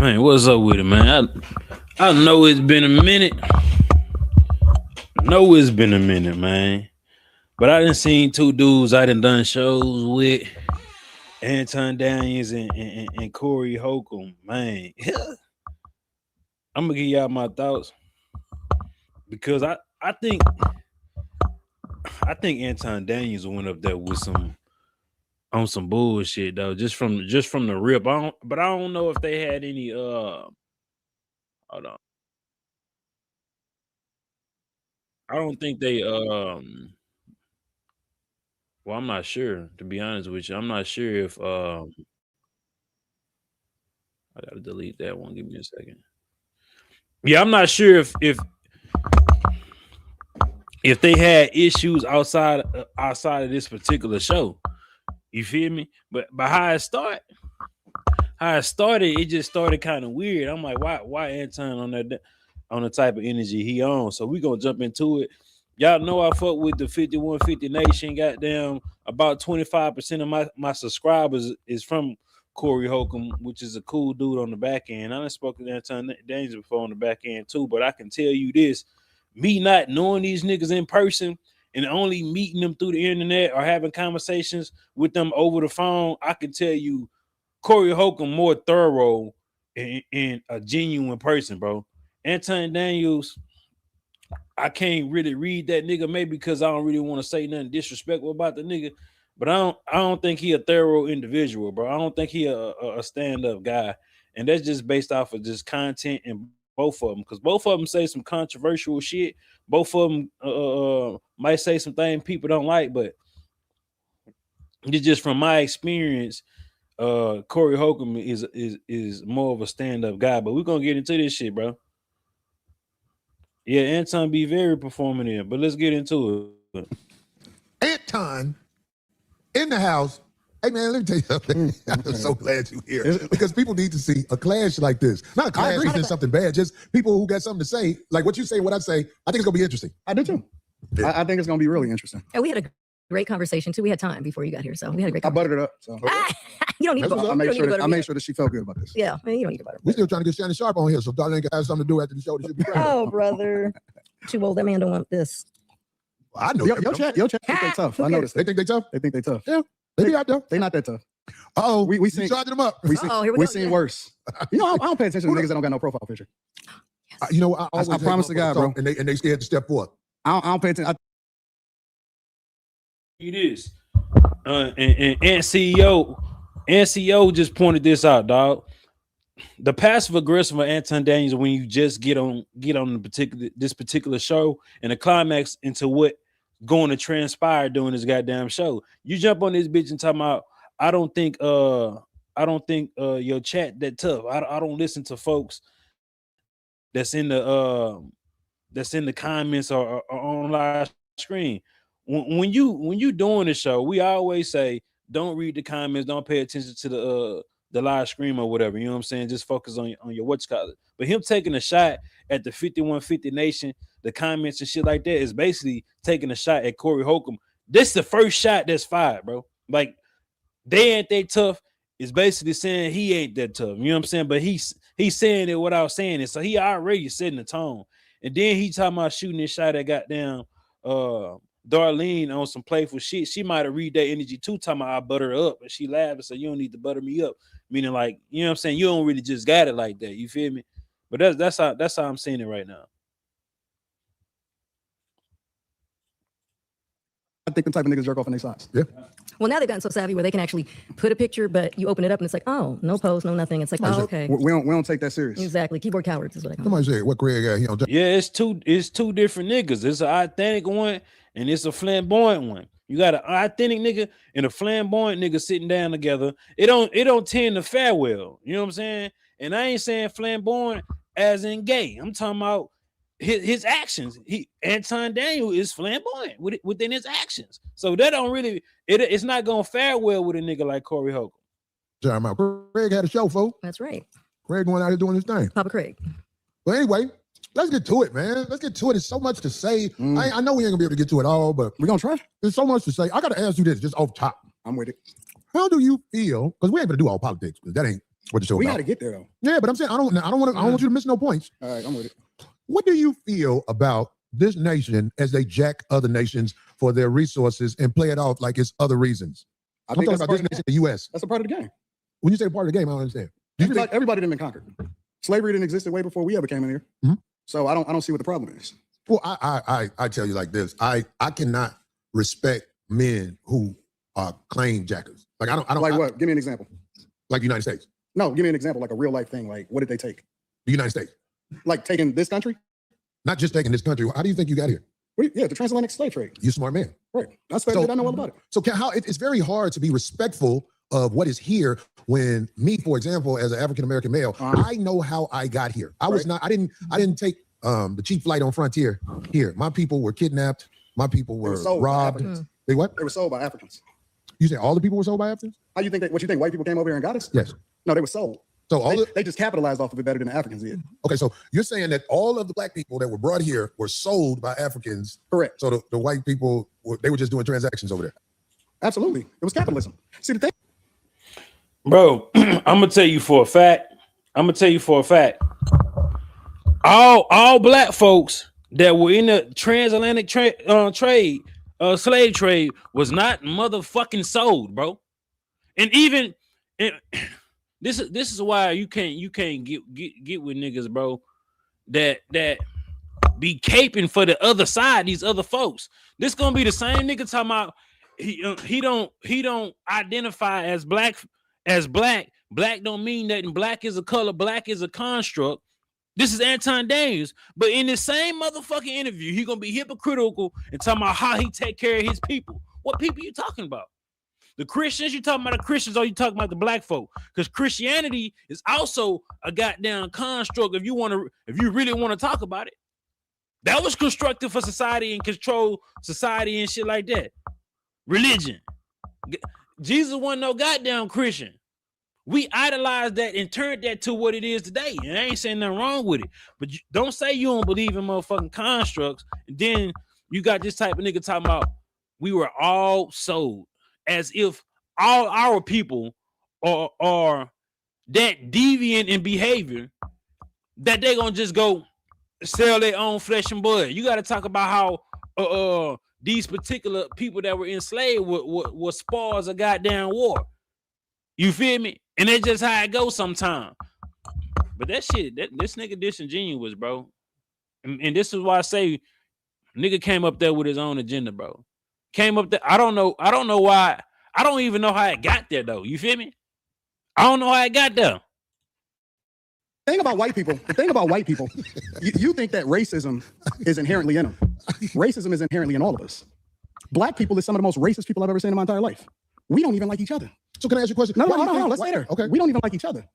Man, what's up with it, man? I know it's been a minute. Man. But I done seen two dudes I done shows with, Anton Daniels and Corey Holcomb. Man, I'm gonna give y'all my thoughts because I think Anton Daniels went up there with some bullshit though, just from the rip. But I don't know if they had any hold on. I don't think they well, I'm not sure, to be honest with you. I'm not sure if I gotta delete that one. Give me a second. Yeah, I'm not sure if they had issues outside of this particular show. You feel me? But how it started, it just started kind of weird. I'm like, why Anton on the type of energy he on? So we gonna jump into it. Y'all know I fuck with the 5150 Nation. Goddamn, about 25% of my subscribers is from Corey Holcomb, which is a cool dude on the back end. I done spoken to Anton Daniels before on the back end too, but I can tell you this: me not knowing these niggas in person and only meeting them through the internet or having conversations with them over the phone, I can tell you Corey Holcomb more thorough and a genuine person, bro. Anton Daniels, I can't really read that nigga, maybe because I don't really want to say nothing disrespectful about the nigga, but I don't think he a thorough individual, bro. I don't think he a stand-up guy. And that's just based off of just content and both of them, because both of them say some controversial shit. Both of them might say some things people don't like, but it's just from my experience. Corey Holcomb is more of a stand-up guy, but we're gonna get into this shit, bro. Yeah, Anton be very performative, but let's get into it. Anton in the house. Hey man, let me tell you something. I'm so glad you're here because people need to see a clash like this. Not a clash because something bad, just people who got something to say. Like what you say, what I say. I think it's gonna be interesting. I do too. Yeah. I think it's gonna be really interesting. And we had a great conversation too. We had time before you got here, so we had a great conversation. I buttered it up. So. You don't need to. I made sure that she felt good about this. Yeah, man, you don't need to butter. We're still trying to get Shannon Sharp on here, so Darlene can have something to do after the show. That should be great. Oh, brother, too old. That man don't want this. Well, I know your chat think they tough. I noticed. They think they tough. They think they tough. Yeah, they be out there. They not that tough. Oh, we seen charging them up. We seen worse. You know, I don't pay attention to niggas that don't got no profile picture. Yes. You know, I promise to God, bro. And they scared to step forward. I don't pay attention. It is. And NCO just pointed this out, dog. The passive aggressive of Anton Daniels when you just get on this particular show and the climax into what going to transpire during this goddamn show. You jump on this bitch and talk about I don't think your chat that tough. I don't listen to folks that's in the comments or on live screen. When you doing the show, we always say don't read the comments, don't pay attention to the live stream or whatever. You know what I'm saying? Just focus on your what's called. But him taking a shot at the 5150 Nation, the comments and shit like that is basically taking a shot at Corey Holcomb. This is the first shot that's fired, bro. Like they ain't that tough. Is basically saying he ain't that tough. You know what I'm saying? But he's saying it without saying it. So he already setting the tone. And then he talking about shooting this shot at goddamn Darlene on some playful shit. She might have read that energy too, talking about I butter her up. And she laughed and said, you don't need to butter me up. Meaning like, you know what I'm saying? You don't really just got it like that. You feel me? But that's how I'm seeing it right now. I think the type of niggas jerk off in their socks. Yeah. Well, now they've gotten so savvy where they can actually put a picture, but you open it up and it's like, oh, no post, no nothing. It's like, oh, okay. We don't take that serious. Exactly. Keyboard cowards is what I call them. Somebody said what Craig got. He don't. Yeah, it's two different niggas. It's an authentic one and it's a flamboyant one. You got an authentic nigga and a flamboyant nigga sitting down together. It don't tend to fare well. You know what I'm saying? And I ain't saying flamboyant as in gay. I'm talking about his actions. Anton Daniel is flamboyant within his actions. So that don't really it's not gonna fare well with a nigga like Corey Holcomb. Craig had a show, folks. That's right. Craig went out here doing his thing. Papa Craig. Well, anyway, let's get to it, man. Let's get to it. There's so much to say. I know we ain't gonna be able to get to it all, but we're gonna try. There's so much to say. I gotta ask you this, just off top. I'm with it. How do you feel? Because we ain't gonna do all politics, because that ain't What the show We about? got to get there though. Yeah, but I'm saying I don't want you to miss no points. All right, I'm with it. What do you feel about this nation as they jack other nations for their resources and play it off like it's other reasons? I'm talking about this nation, the U.S. That's a part of the game. When you say part of the game, I don't understand. Everybody didn't been conquered. Slavery didn't exist way before we ever came in here. Mhm. So I don't see what the problem is. Well, I tell you like this. I cannot respect men who are claim jackers. Like I don't Like what? Give me an example. Like the United States. No, give me an example, like a real life thing. Like what did they take? The United States. Like taking this country? Not just taking this country. How do you think you got here? Yeah, the transatlantic slave trade. You're a smart man. Right. That's fair. I know all about it. So it's very hard to be respectful of what is here when me, for example, as an African-American male, I know how I got here. I didn't take the cheap flight on Frontier here. My people were kidnapped. My people were robbed. They what? They were sold by Africans. You say all the people were sold by Africans? How you think what you think white people came over here and got us? Yes. No, they were sold. So they just capitalized off of it better than the Africans did. Okay, so you're saying that all of the black people that were brought here were sold by Africans. Correct. So the white people, they were just doing transactions over there. Absolutely. It was capitalism. See, the thing. Bro, I'm gonna tell you for a fact. All black folks that were in the transatlantic slave trade was not motherfucking sold, bro. And even this is why you can't get with niggas, bro. That be caping for the other side. These other folks. This gonna be the same nigga talking about he don't identify as black. Black don't mean nothing. Black is a color. Black is a construct. This is Anton Daniels. But in the same motherfucking interview, he gonna be hypocritical and talking about how he take care of his people. What people you talking about? The Christians? You talking about the Christians or you talking about the black folk? Because Christianity is also a goddamn construct. If you really want to talk about it, that was constructed for society and control society and shit like that. Religion. Jesus wasn't no goddamn Christian. We idolized that and turned that to what it is today. And I ain't saying nothing wrong with it. But don't say you don't believe in motherfucking constructs. And then you got this type of nigga talking about we were all sold. As if all our people are that deviant in behavior that they gonna just go sell their own flesh and blood. You got to talk about how these particular people that were enslaved were spoils of goddamn war. You feel me? And that's just how it goes sometimes. But that shit, this nigga disingenuous, bro. And this is why I say nigga came up there with his own agenda, bro. Came up there. I don't know why. I don't even know how it got there, though. You feel me? I don't know how it got there. The thing about white people, you think that racism is inherently in them. Racism is inherently in all of us. Black people is some of the most racist people I've ever seen in my entire life. We don't even like each other. So can I ask you a question? No, let's stay there. Okay. We don't even like each other.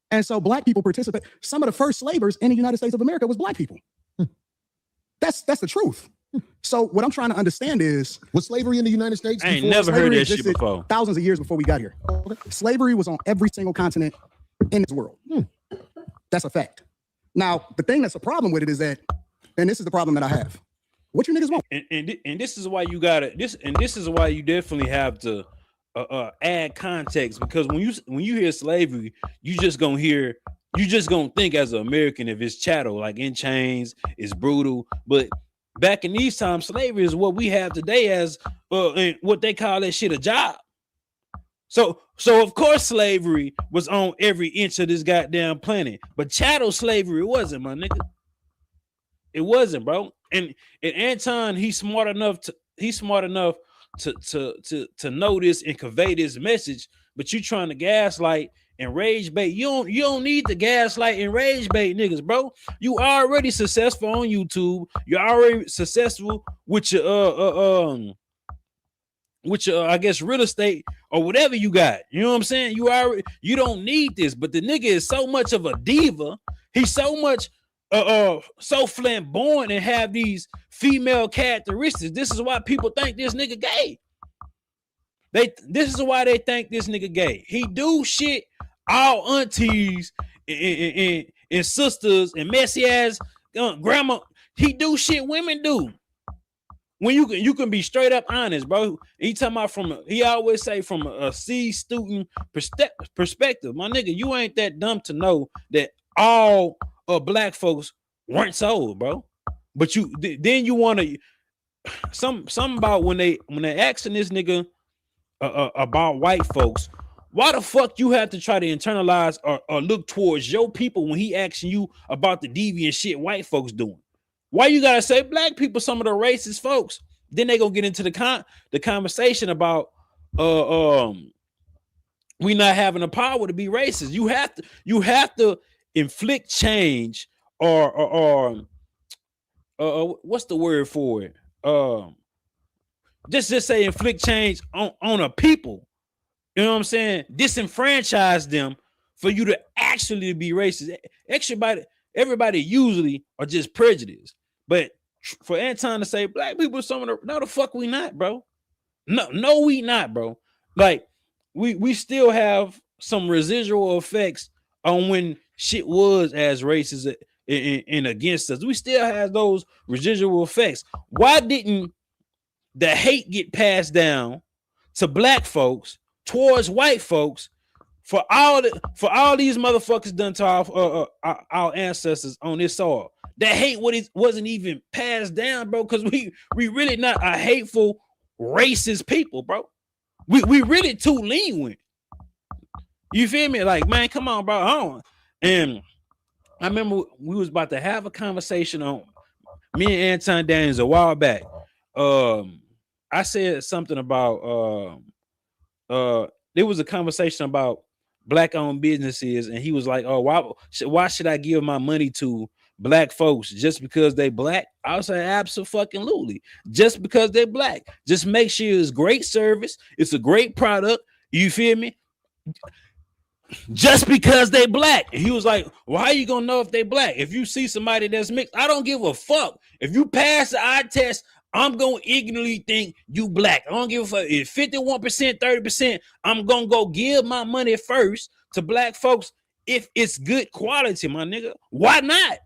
And so black people participate. Some of the first slavers in the United States of America was black people. That's the truth. So what I'm trying to understand is, was slavery in the United States? I ain't never heard that shit before. Thousands of years before we got here. Slavery was on every single continent in this world. That's a fact. Now, the thing that's a problem with it is that, and this is the problem that I have. What you niggas want? And this is why you gotta this is why you definitely have to add context, because when you hear slavery, you just gonna think as an American if it's chattel, like in chains, it's brutal. But back in these times, slavery is what we have today as what they call that shit a job. So of course slavery was on every inch of this goddamn planet, but chattel slavery wasn't, my nigga. It wasn't, bro. And Anton, he's smart enough to know this and convey this message, but you trying to gaslight and rage bait. You don't need to gaslight and rage bait niggas, bro. You already successful on YouTube. You're already successful with your I guess real estate or whatever you got. You know what I'm saying? You don't need this, but the nigga is so much of a diva. He's so much so flamboyant and have these female characteristics. This is why people think this nigga gay. This is why they think this nigga gay. He do shit all aunties and sisters and messy ass grandma. He do shit women do. When you can be straight up honest, bro. He talking about he always say from a C student perspective. My nigga, you ain't that dumb to know that all black folks weren't sold, bro. But then you want to something about when they asking this nigga about white folks. Why the fuck you have to try to internalize or look towards your people when he asking you about the deviant shit white folks doing? Why you gotta say black people some of the racist folks? Then they gonna get into the conversation about we not having the power to be racist. You have to inflict change or what's the word for it? Just say inflict change on a people. You know what I'm saying? Disenfranchise them for you to actually be racist. Everybody usually are just prejudiced. But for Anton to say black people some of the no the fuck we not, bro. No, we not, bro. Like we still have some residual effects on when shit was as racist and against us. We still have those residual effects. Why didn't the hate get passed down to black folks towards white folks for all these motherfuckers done to our ancestors on this soil? That hate wasn't even passed down, bro, because we really not a hateful racist people, bro. We really too lenient. You feel me? Like, man, come on, bro. And I remember we was about to have a conversation on me and Anton Daniels a while back. I said something about there was a conversation about black-owned businesses, and he was like, "Oh, why should I give my money to black folks just because they black?" I was like, absolutely. Just because they black. Just make sure it's great service. It's a great product. You feel me? Just because they black. And he was like, well, how you gonna know if they black? If you see somebody that's mixed, I don't give a fuck. If you pass the eye test, I'm gonna ignorantly think you black. I don't give a fuck. If 51%, 30%, I'm gonna go give my money first to black folks if it's good quality, my nigga. Why not?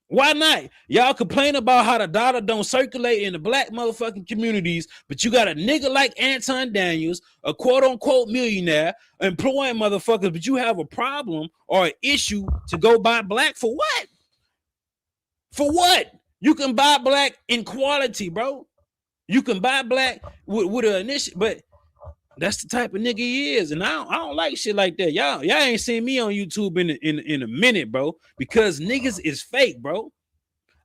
Why not? Y'all complain about how the dollar don't circulate in the black motherfucking communities, but you got a nigga like Anton Daniels, a quote-unquote millionaire, employing motherfuckers, but you have a problem or an issue to go buy black for what? For what? You can buy black in quality, bro. You can buy black with an initiative, but that's the type of nigga he is, and I don't like shit like that. Y'all ain't seen me on YouTube in a minute, bro, because niggas is fake, bro.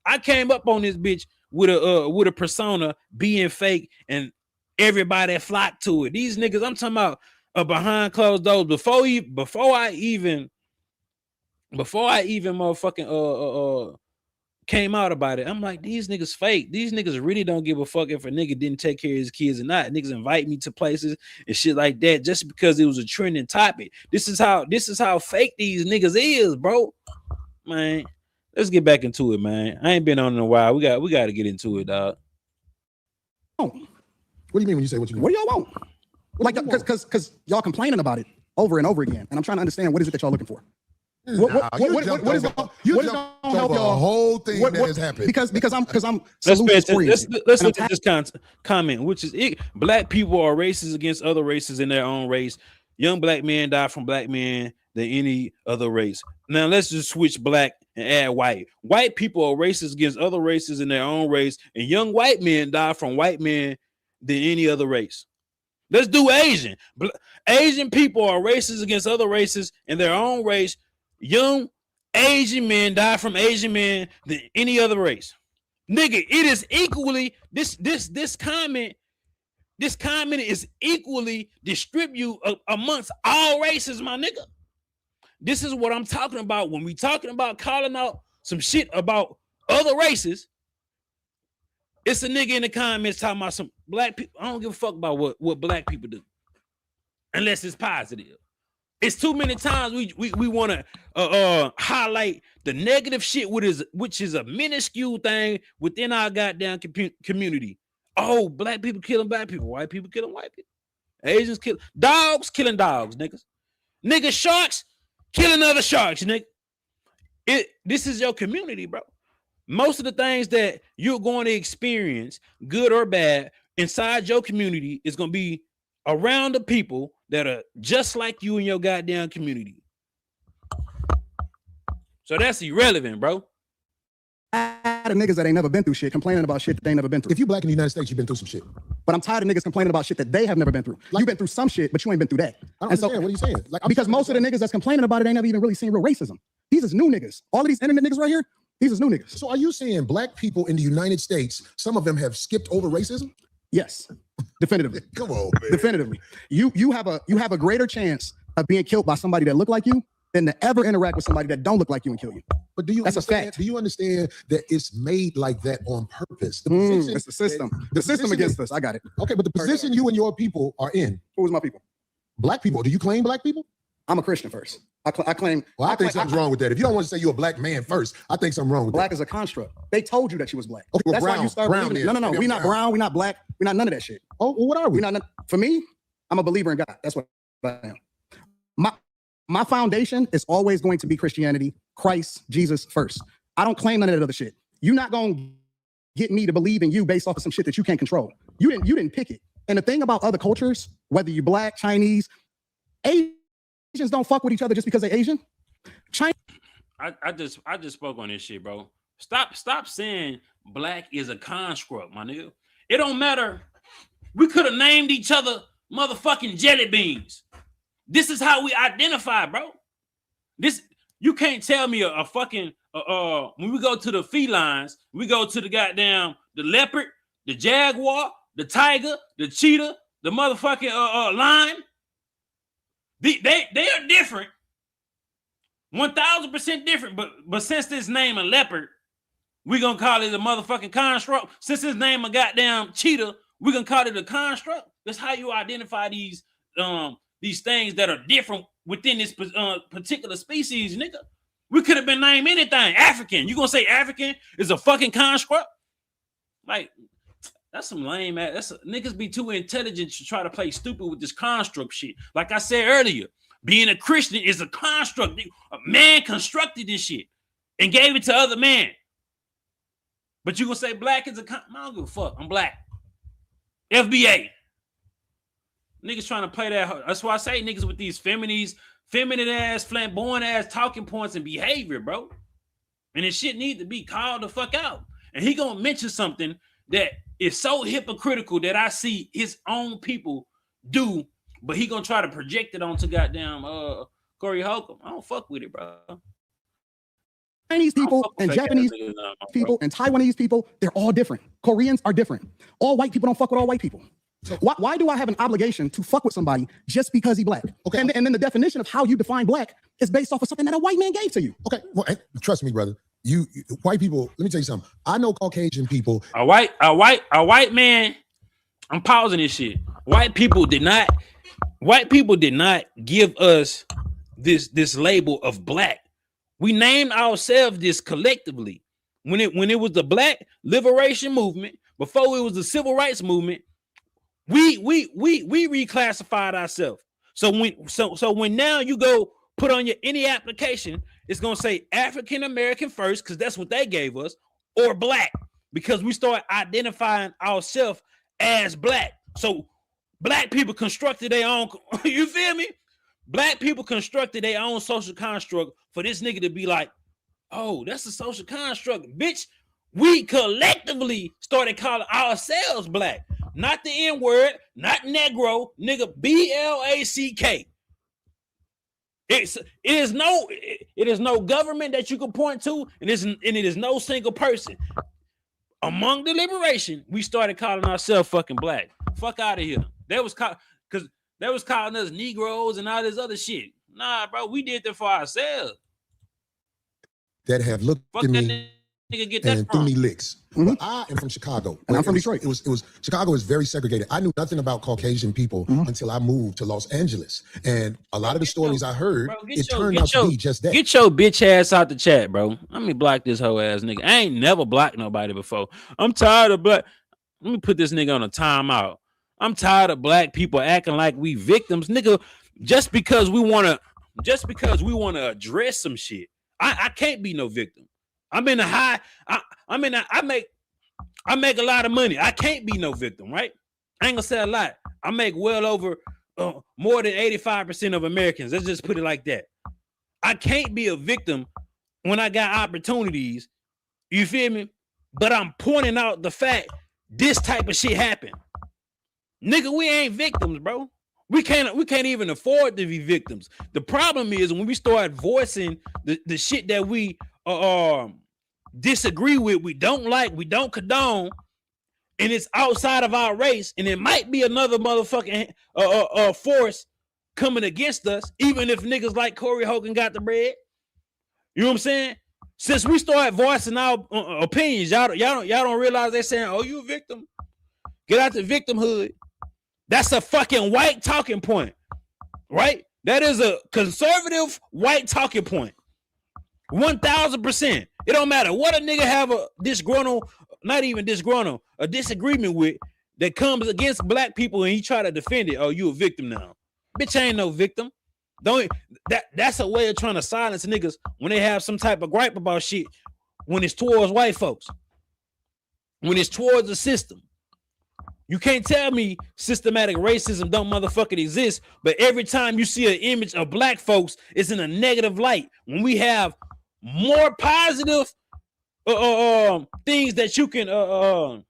I came up on this bitch with a persona being fake, and everybody flocked to it. These niggas, I'm talking about behind closed doors. Before I even motherfucking came out about it, I'm like, these niggas fake. These niggas really don't give a fuck if a nigga didn't take care of his kids or not. Niggas invite me to places and shit like that just because it was a trending topic. This is how fake these niggas is, bro. Man, let's get back into it, man. I ain't been on in a while. We got to get into it, dog. What do you mean when you say what you mean? do y'all want? Like, because y'all complaining about it over and over again, and I'm trying to understand what is it that y'all looking for. What is gonna help y'all? A whole thing that has happened because I'm let's look at this comment, which is it. Black people are racist against other races in their own race. Young black men die from black men than any other race. Now let's just switch black and add white. White people are racist against other races in their own race, and young white men die from white men than any other race. Let's do Asian. Asian people are racist against other races in their own race. Young Asian men die from Asian men than any other race. Nigga, it is equally this comment is equally distributed amongst all races, my nigga. This is what I'm talking about when we talking about calling out some shit about other races. It's a nigga in the comments talking about some black people. I don't give a fuck about what black people do unless it's positive. It's too many times we want to highlight the negative shit, which is a minuscule thing within our goddamn community. Oh, black people killing black people, white people killing white people, Asians killing dogs, niggas. Sharks killing other sharks, nigga. This is your community, bro. most of the things that you're going to experience, good or bad, inside your community is going to be around the people that are just like you in your goddamn community. So that's irrelevant, bro. Tired of niggas that ain't never been through shit complaining about shit that they ain't never been through. If you black in the United States, you've been through some shit. But I'm tired of niggas complaining about shit that they have never been through. You've been through some shit, but you ain't been through that. I don't understand. What are you saying? Like, because most of the niggas that's complaining about it ain't never even really seen real racism. These is new niggas. All of these internet niggas right here, these is new niggas. So are you saying black people in the United States, some of them have skipped over racism? Yes, definitively. Come on, man. Definitively. You have a greater chance of being killed by somebody that look like you than to ever interact with somebody that don't look like you and kill you. But do you That's understand? a fact. Do you understand that it's made like that on purpose? It's the system. The system against us. I got it. Okay, but the position you and your people are in. Who was my people? Black people. Do you claim black people? I'm a Christian first. I claim. Well, I think something's wrong with that. If you don't want to say you're a black man first, I think something wrong with black that. is a construct. They told you that she was black. Okay, well, that's brown, why you start brown believing it. then. No. Maybe We're I'm not brown. brown. We're not black. We're not none of that shit. Oh, well, what are we? We're not. For me, I'm a believer in God. That's what I am. My foundation is always going to be Christianity, Christ, Jesus first. I don't claim none of that other shit. You're not going to get me to believe in you based off of some shit that you can't control. You didn't pick it. And the thing about other cultures, whether you're black, Chinese, Asians don't fuck with each other just because they're Asian. I just spoke on this shit, bro. Stop saying black is a construct, my nigga. It don't matter. We could have named each other motherfucking jelly beans. This is how we identify, bro. This, you can't tell me a fucking when we go to the felines, we go to the goddamn the leopard, the jaguar, the tiger, the cheetah, the motherfucking lion. They are different, 1000% different. But since this name a leopard, we gonna call it a motherfucking construct. Since this name a goddamn cheetah, we gonna call it a construct. That's how you identify these things that are different within this particular species, nigga. We could have been named anything. African. You gonna say African is a fucking construct? Like, that's some lame ass. Niggas be too intelligent to try to play stupid with this construct shit. Like I said earlier, being a Christian is a construct. A man constructed this shit and gave it to other men. But you gonna say black is a I don't give a fuck. I'm black. FBA. Niggas trying to play that. That's why I say niggas with these feminine ass, flamboyant ass talking points and behavior, bro. And this shit need to be called the fuck out. And he gonna mention something that is so hypocritical that I see his own people do, but he gonna try to project it onto goddamn Corey Holcomb. I don't fuck with it, bro. Chinese people and Japanese people and Taiwanese people, they're all different. Koreans are different. All white people don't fuck with all white people. So why do I have an obligation to fuck with somebody just because he's black? Okay, and then the definition of how you define black is based off of something that a white man gave to you. Okay, well, trust me, brother. You white people. Let me tell you something. I know Caucasian people. A white man. I'm pausing this shit. White people did not give us this label of black. We named ourselves this collectively. When it was the Black Liberation Movement, before it was the Civil Rights Movement, we reclassified ourselves. So when now you go put on your any application, it's gonna say African American first, because that's what they gave us, or black, because we start identifying ourselves as black. So black people constructed their own, you feel me? Black people constructed their own social construct for this nigga to be like, oh, that's a social construct, bitch. We collectively started calling ourselves black, not the N-word, not Negro, nigga, BLACK. It is no government that you can point to, and it is no single person. Among the liberation, we started calling ourselves fucking black. Fuck out of here. That was because they was calling us Negroes and all this other shit. Nah, bro, we did that for ourselves. That have looked Fuck at that me nigga get that and threw from. me licks. But I am from Chicago. And I'm from Detroit. It was Chicago is very segregated. I knew nothing about Caucasian people until I moved to Los Angeles. And a lot of the stories I heard, Bro, it turned out to be just that. Get your bitch ass out the chat, bro. Let me block this hoe ass nigga. I ain't never blocked nobody before. I'm tired of black. Let me put this nigga on a timeout. I'm tired of black people acting like we victims, nigga. Just because we wanna address some shit. I can't be no victim. I'm in a high. I mean, I make a lot of money. I can't be no victim, right? I ain't gonna say a lot. I make well over more than 85% of Americans. Let's just put it like that. I can't be a victim when I got opportunities. You feel me? But I'm pointing out the fact this type of shit happened. Nigga, we ain't victims, bro. We can't even afford to be victims. The problem is when we start voicing the shit that we disagree with, we don't like, we don't condone, and it's outside of our race, and it might be another motherfucking force coming against us, even if niggas like Corey Holcomb got the bread. You know what I'm saying? Since we start voicing our opinions, y'all don't realize they're saying, "Oh, you a victim? Get out the victimhood." That's a fucking white talking point, right? That is a conservative white talking point. 1000%. It don't matter what a nigga have a disgruntled, not even disgruntled, a disagreement with that comes against black people and he try to defend it. Oh, you a victim now. Bitch, I ain't no victim. That's a way of trying to silence niggas when they have some type of gripe about shit when it's towards white folks. When it's towards the system. You can't tell me systematic racism don't motherfucking exist, but every time you see an image of black folks, it's in a negative light. When we have more positive things that you can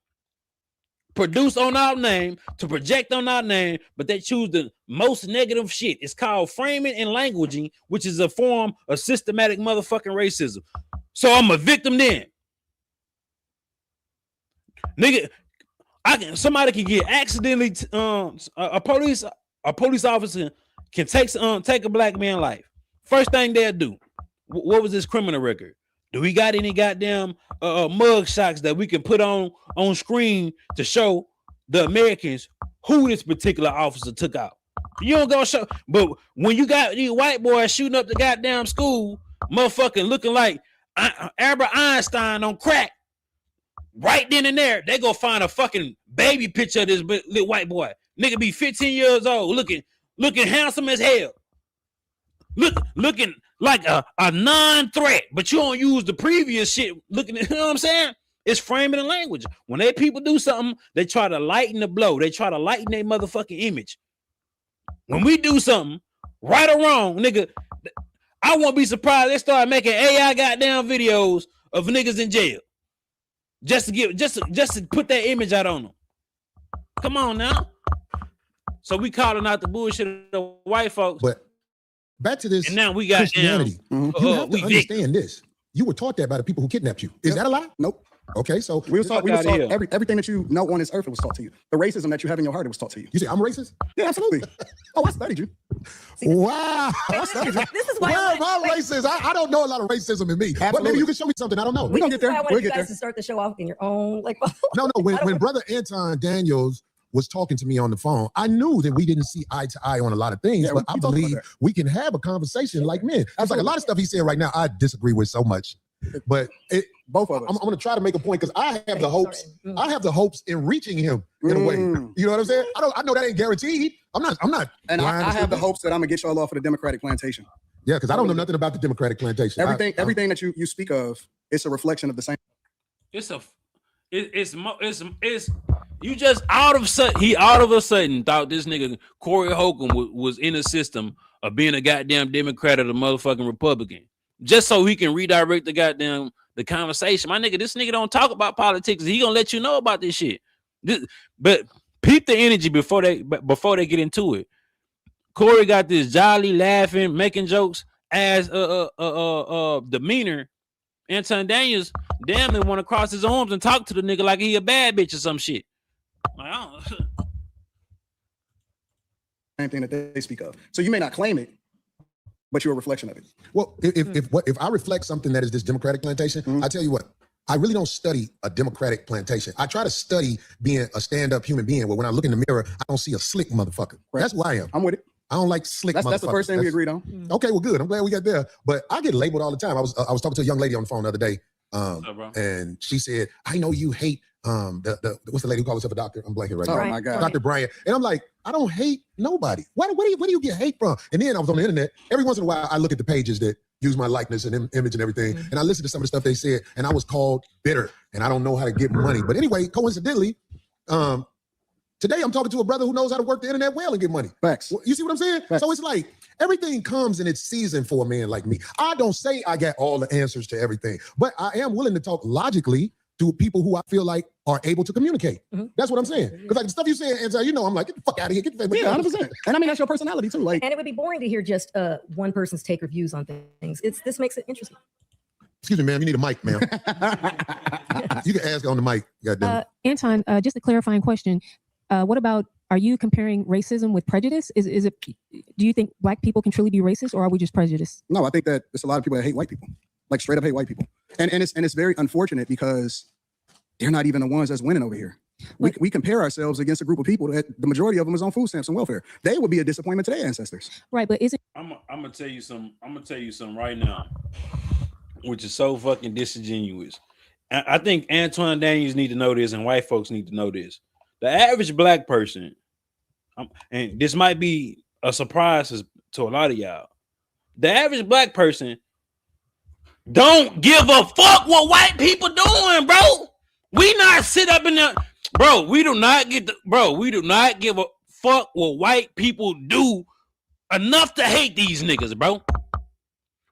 produce on our name, to project on our name, but they choose the most negative shit. It's called framing and languaging, which is a form of systematic motherfucking racism. So I'm a victim then. Nigga, somebody can get accidentally a police officer can take a black man's life. First thing they'll do, what was his criminal record? Do we got any goddamn mug shots that we can put on screen to show the Americans who this particular officer took out? You don't go show, but when you got these white boys shooting up the goddamn school, motherfucking looking like Albert Einstein on crack, right then and there, they go find a fucking baby picture of this little white boy. Nigga be 15 years old, looking handsome as hell. Looking like a non-threat, but you don't use the previous shit. Looking at, you know what I'm saying? It's framing and language. When they people do something, they try to lighten the blow. They try to lighten their motherfucking image. When we do something, right or wrong, nigga, I won't be surprised they start making AI goddamn videos of niggas in jail. Just to put that image out on them. Come on now. So we calling out the bullshit of the white folks. But back to this, and now we got Christianity. You have to understand this. You were taught that by the people who kidnapped you. Is that a lie? Nope. Okay, so we was taught everything that you know on this earth, it was taught to you. The racism that you have in your heart, it was taught to you. You say I'm racist? Yeah, absolutely. Oh, I studied you. Wow. This is why Where am I racist? I don't know a lot of racism in me. But maybe you can show me something. I don't know. We're gonna get there. I want We'll you get guys there. to start the show off in your own No. When brother Anton Daniels was talking to me on the phone, I knew that we didn't see eye to eye on a lot of things, but I believe we can have a conversation like men. It's like a lot of stuff he said right now, I disagree with so much. But both of us. I'm going to try to make a point because I have the hopes. I have the hopes in reaching him in a way. You know what I'm saying? I know that ain't guaranteed. I'm not. And I have the hopes that I'm gonna get y'all off of the Democratic plantation. Yeah, because I don't know nothing about the Democratic plantation. Everything that you speak of, it's a reflection of the same. It's you just all of a sudden thought this nigga Corey Holcomb was in the system of being a goddamn Democrat or the motherfucking Republican, just so he can redirect the conversation. My nigga, this nigga don't talk about politics. He gonna let you know about this shit. But peep the energy before they get into it. Corey got this jolly, laughing, making jokes as demeanor. Anton Daniels damn near want to cross his arms and talk to the nigga like he a bad bitch or some shit. Like, I don't Same thing that they speak of. So you may not claim it, but you're a reflection of it. Well, if I reflect something that is this Democratic plantation, I tell you what, I really don't study a Democratic plantation. I try to study being a stand-up human being where when I look in the mirror, I don't see a slick motherfucker. Right. That's who I am. I'm with it. I don't like slick motherfuckers. That's the first thing we agreed on. Okay, well, good. I'm glad we got there. But I get labeled all the time. I was talking to a young lady on the phone the other day, and she said, "I know you hate what's the lady who calls herself a doctor? I'm blanking right now. Oh my God, Dr. Bryant." And I'm like, I don't hate nobody. Where do you get hate from? And then I was on the internet. Every once in a while, I look at the pages that use my likeness and image and everything, and I listen to some of the stuff they said, and I was called bitter, and I don't know how to get money. But anyway, coincidentally, today I'm talking to a brother who knows how to work the internet well and get money. Facts. You see what I'm saying? Facts. So it's like everything comes in its season for a man like me. I don't say I got all the answers to everything, but I am willing to talk logically to people who I feel like are able to communicate. That's what I'm saying. Because like the stuff you saying, Anton, you know, I'm like, get the fuck out of here. Get the fuck Yeah, 100%. And I mean, that's your personality too. Like, And it would be boring to hear just one person's take or views on things. This makes it interesting. Excuse me, ma'am. You need a mic, ma'am. You can ask on the mic. Goddamn. Anton, just a clarifying question. What about, are you comparing racism with prejudice? Is it, do you think black people can truly be racist, or are we just prejudiced? no, I think that there's a lot of people that hate white people, like straight up hate white people. And it's very unfortunate because they're not even the ones that's winning over here. We compare ourselves against a group of people that the majority of them is on food stamps and welfare. They would be a disappointment to their ancestors. Right, but is it? I'm gonna tell you something. I'm gonna tell you something right now, which is so fucking disingenuous. I think Antoine Daniels need to know this, and white folks need to know this. The average black person, and this might be a surprise to a lot of y'all, the average black person don't give a fuck what white people doing, bro. We not sit up in the, bro. We do not give a fuck what white people do enough to hate these niggas, bro.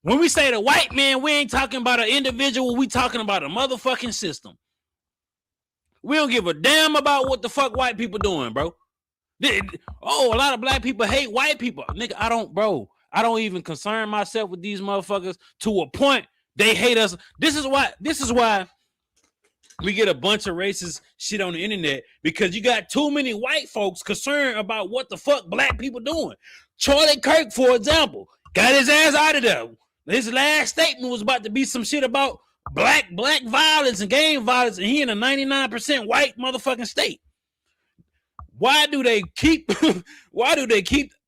When we say the white man, we ain't talking about an individual. We talking about a motherfucking system. We don't give a damn about what the fuck white people doing, bro. Oh, a lot of black people hate white people. Nigga, I don't even concern myself with these motherfuckers to a point they hate us. This is why we get a bunch of racist shit on the internet, because you got too many white folks concerned about what the fuck black people doing. Charlie Kirk, for example, got his ass out of there. His last statement was about to be some shit about black violence and gang violence, and he in a 99% white motherfucking state. Why do they keep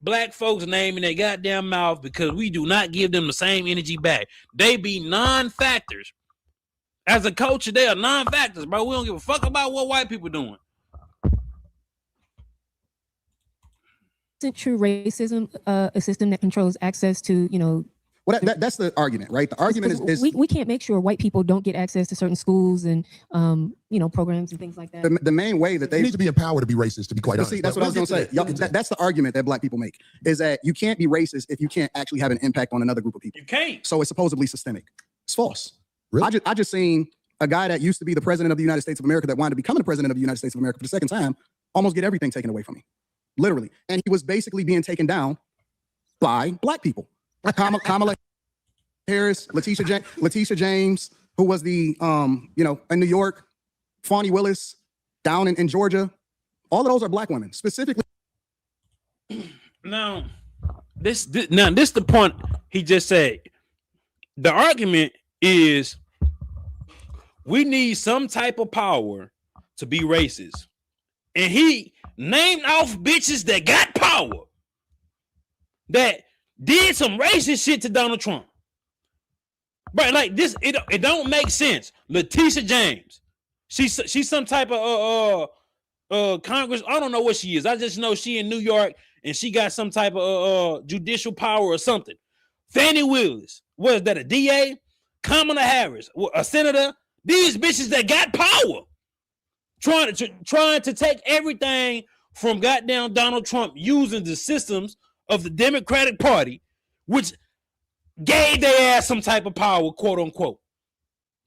black folks' name in their goddamn mouth? Because we do not give them the same energy back. They be non-factors. As a culture, they are non-factors, bro. We don't give a fuck about what white people doing. Isn't true racism a system that controls access to, Well, that's the argument, right? The argument is we can't make sure white people don't get access to certain schools and programs and things like that. the main way that they need to be empowered to be racist, to be quite honest. See, that's what I was going to say. That's the argument that black people make, is that you can't be racist if you can't actually have an impact on another group of people. You can't. So it's supposedly systemic. It's false. Really? I just seen a guy that used to be the president of the United States of America, that wanted to become the president of the United States of America for the second time, almost get everything taken away from him, literally. And he was basically being taken down by black people. Kamala Harris, Letitia James, who was the in New York, Fani Willis down in Georgia. All of those are black women, specifically. Now, this the point he just said. The argument is we need some type of power to be racist. And he named off bitches that got power, that did some racist shit to Donald Trump. But like this, it don't make sense. Letitia James, she's some type of Congress. I don't know what she is. I just know she in New York and she got some type of judicial power or something. Fani Willis, what is that, a DA? Kamala Harris, a senator. These bitches that got power, trying to take everything from goddamn Donald Trump, using the systems of the Democratic Party, which gave their ass some type of power, quote unquote.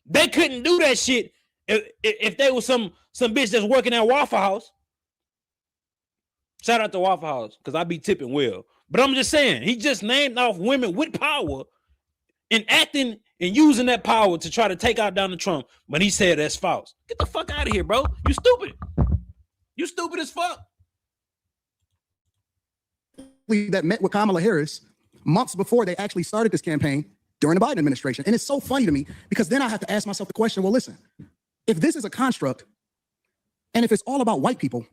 They couldn't do that shit if they was some bitch that's working at Waffle House. Shout out to Waffle House, because I be tipping well. But I'm just saying, he just named off women with power and acting and using that power to try to take out Donald Trump, but he said that's false. Get the fuck out of here, bro. You stupid. You stupid as fuck. That met with Kamala Harris months before they actually started this campaign during the Biden administration. And it's so funny to me, because then I have to ask myself the question, well, listen, if this is a construct, and if it's all about white people,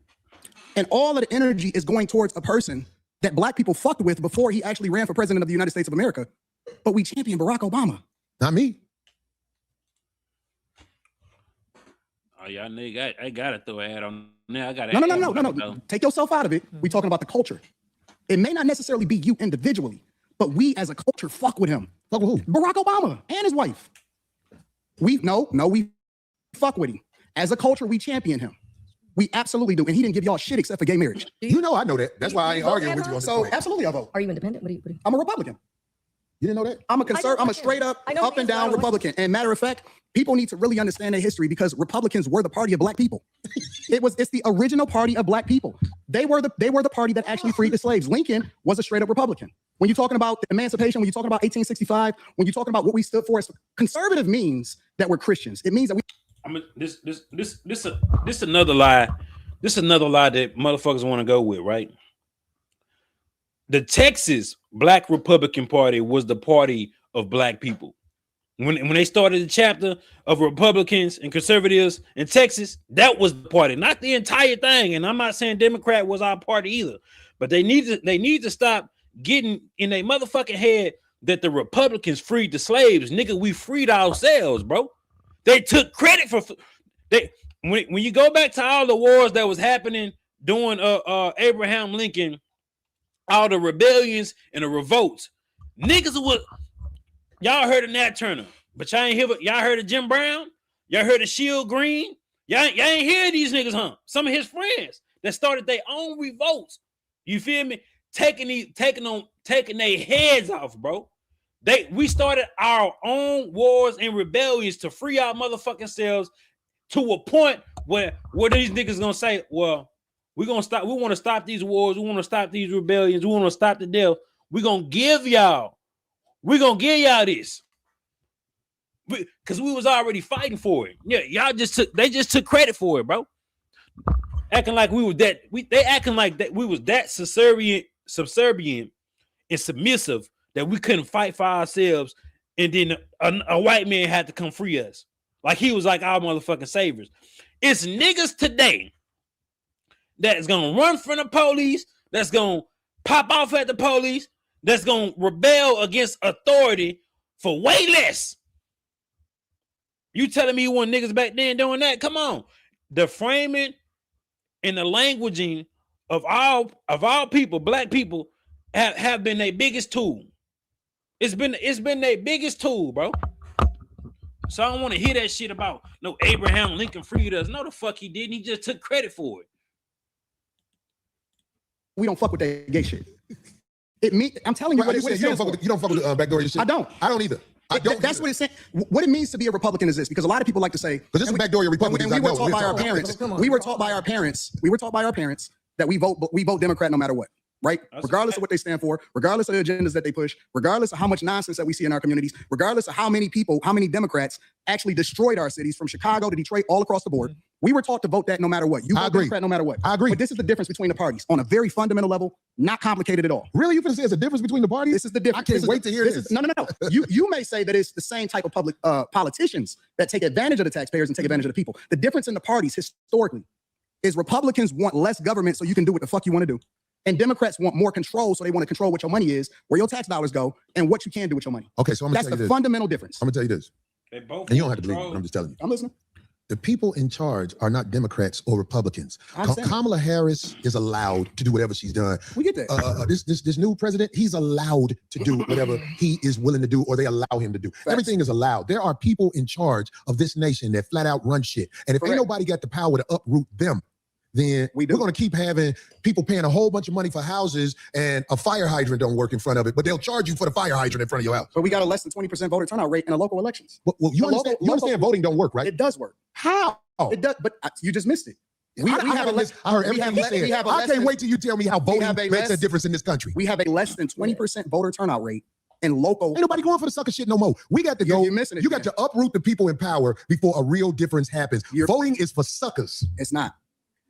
and all of the energy is going towards a person that black people fucked with before he actually ran for president of the United States of America, but we champion Barack Obama. Not me. Oh, y'all nigga, I gotta throw a hat on now. I gotta No. Take yourself out of it. We talking about the culture. It may not necessarily be you individually, but we as a culture fuck with him. Fuck with who? Barack Obama and his wife. We fuck with him. As a culture, we champion him. We absolutely do. And he didn't give y'all shit except for gay marriage. You know I know that. That's why I ain't arguing with you on this So point. absolutely I vote. Are you independent? What do you? I'm a Republican. You didn't know that? I'm a conservative. I'm a straight up and down Republican. And matter of fact, people need to really understand their history because Republicans were the party of black people. It's the original party of black people. They were the party that actually freed the slaves. Lincoln was a straight up Republican. When you're talking about the emancipation, when you're talking about 1865, when you're talking about what we stood for as conservative means that we're Christians. It means that we This another lie. This is another lie that motherfuckers want to go with, right? The Texas Black Republican Party was the party of black people. When they started the chapter of Republicans and conservatives in Texas, that was the party, not the entire thing. And I'm not saying Democrat was our party either, but they need to stop getting in their motherfucking head that the Republicans freed the slaves. Nigga, we freed ourselves, bro. They took credit for when you go back to all the wars that was happening during Abraham Lincoln, all the rebellions and the revolts, niggas was y'all heard of Nat Turner, but y'all ain't hear. Y'all heard of Jim Brown? Y'all heard of Shield Green? Y'all ain't hear these niggas, huh? Some of his friends that started their own revolts. You feel me? Taking their heads off, bro. We started our own wars and rebellions to free our motherfucking selves to a point where these niggas gonna say, well, we want to stop these wars, we want to stop these rebellions, we want to stop the death. We're gonna give y'all this. Because we was already fighting for it. Yeah, they just took credit for it, bro. Acting like we were that they acting like that we was that subservient and submissive that we couldn't fight for ourselves, and then a white man had to come free us. Like he was like our motherfucking saviors. It's niggas today that is gonna run from the police, that's gonna pop off at the police, that's gonna rebel against authority for way less. You telling me you want niggas back then doing that? Come on. The framing and the languaging of all people, black people, have been their biggest tool. It's been their biggest tool, bro. So I don't want to hear that shit about no Abraham Lincoln freed us. No, the fuck he didn't. He just took credit for it. We don't fuck with that gay shit. I'm telling you, you don't fuck with the backdoor shit. I don't either. That's what it's saying. What it means to be a Republican is this, because a lot of people like to say, because this is backdoor Republicans. And we were taught by our parents. We were taught by our parents that we vote Democrat no matter what. Right? Regardless of what they stand for, regardless of the agendas that they push, regardless of how much nonsense that we see in our communities, regardless of how many Democrats actually destroyed our cities from Chicago to Detroit, all across the board. We were taught to vote that no matter what. You vote Democrat no matter what. I agree. But this is the difference between the parties on a very fundamental level, not complicated at all. Really? You gonna say there's a difference between the parties? This is the difference. I can't wait to hear this. No. You may say that it's the same type of public politicians that take advantage of the taxpayers and take advantage of the people. The difference in the parties historically is Republicans want less government so you can do what the fuck you want to do. And Democrats want more control, so they want to control what your money is, where your tax dollars go, and what you can do with your money. Okay, so that's the fundamental difference. I'm gonna tell you this. They both and you don't have to believe it, I'm just telling you. I'm listening. The people in charge are not Democrats or Republicans. Kamala Harris is allowed to do whatever she's done. We get that. This new president, he's allowed to do whatever he is willing to do, or they allow him to do. Facts. Everything is allowed. There are people in charge of this nation that flat out run shit. And if ain't nobody got the power to uproot them, then we're going to keep having people paying a whole bunch of money for houses and a fire hydrant don't work in front of it, but they'll charge you for the fire hydrant in front of your house. But we got a less than 20% voter turnout rate in the local elections. Well, you understand voting don't work, right? It does work. How? It does, but you just missed it. I heard everything you said. I can't wait till you tell me how voting makes a difference in this country. We have a less than 20% voter turnout rate in local. Ain't nobody going for the sucker shit no more. We got to go. You're missing it. You got to uproot the people in power before a real difference happens. Voting is for suckers. It's not.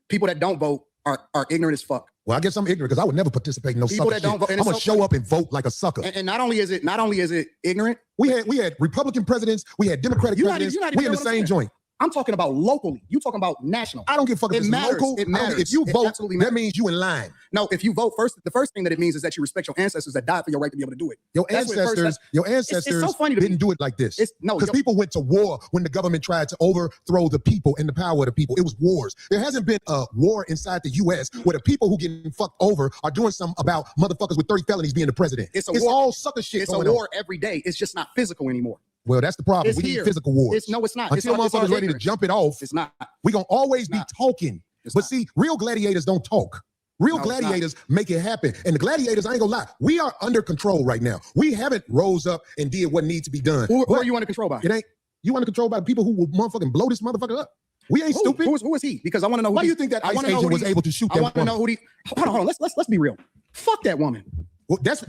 People that don't vote are ignorant as fuck. Well, I guess I'm ignorant because I would never participate in no people sucker that don't vote. I'm gonna show up and vote like a sucker. And not only is it ignorant, we had Republican presidents, we had Democratic presidents. We in the same joint. I'm talking about locally. You talking about national. I don't give a fuck if It it's matters. local. It matters. If you It vote, absolutely that matters. means you in line. No, if you vote first, the first thing that it means is that you respect your ancestors that died for your right to be able to do it. Your That's what it first- ancestors, that's- it's so funny to didn't me. do it like this. No, Because people went to war when the government tried to overthrow the people and the power of the people. It was wars. There hasn't been a war inside the U.S. where the people who getting fucked over are doing something about motherfuckers with 30 felonies being the president. It's war. all sucker shit. It's going a war on. every day. It's just not physical anymore. Well, that's the problem. It's We here. need physical wars. No, it's not. Until It's motherfuckers ready to ignorance. jump it off, It's not. we gonna always be not. talking. It's But not. see, real gladiators don't talk. Real No, it's gladiators make it happen. And the gladiators, I ain't gonna lie, we are under control right now. We haven't rose up and did what needs to be done. Who But are you under control by? it ain't, you under control by people who will motherfucking blow this motherfucker up. We ain't stupid. Who is he? Because I want to know. Why do you think that ICE agent was able to shoot I that want to know woman? who. Hold on. Let's be real. Fuck that woman. Well, that's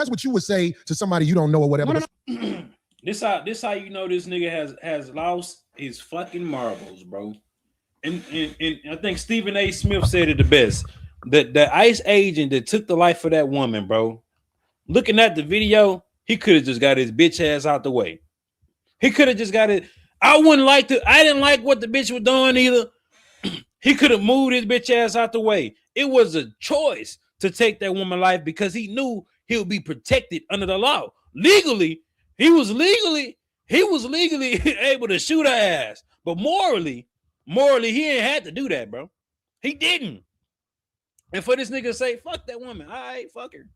what you would say to somebody you don't know or whatever. No. This how you know this nigga has lost his fucking marbles, bro. And I think Stephen A. Smith said it the best. The ICE agent that took the life of that woman, bro. Looking at the video, he could have just got his bitch ass out the way. He could have just got it. I didn't like what the bitch was doing either. He could have moved his bitch ass out the way. It was a choice to take that woman's life because he knew he would be protected under the law. Legally, he was legally able to shoot her ass. But morally, he ain't had to do that, bro. He didn't. And for this nigga to say, fuck that woman, all right, fuck her.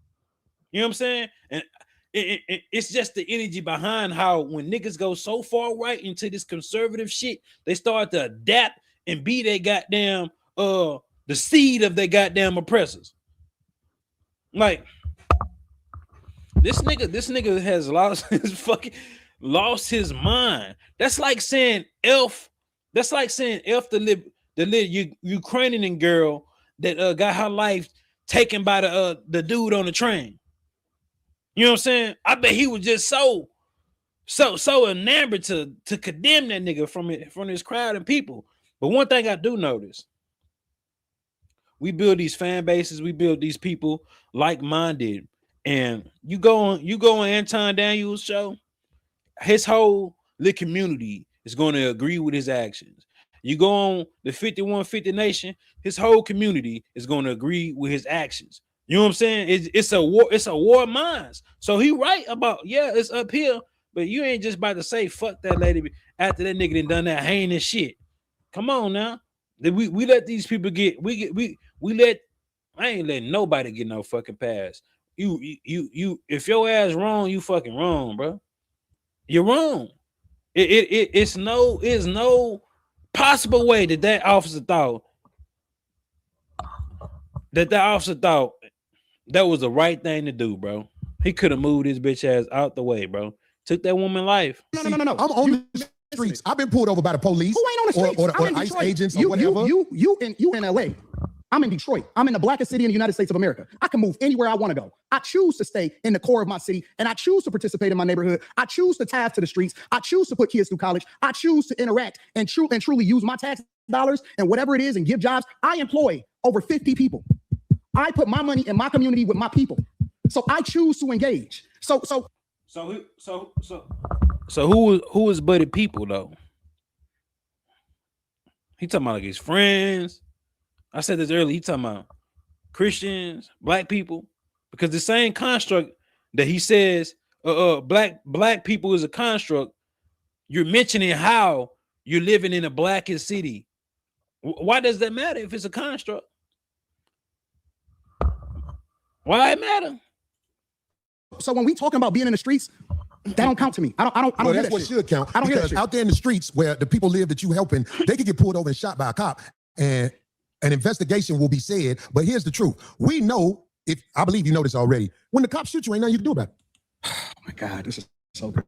You know what I'm saying? And it's just the energy behind how when niggas go so far right into this conservative shit, they start to adapt and be their goddamn the seed of their goddamn oppressors. Like this nigga has lost his mind. That's like saying Elf. That's like saying Elf the Ukrainian girl that got her life taken by the dude on the train. You know what I'm saying? I bet he was just so enamored to condemn that nigga from his crowd of people. But one thing I do notice, we build these fan bases, we build these people like-minded, and you go on Anton Daniels' show, his whole little community is going to agree with his actions. You go on the 5150 Nation, his whole community is going to agree with his actions. You know what I'm saying? It's a war of minds. So he right about, it's uphill, but you ain't just about to say fuck that lady after that nigga done that heinous shit. Come on now. We let these people I ain't letting nobody get no fucking pass. You if your ass wrong, you fucking wrong, bro. You're wrong. It's no possible way that officer thought that was the right thing to do, bro. He could have moved his bitch ass out the way, bro. Took that woman life. No. I'm on the streets. I've been pulled over by the police. Who ain't on the streets? Or I'm in ICE Detroit. agents or whatever. You in LA. I'm in Detroit. I'm in the blackest city in the United States of America. I can move anywhere I want to go. I choose to stay in the core of my city, and I choose to participate in my neighborhood. I choose to tithe to the streets. I choose to put kids through college. I choose to interact and truly use my tax dollars and whatever it is and give jobs. I employ over 50 people. I put my money in my community with my people. So I choose to engage. So who is buddy people though? He talking about like his friends. I said this earlier. He talking about Christians, black people, because the same construct that he says black people is a construct. You're mentioning how you're living in a blackest city. Why does that matter if it's a construct? Why it matter? So when we talking about being in the streets, that don't count to me. I don't Well, hear that's that what shit. should count. I don't hear that Because shit. out there in the streets where the people live that you helping, they could get pulled over and shot by a cop, and an investigation will be said. But here's the truth: we know, if I believe you know this already, when the cops shoot you, ain't nothing you can do about it. Oh my God, this is so good.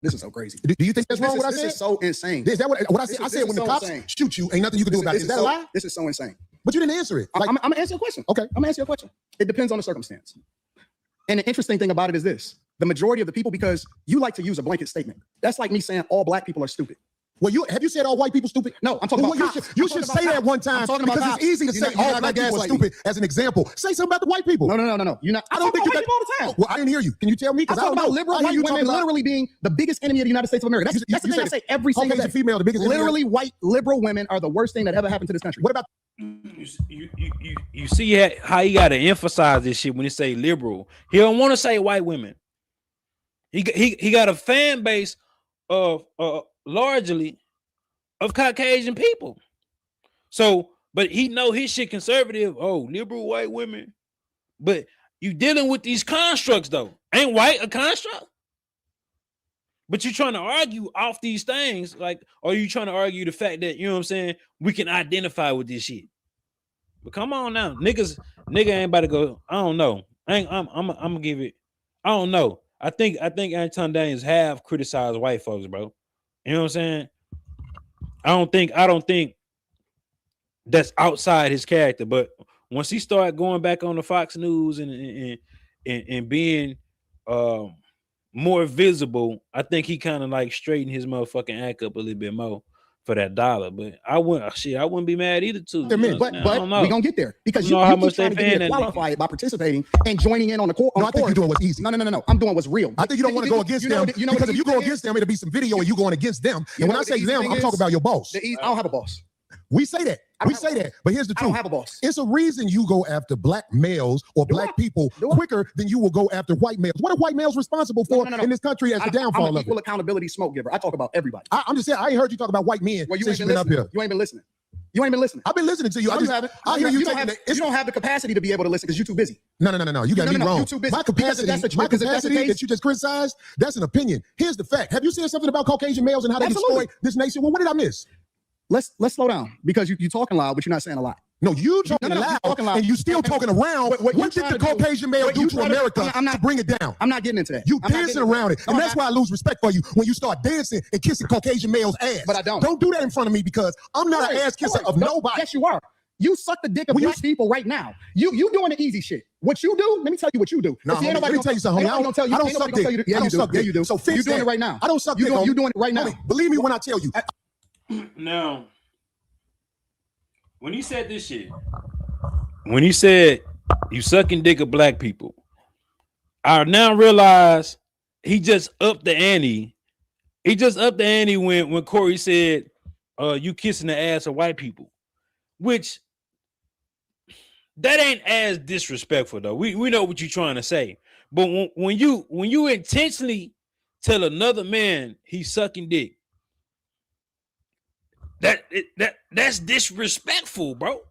This is so crazy. Do you think that's wrong? What I This said? is so insane. Is that what I said? This I is said when the so cops insane. shoot you, ain't nothing you can do about it. Is that a lie? This is so insane. But you didn't answer it. Like, I'm gonna answer your question. Okay. I'm gonna answer your question. It depends on the circumstance. And the interesting thing about it is this: the majority of the people, because you like to use a blanket statement. That's like me saying all black people are stupid. Well, have you said all white people stupid? No, I'm talking Well, about you should say that one time because it's easy to say all black people are stupid as an example. Say something about the white people. No. You're not. I don't think you got all the time. Well, I didn't hear you. Can you tell me? I'm talking about liberal white women literally being the biggest enemy of the United States of America. That's the thing I say every single day. Female, the biggest literally white liberal women are the worst thing that ever happened to this country. What about you see how he got to emphasize this shit when he say liberal? He don't want to say white women. He got a fan base of largely of Caucasian people. So, but he know his shit conservative. Oh, liberal white women. But you dealing with these constructs though. Ain't white a construct? But you trying to argue off these things, like, or you trying to argue the fact that, you know what I'm saying, we can identify with this shit. But come on now, nigga ain't about to go. I don't know. I'm gonna give it. I don't know. I think Anton Daniels have criticized white folks, bro. You know what I'm saying? I don't think that's outside his character. But once he started going back on the Fox News and being more visible, I think he kind of like straightened his motherfucking act up a little bit more for that dollar. But I wouldn't be mad either too. But we're gonna get there because you keep trying to get me to qualify it by participating and joining in on the court. No, I think you're doing what's easy. No. I'm doing what's real. I think you don't want to go against them because if you go against them, it'll be some video and you going against them. And when I say them, I'm talking about your boss. I don't have a boss. We say that. But here's the truth. I don't have a boss. It's a reason you go after black males or black people quicker than you will go after white males. What are white males responsible for in this country as the downfall I'm an of equal it? accountability smoke giver. I talk about everybody. I'm just saying, I ain't heard you talk about white men Well, since you've been up here. You ain't been listening. You ain't been listening. I've been listening to you. You haven't. I hear you don't have the capacity to be able to listen because you're too busy. No. You got me wrong. You're too busy. My capacity that you just criticized, that's an opinion. Here's the fact. Have you seen something about Caucasian males and how they destroy this nation? Well, what did I miss? Let's slow down because you're talking loud, but you're not saying a lot. No, you talking loud, and you still talking around. What did the Caucasian male do to America to bring it down? I'm not getting into that. You dancing around it, and that's why I lose respect for you when you start dancing and kissing Caucasian males' ass. But I don't. Don't do that in front of me because I'm not an ass kisser of nobody. Yes, you are. You suck the dick of black people right now. You doing the easy shit. What you do? Let me tell you what you do. No, let me tell you something. I don't suck dick. Yeah, you do. Yeah, you do. So fix you doing it right now. I don't suck dick. You doing it right now. Believe me when I tell you. Now, when he said this shit, when he said you sucking dick of black people, I now realize he just upped the ante. He just upped the ante when Corey said, you kissing the ass of white people, which that ain't as disrespectful though. We know what you're trying to say, but when you intentionally tell another man he's sucking dick, that's disrespectful, bro.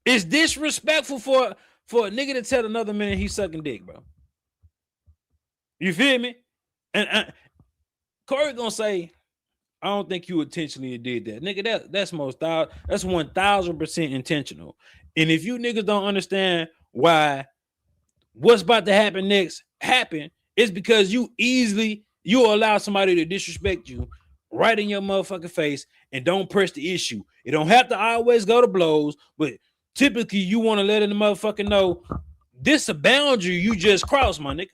It's disrespectful for a nigga to tell another man he's sucking dick, bro. You feel me? And Corey gonna say, I don't think you intentionally did that, nigga. That's 1000% intentional. And if you niggas don't understand why what's about to happen next it's because you allow somebody to disrespect you right in your motherfucking face and don't press the issue. It don't have to always go to blows, but typically you want to let the motherfucker know this a boundary you just crossed, my nigga.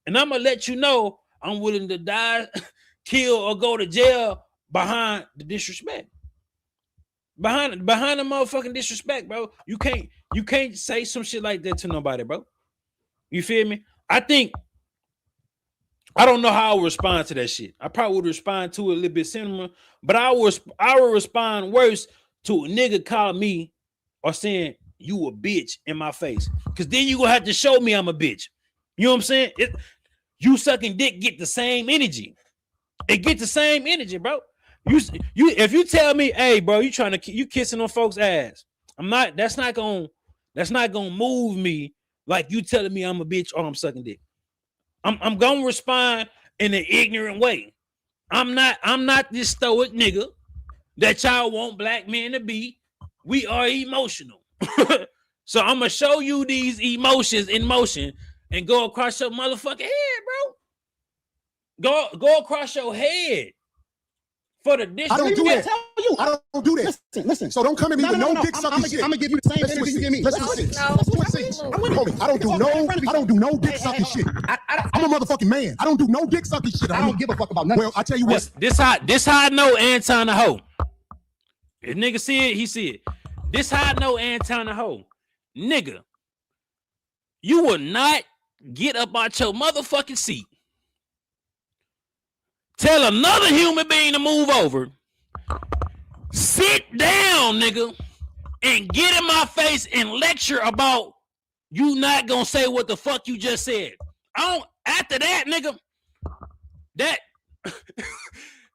And I'm gonna let you know I'm willing to die, kill, or go to jail behind the disrespect. Behind the motherfucking disrespect, bro. You can't say some shit like that to nobody, bro. You feel me? I don't know how I would respond to that shit. I probably would respond to it a little bit similar, but I would respond worse to a nigga call me or saying you a bitch in my face. Cause then you gonna have to show me I'm a bitch. You know what I'm saying? You sucking dick get the same energy. It get the same energy, bro. You if you tell me, hey, bro, you kissing on folks' ass. That's not gonna move me like you telling me I'm a bitch or I'm sucking dick. I'm gonna respond in an ignorant way. I'm not this stoic nigga that y'all want black men to be. We are emotional. So I'm gonna show you these emotions in motion and go across your motherfucking head, bro. Go across your head. for the dish. I don't do that. Tell you. I don't do that. Listen. So don't come at me with no dick I'm sucking shit. gonna give you the same energy you give me. Let's switch seats. Homie, I don't do no dick sucking shit. I'm a motherfucking man. I don't do no dick sucking shit. I don't give a fuck about nothing. Well, I tell you what. This how I know Anton a hoe. If nigga see it, he see it. This how I know Anton a hoe. Nigga, you will not get up out your motherfucking seat. Tell another human being to move over. Sit down, nigga, and get in my face and lecture about you not gonna say what the fuck you just said. After that, nigga, that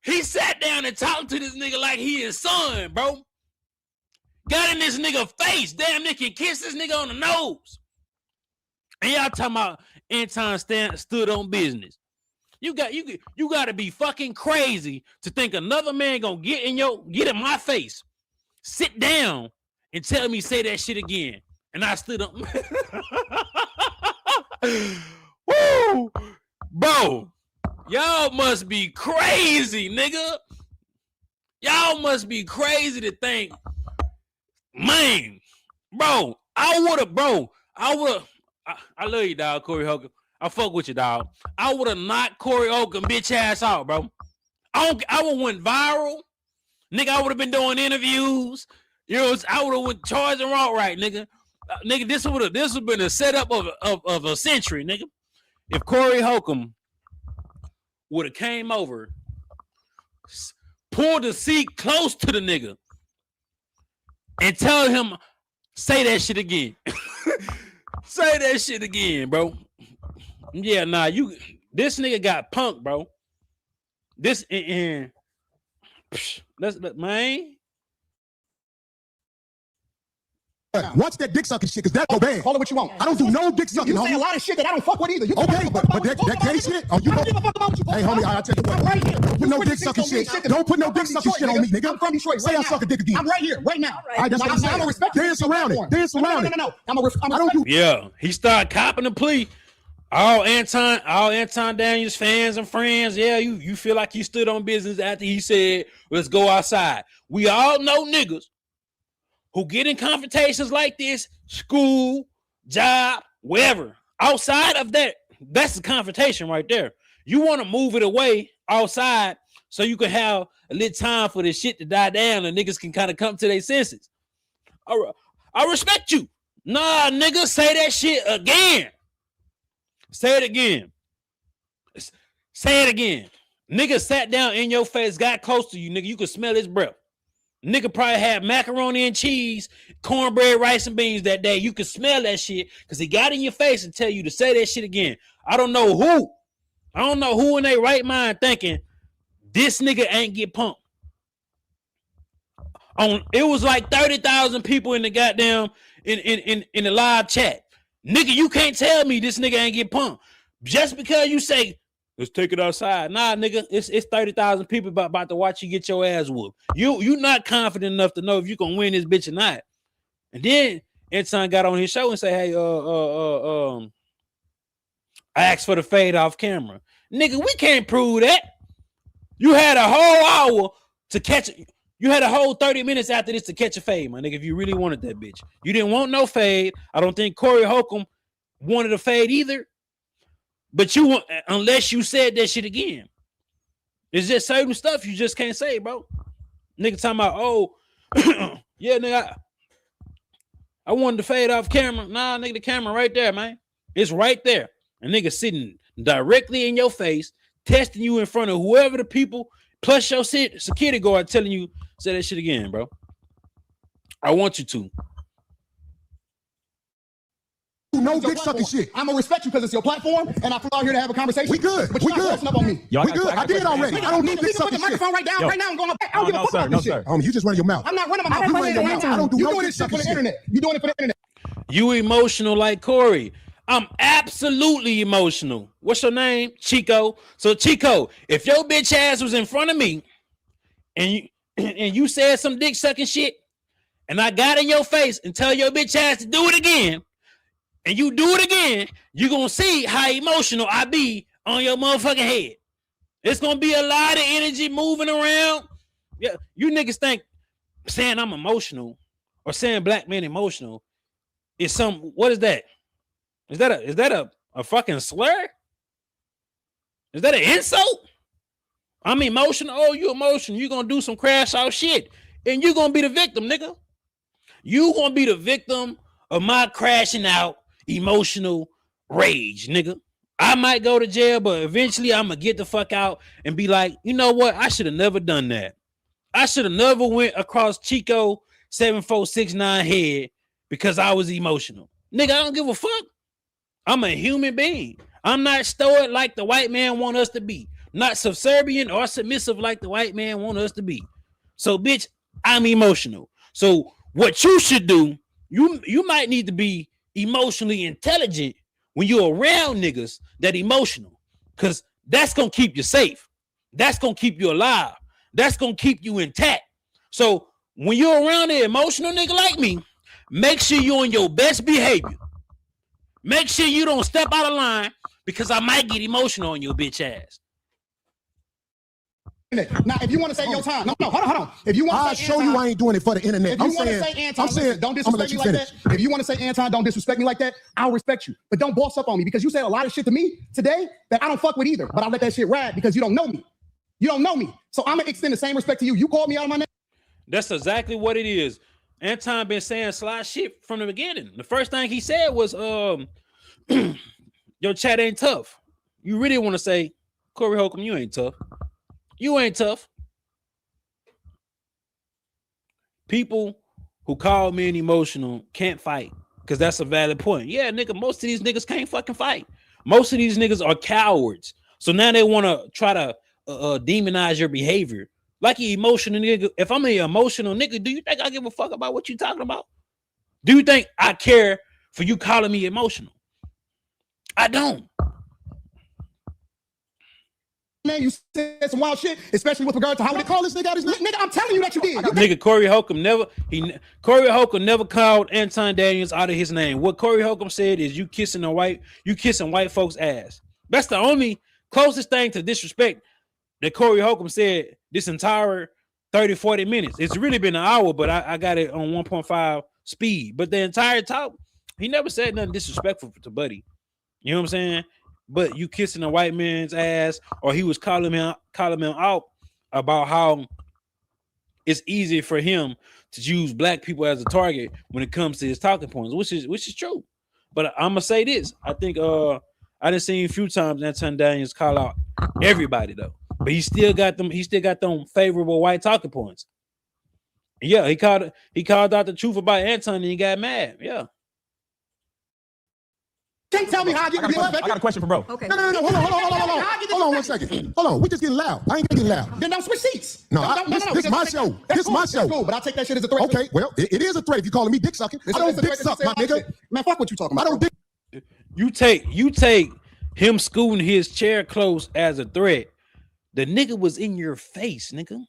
he sat down and talked to this nigga like he his son, bro. Got in this nigga face. Damn, nigga can kiss this nigga on the nose. And y'all talking about Anton stood on business. You got to be fucking crazy to think another man gonna get in my face, sit down, and tell me say that shit again. And I stood up. Woo, bro. Y'all must be crazy, nigga. Y'all must be crazy to think, man, bro. I love you, dog, Corey Holcomb. I fuck with you, dog. I would have knocked Corey Holcomb bitch ass out, bro. I would have went viral, nigga. I would have been doing interviews. You know, I would have went charging raw right, nigga. Nigga, this would have been a setup of a century, nigga. If Corey Holcomb would have came over, pulled the seat close to the nigga, and tell him, say that shit again. Say that shit again, bro. Yeah, nah, this nigga got punked, bro. This man. Watch that dick sucking shit, cause that go bad. Call it what you want. I don't do no dick sucking, You say a homie. lot of shit that I don't fuck with either. Okay, but that gay shit? Oh, you I don't give a fuck about what you Hey, homie, I'll tell you what. I'm right here. Don't put no dick sucking shit. Don't put no dick sucking shit on me, nigga. I'm from Detroit. Say I suck a dick again. I'm right here, right now. All right, that's what I'm saying. I'm gonna respect you. Dance around it. Dance around it. No. I don't do. Yeah, he started copping the plea. All Anton Daniels fans and friends, yeah, you feel like you stood on business after he said, let's go outside. We all know niggas who get in confrontations like this, school, job, wherever. Outside of that, that's the confrontation right there. You want to move it away outside so you can have a little time for this shit to die down and niggas can kind of come to their senses. I respect you. Nah, nigga, say that shit again. Say it again. Say it again. Nigga sat down in your face, got close to you, nigga. You could smell his breath. Nigga probably had macaroni and cheese, cornbread, rice, and beans that day. You could smell that shit because he got in your face and tell you to say that shit again. I don't know who in their right mind thinking this nigga ain't get punked. It was like 30,000 people in the goddamn in the live chat. Nigga, you can't tell me this nigga ain't get punked. Just because you say, let's take it outside. Nah, nigga, it's 30,000 people about to watch you get your ass whooped. You not confident enough to know if you gonna win this bitch or not. And then Anton got on his show and say, hey, I asked for the fade off camera. Nigga, we can't prove that. You had a whole hour to catch it. You had a whole 30 minutes after this to catch a fade, my nigga, if you really wanted that bitch. You didn't want no fade. I don't think Corey Holcomb wanted a fade either. But you want, unless you said that shit again. It's just certain stuff you just can't say, bro. Nigga talking about, oh, yeah, nigga, I wanted to fade off camera. Nah, nigga, the camera right there, man. It's right there. A nigga sitting directly in your face, testing you in front of whoever the people, plus your security guard telling you, say that shit again, bro. I want you to. No dick sucking shit. I'm gonna respect you because it's your platform, and I flew out here to have a conversation. We good. But We you're not good. up on me. We good. I did already. I don't need dick Put sucking the shit. microphone right down, right now. I'm going up. I don't give a fuck about this shit. You just run your mouth. I'm not running my mouth. You run your mouth. I don't do You no doing dick this shit for sucking the shit. internet. You doing it for the internet. You emotional like Corey. I'm absolutely emotional. What's your name? Chico. So Chico, if your bitch ass was in front of me and you said some dick sucking shit and I got in your face and tell your bitch ass to do it again and you do it again, you're going to see how emotional I be on your motherfucking head. It's going to be a lot of energy moving around. Yeah, you niggas think saying I'm emotional or saying black men emotional is some. What is that? Is that a fucking slur? Is that an insult? I'm emotional. Oh, you emotional. You gonna do some crash out shit, and you gonna be the victim, nigga. You gonna be the victim of my crashing out emotional rage, nigga. I might go to jail, but eventually I'm gonna get the fuck out and be like, you know what? I should have never done that. I should have never went across Chico 7469 head because I was emotional. Nigga, I don't give a fuck. I'm a human being. I'm not stoic like the white man want us to be. Not subservient or submissive like the white man want us to be. So, bitch, I'm emotional. So, what you should do, you might need to be emotionally intelligent when you're around niggas that emotional, because that's gonna keep you safe. That's gonna keep you alive. That's gonna keep you intact. So, when you're around an emotional nigga like me, make sure you're on your best behavior. Make sure you don't step out of line, because I might get emotional on your bitch ass. Now, if you want to say your time, no, hold on. If you want to I'll show you I ain't doing it for the internet. If you want to say Anton, listen, don't disrespect me like that. If you want to say Anton, don't disrespect me like that, I'll respect you. But don't boss up on me, because you said a lot of shit to me today that I don't fuck with either. But I let that shit ride because you don't know me. You don't know me. So I'm going to extend the same respect to you. You called me out of my name. That's exactly what it is. Anton been saying sly shit from the beginning. The first thing he said was, your chat ain't tough. You really want to say, Corey Holcomb, you ain't tough. You ain't tough. People who call men emotional can't fight, because that's a valid point. Yeah, nigga, most of these niggas can't fucking fight. Most of these niggas are cowards. So now they want to try to demonize your behavior. Like you emotional nigga. If I'm an emotional nigga, do you think I give a fuck about what you talking about? Do you think I care for you calling me emotional? I don't. Man, you said some wild shit, especially with regard to how they call this nigga out his name. Nigga, I'm telling you that you did. Nigga, Corey Holcomb never called Anton Daniels out of his name. What Corey Holcomb said is you kissing white folks' ass. That's the only closest thing to disrespect that Corey Holcomb said this entire 30-40 minutes. It's really been an hour, but I got it on 1.5 speed. But the entire talk, he never said nothing disrespectful to Buddy. You know what I'm saying? But you kissing a white man's ass, or he was calling him out about how it's easy for him to use black people as a target when it comes to his talking points, which is true. But I'm gonna say this: I think I done seen a few times Anton Daniels call out everybody though, but he still got them favorable white talking points. Yeah, he called out the truth about Anton and he got mad. Yeah. Can't tell me how I get I got a question for bro. Okay. No. Hold on 1 second. Hold on. We just getting loud. I ain't getting loud. Then don't switch seats. No, this is my show. This is my show. Cool, but I take that shit as a threat. Okay, well, it is a threat if you calling me dick sucking. I don't dick suck, my nigga. Man, fuck what you talking about. I don't dick. You take him scooting his chair close as a threat. The nigga was in your face, nigga.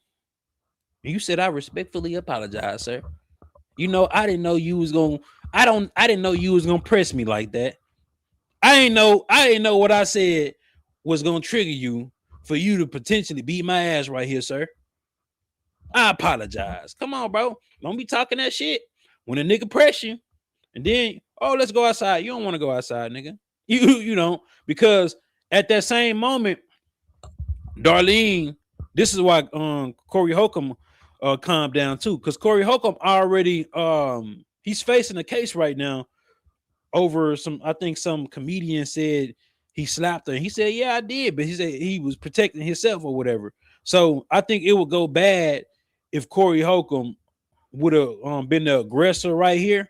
You said I respectfully apologize, sir. You know, I didn't know you was gonna press me like that. I didn't know what I said was gonna trigger you for you to potentially beat my ass right here, sir. I apologize. Come on, bro. Don't be talking that shit when a nigga press you, and then let's go outside. You don't want to go outside, nigga. You don't, because at that same moment, Darlene, this is why Corey Holcomb calmed down too, because Corey Holcomb already he's facing a case right now over some comedian said he slapped her. He said, yeah, I did, but he said he was protecting himself or whatever. So I think it would go bad if Corey Holcomb would have been the aggressor right here.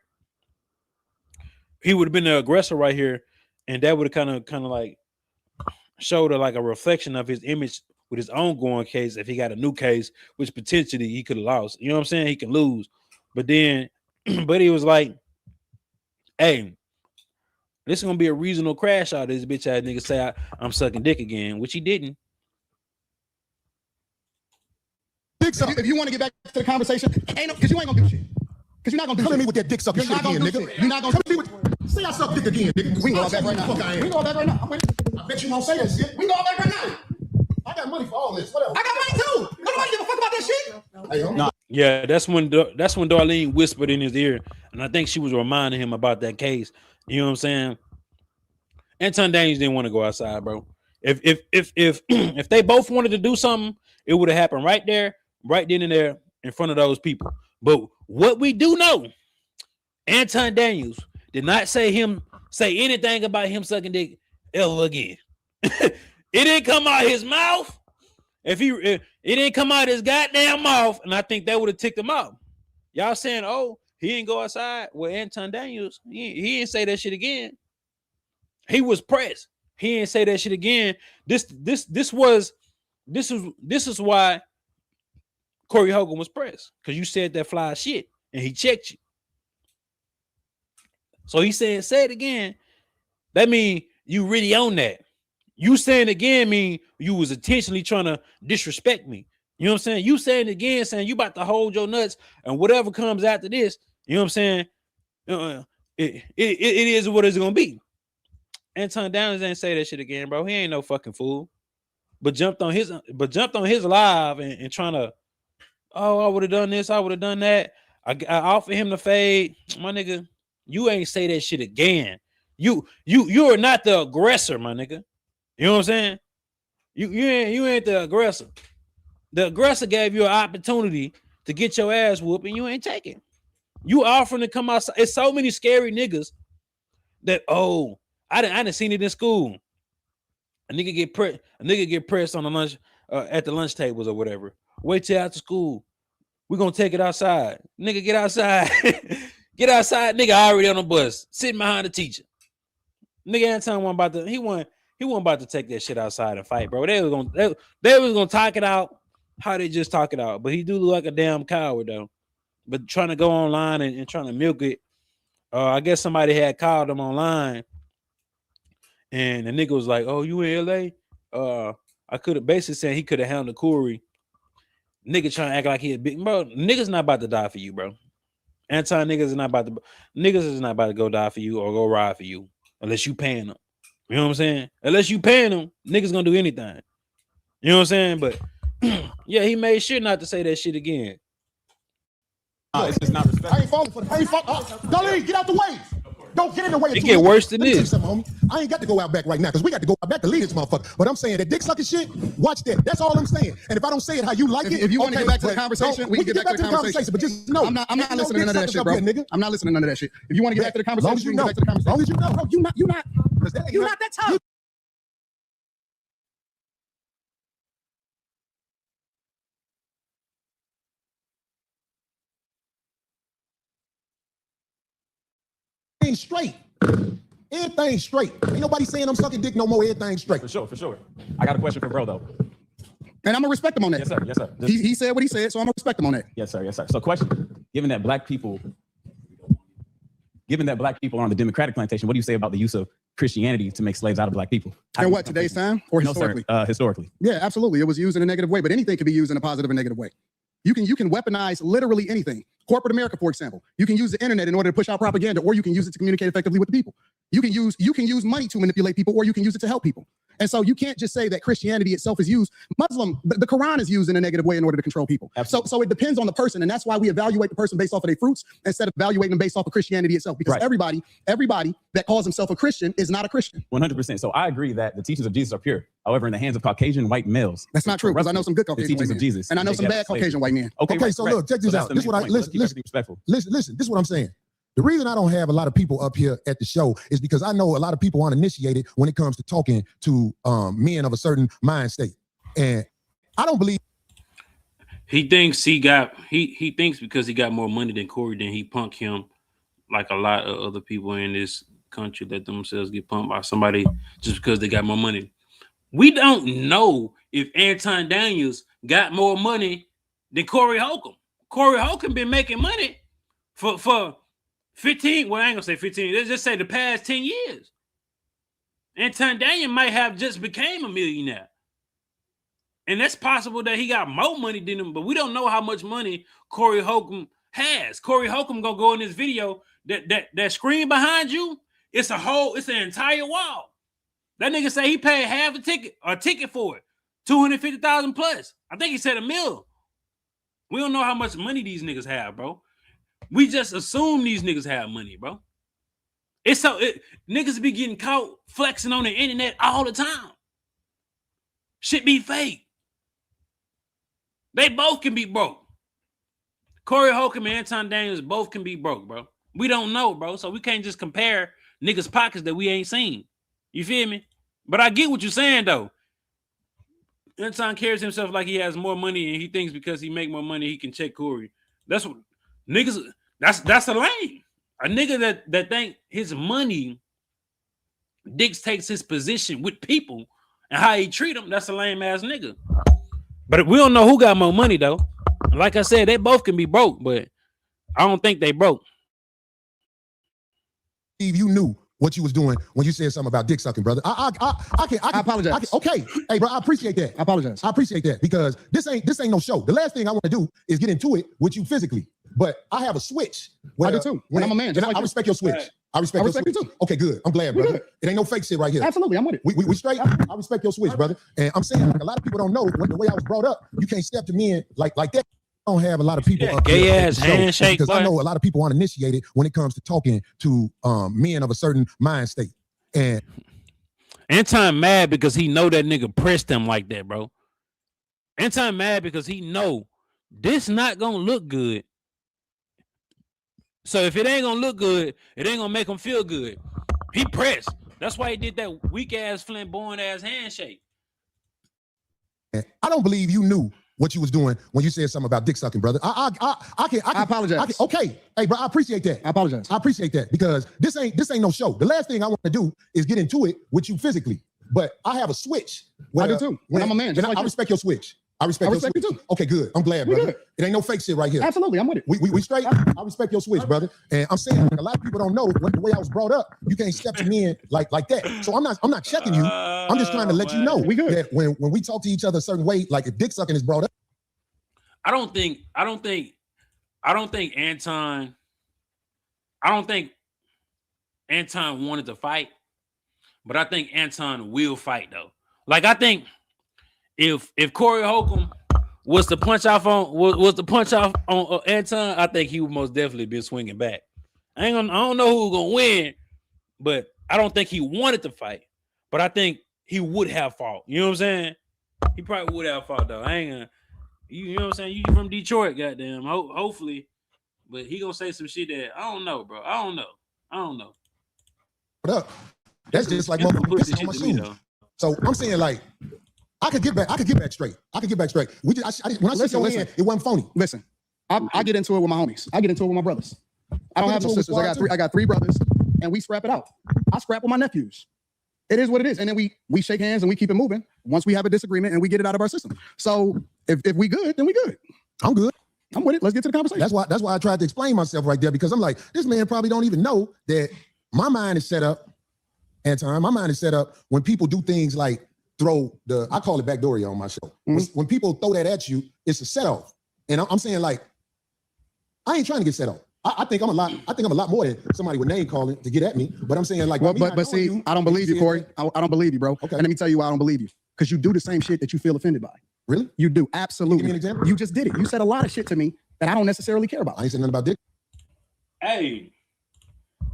He would have been the aggressor right here, and that would have kind of like showed like a reflection of his image with his ongoing case. If he got a new case, which potentially he could have lost, you know what I'm saying? He can lose, but then, but he was like, hey, this is gonna be a reasonable crash out. This bitch ass nigga say I'm sucking dick again, which he didn't. If you want to get back to the conversation, because you ain't gonna do shit. Because you're not gonna do Come shit. at me with that dick sucking shit again, nigga. You're not gonna come at me with. Say I suck dick again, nigga. We can go all back right now. We can go all back right now. I'm with it. I bet you won't say that shit. We can go all back right now. I got money for all this. Whatever. I got money too. nobody give a fuck about that shit. Yeah, that's when Darlene whispered in his ear, and I think she was reminding him about that case. You know what I'm saying? Anton Daniels didn't want to go outside, bro. If if they both wanted to do something, it would have happened right there, right then and there, in front of those people. But what we do know, Anton Daniels did not say anything about him sucking dick ever again. It didn't come out his mouth. If it didn't come out his goddamn mouth, and I think that would have ticked him off. Y'all saying, oh, he didn't go outside. Well, Anton Daniels, he didn't say that shit again. He was pressed. He didn't say that shit again. This is why Corey Holcomb was pressed, because you said that fly shit and he checked you. So he said, say it again. That means you really own that. You saying again mean you was intentionally trying to disrespect me. You know what I'm saying? You saying again, saying you about to hold your nuts, and whatever comes after this, you know what I'm saying? It is what it's gonna be. Anton Daniels ain't say that shit again, bro. He ain't no fucking fool. But jumped on his live and trying to, oh, I would have done this, I would have done that. I offered him the fade. My nigga, you ain't say that shit again. You are not the aggressor, my nigga. You know what I'm saying? You ain't the aggressor. The aggressor gave you an opportunity to get your ass whooped, and you ain't taking. You offering to come outside. It's so many scary niggas that, oh, I didn't seen it in school. A nigga get pressed on the lunch at the lunch tables or whatever. Wait till after school. We're gonna take it outside. Nigga, get outside. Get outside, nigga already on the bus, sitting behind the teacher. Nigga Anton wasn't about to take that shit outside and fight, bro. They was gonna talk it out how they just talk it out. But he do look like a damn coward though. But trying to go online and trying to milk it. I guess somebody had called him online, and the nigga was like, "Oh, you in LA?" I could have basically said he could have handled Corey. Nigga trying to act like he a big bro. Niggas not about to die for you, bro. Anton niggas is not about to go die for you or go ride for you unless you paying them. You know what I'm saying? Unless you paying them, niggas gonna do anything. You know what I'm saying? But yeah, he made sure not to say that shit again. It's just not respectful. I ain't falling for it. Darlene, get out the way. Don't get in the way. It get worse than this. I ain't got to go out back right now because we got to go out back to lead this motherfucker. But I'm saying that dick sucking shit, watch that. That's all I'm saying. And if I don't say it how you like it, if you want to get back to the conversation, we can get back to the conversation. But just know, I'm not listening to none of that shit, bro. I'm not listening to none of that shit. If you want to get back to the conversation, we can get back to the conversation. As long as you know, bro, you're not that tough. Straight. Everything straight. Ain't nobody saying I'm sucking dick no more. Everything straight. For sure. I got a question for bro though. And I'm gonna respect him on that. Yes, sir. He said what he said, so I'm gonna respect him on that. Yes, sir. So question, given that black people are on the Democratic plantation, what do you say about the use of Christianity to make slaves out of black people? In what, today's time or historically? No, sir, historically. Yeah, absolutely. It was used in a negative way, but anything can be used in a positive and negative way. You can weaponize literally anything. Corporate America, for example. You can use the internet in order to push out propaganda, or you can use it to communicate effectively with the people. You can use money to manipulate people, or you can use it to help people. And so you can't just say that Christianity itself is used. The Quran is used in a negative way in order to control people. So it depends on the person, and that's why we evaluate the person based off of their fruits instead of evaluating them based off of Christianity itself. Because everybody that calls himself a Christian is not a Christian. 100%. So I agree that the teachings of Jesus are pure. However, in the hands of Caucasian white males, that's not true, because I know some good Caucasian white men. Jesus, and I know some bad Caucasian white men. Okay, so look, check this out. This is what listen. This is what I'm saying. The reason I don't have a lot of people up here at the show is because I know a lot of people aren't initiated when it comes to talking to men of a certain mind state. And I don't believe he thinks he thinks because he got more money than Corey, then he punked him like a lot of other people in this country let themselves get pumped by somebody just because they got more money. We don't know if Anton Daniels got more money than Corey Holcomb. Corey Holcomb been making money for 15, well, I ain't gonna say 15, let's just say the past 10 years. Anton Daniels might have just became a millionaire. And that's possible that he got more money than him, but we don't know how much money Corey Holcomb has. Corey Holcomb gonna go in this video, that screen behind you, it's an entire wall. That nigga say he paid half a ticket for it. 250,000 plus. I think he said $1 million. We don't know how much money these niggas have, bro. We just assume these niggas have money, bro. It's so niggas be getting caught flexing on the internet all the time. Shit be fake. They both can be broke. Corey Holcomb and Anton Daniels both can be broke, bro. We don't know, bro. So we can't just compare niggas' pockets that we ain't seen. You feel me? But I get what you're saying, though. Anton carries himself like he has more money and he thinks because he make more money, he can check Corey. That's what niggas, that's a lame. A nigga that think his money dictates his position with people and how he treat them, that's a lame ass nigga. But we don't know who got more money, though. Like I said, they both can be broke, but I don't think they broke. Steve, you knew what you was doing when you said something about dick sucking, brother. I apologize. Okay, hey, bro, I appreciate that. I apologize. I appreciate that because this ain't no show. The last thing I want to do is get into it with you physically, but I have a switch. I do too. When I'm a man, I respect your switch. Right. I respect your switch. you too. Okay, good. I'm glad, brother. It ain't no fake shit right here. Absolutely, I'm with it. We straight. I respect your switch, brother. And I'm saying like, a lot of people don't know the way I was brought up. You can't step to men like that. I don't have a lot of people up gay here ass handshake, because boy. I know a lot of people aren't initiated when it comes to talking to men of a certain mind state. And Anton mad because he know that nigga pressed him like that, bro. Anton mad because he know this not gonna look good. So if it ain't gonna look good, it ain't gonna make him feel good. He pressed. That's why he did that weak ass flamboyant ass handshake. I don't believe you knew what you was doing when you said something about dick sucking, brother. I apologize. Okay, hey, bro, I appreciate that. I apologize. I appreciate that because this ain't no show. The last thing I want to do is get into it with you physically, but I have a switch. I do too. When I'm a man, just like I you. respect your switch. I respect your switch. you too. Okay, good. I'm glad, We brother. good. It ain't no fake shit right here. Absolutely, I'm with it. We straight. I respect your switch, brother. And I'm saying like, a lot of people don't know the way I was brought up. You can't step to men like that. So I'm not checking you. I'm just trying to let you know We good. that when we talk to each other a certain way, like if dick sucking is brought up. I don't think Anton wanted to fight, but I think Anton will fight though. Like I think if Corey Holcomb was to punch off on Anton, I think he would most definitely be swinging back. I don't know who's gonna win, but I don't think he wanted to fight. But I think he would have fought. You know what I'm saying? He probably would have fought though. I ain't gonna. You know what I'm saying? You from Detroit, goddamn. Hopefully, but he gonna say some shit that I don't know, bro. I don't know. What up? That's just like motherfucking on my shoes. So I'm saying like I could get back straight. We just when I said Listen. it wasn't phony. Listen, I get into it with my homies. I get into it with my brothers. I don't have no sisters. I got three brothers, and we scrap it out. I scrap with my nephews. It is what it is, and then we shake hands and we keep it moving. Once we have a disagreement and we get it out of our system. So if we good, then we good. I'm good. I'm with it. Let's get to the conversation. That's why I tried to explain myself right there because I'm like, this man probably don't even know that my mind is set up. Anton, my mind is set up when people do things like I call it backdoory on my show. When people throw that at you, it's a set off. And I'm saying like, I ain't trying to get set off. I think I'm a lot more than somebody with name calling to get at me. But I'm saying like, but see, I don't believe you, Corey. I don't believe you, bro. Okay. And let me tell you why I don't believe you. Because you do the same shit that you feel offended by. Really? You do, absolutely. Give me an example. You just did it. You said a lot of shit to me that I don't necessarily care about. I ain't saying nothing about dick. Hey,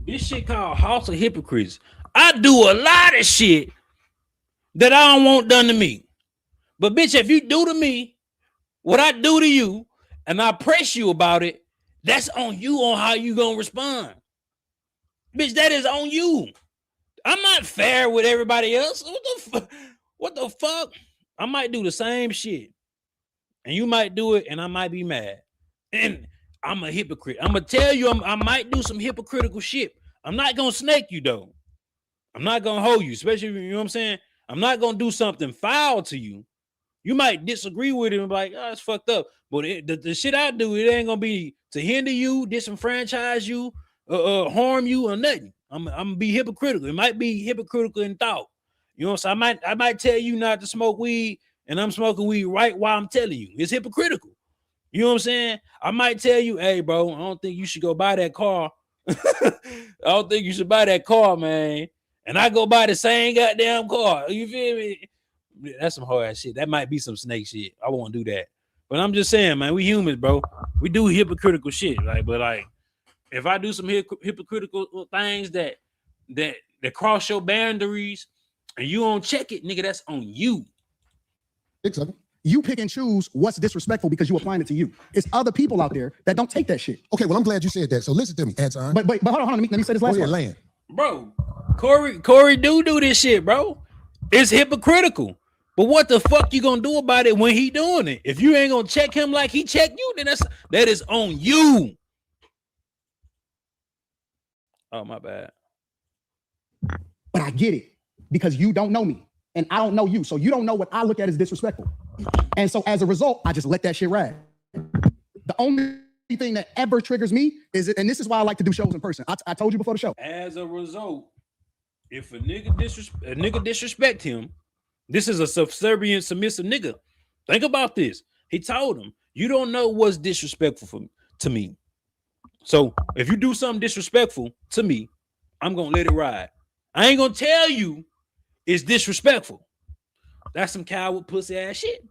this shit called House of Hypocrites. I do a lot of shit that I don't want done to me. But bitch, if you do to me what I do to you and I press you about it, that's on you on how you gonna respond. Bitch, that is on you. I'm not fair with everybody else. What the fuck? I might do the same shit. And you might do it and I might be mad. And I'm a hypocrite. I'm gonna tell you I might do some hypocritical shit. I'm not gonna snake you though. I'm not gonna hold you, especially, you know what I'm saying? I'm not gonna do something foul to you. You might disagree with it and be like, oh, it's fucked up. But the shit I do, it ain't gonna be to hinder you, disenfranchise you, harm you, or nothing. I'm gonna be hypocritical. It might be hypocritical in thought. You know what I'm saying? I might tell you not to smoke weed, and I'm smoking weed right while I'm telling you. It's hypocritical. You know what I'm saying? I might tell you, hey, bro, I don't think you should go buy that car. I don't think you should buy that car, man. And I go buy the same goddamn car. You feel me? that's some hard ass shit. That might be some snake shit. I won't do that. But I'm just saying, man, we humans, bro. We do hypocritical shit, like. But like, if I do some hypocritical things that cross your boundaries, and you don't check it, nigga, that's on you. 6 of them. You pick and choose what's disrespectful because you applying it to you. It's other people out there that don't take that shit. Okay, well, I'm glad you said that. So listen to me, Anton. But hold on, let me say this last Go one. ahead, land. Bro, Corey do this shit, bro. It's hypocritical. But what the fuck you gonna do about it when he doing it? If you ain't gonna check him like he checked you, then that is on you. Oh, my bad. But I get it because you don't know me and I don't know you. So you don't know what I look at as disrespectful. And so as a result, I just let that shit ride. The only thing that ever triggers me is it, and this is why I like to do shows in person. I told you before the show. As a result, if a nigga disrespect him, this is a subservient, submissive nigga. Think about this. He told him, you don't know what's disrespectful to me. So if you do something disrespectful to me, I'm gonna let it ride. I ain't gonna tell you it's disrespectful. That's some coward pussy ass shit.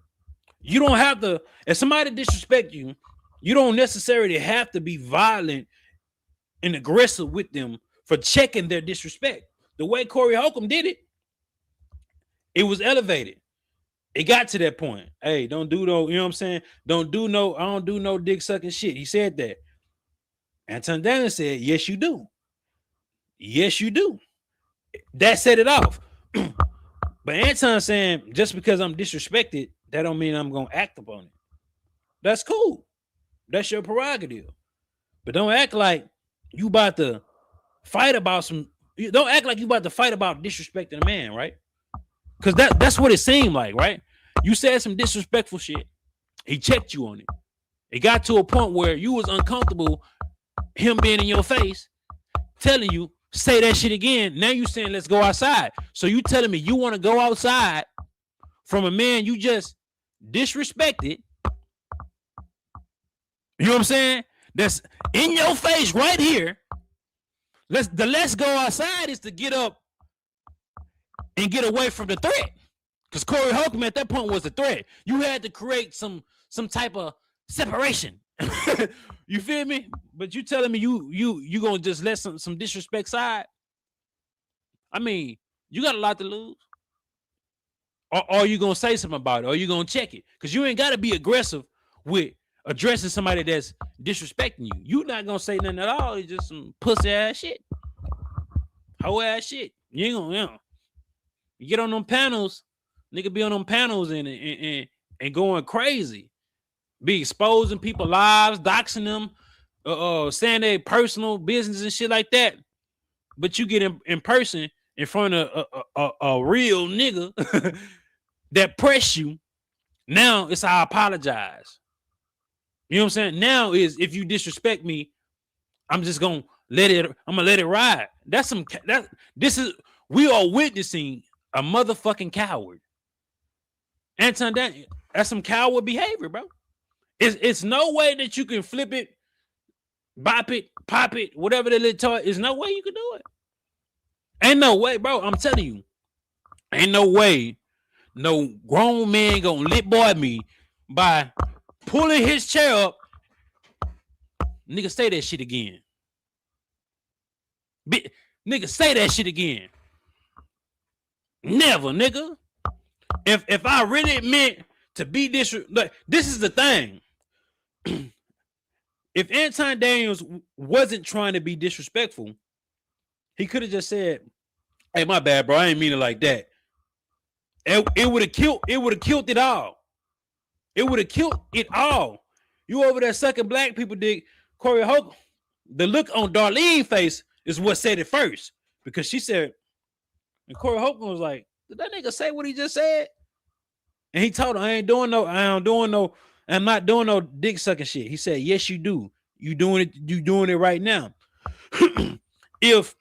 You don't have to, if somebody disrespect you, you don't necessarily have to be violent and aggressive with them for checking their disrespect. The way Corey Holcomb did it, it was elevated. It got to that point. Hey, don't do no, you know what I'm saying? I don't do no dick sucking shit. He said that. Anton Daniel said, yes, you do. Yes, you do. That set it off. But Anton saying, just because I'm disrespected, that don't mean I'm gonna act upon it. That's cool. That's your prerogative. But don't act like you about to fight about don't act like you about to fight about disrespecting a man, right? Because that's what it seemed like, right? You said some disrespectful shit. He checked you on it. It got to a point where you was uncomfortable him being in your face, telling you, say that shit again. Now you saying, let's go outside. So you telling me you want to go outside from a man you just disrespected. You know what I'm saying? That's in your face right here. Let's go outside is to get up and get away from the threat. Because Corey Holcomb at that point was the threat. You had to create some type of separation. You feel me? But you telling me you gonna just let some disrespect side? I mean, you got a lot to lose. Or are you gonna say something about it? Or are you gonna check it? Because you ain't gotta be aggressive with addressing somebody that's disrespecting you. You not gonna say nothing at all. It's just some pussy ass shit. Hoe ass shit. You ain't gonna, you get on them panels, nigga be on them panels and going crazy. Be exposing people's lives, doxing them, saying their personal business and shit like that. But you get in person in front of a real nigga that press you. Now it's I apologize. You know what I'm saying? Now is if you disrespect me, I'm just gonna let it ride. We are witnessing a motherfucking coward. Anton, that's some coward behavior, bro. It's no way that you can flip it, bop it, pop it, whatever the little toy. There's no way you can do it. Ain't no way, bro. I'm telling you, ain't no way no grown man gonna lip boy me by pulling his chair up. Nigga, say that shit again. Nigga, say that shit again. Never, nigga. If I really meant to be this is the thing. If Anton Daniels wasn't trying to be disrespectful, he could have just said, "Hey, my bad, bro. I ain't mean it like that." It would have killed it all. It would have killed it all. You over there sucking black people dick, Corey Holcomb. The look on Darlene's face is what said it first. Because she said, and Corey Holcomb was like, did that nigga say what he just said? And he told her, I'm not doing no dick sucking shit. He said, yes, you do. You doing it right now. If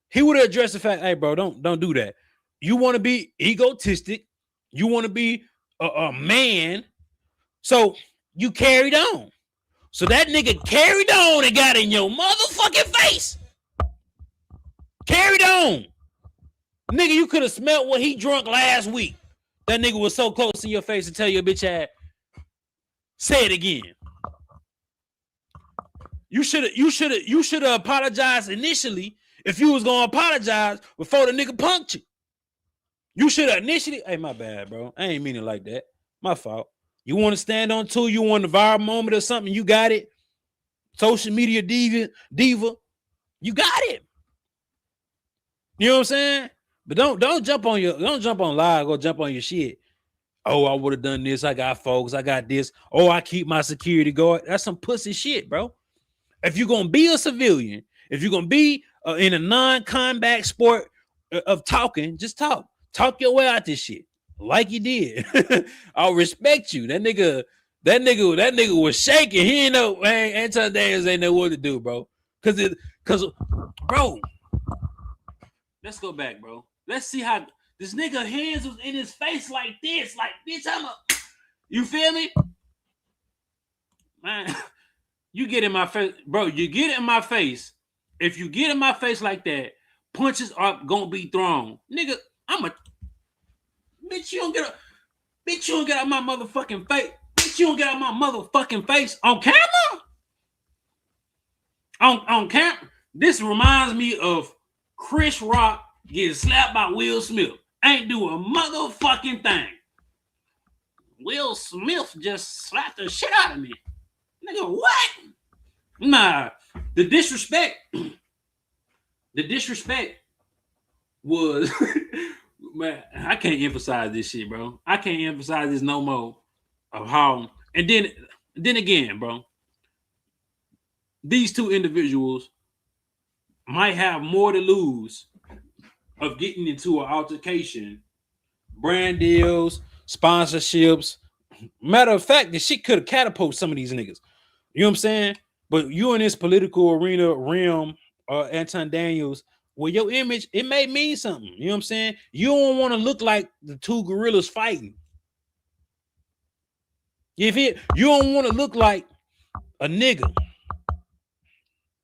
he would have addressed the fact, hey, bro, don't do that. You want to be egotistic. You want to be a man. So you carried on. So that nigga carried on and got in your motherfucking face. Carried on. Nigga, you could have smelled what he drunk last week. That nigga was so close in your face to tell your bitch ass, say it again. You should have apologized initially if you was gonna apologize before the nigga punked you. You should have initially. Hey, my bad, bro. I ain't mean it like that. My fault. You want to stand on two? You want a viral moment or something? You got it. Social media diva. You got it. You know what I'm saying? But don't jump on live. Go jump on your shit. Oh, I would have done this. I got folks. I got this. Oh, I keep my security guard. That's some pussy shit, bro. If you're gonna be a civilian, if you're gonna be in a non-combat sport of talking, just talk. Talk your way out this shit, like you did. I'll respect you. That nigga was shaking. He ain't know. Man, Anton Daniels ain't know what to do, bro. Cause, bro. Let's go back, bro. Let's see how this nigga hands was in his face like this, bitch. You feel me, man? You get in my face, bro. You get in my face. If you get in my face like that, punches are gonna be thrown, nigga. Bitch. You don't get out my motherfucking face. Bitch, you don't get out my motherfucking face on camera. On camera. This reminds me of Chris Rock getting slapped by Will Smith. Ain't do a motherfucking thing. Will Smith just slapped the shit out of me. Nigga, what? Nah, the disrespect was, man, I can't emphasize this shit, bro. I can't emphasize this no more of how, and then again, bro, these two individuals might have more to lose of getting into an altercation, brand deals, sponsorships. Matter of fact, the shit could have catapulted some of these niggas. You know what I'm saying? But you in this political arena realm, Anton Daniels, well, your image, it may mean something. You know what I'm saying? You don't want to look like the two gorillas fighting. You don't want to look like a nigga.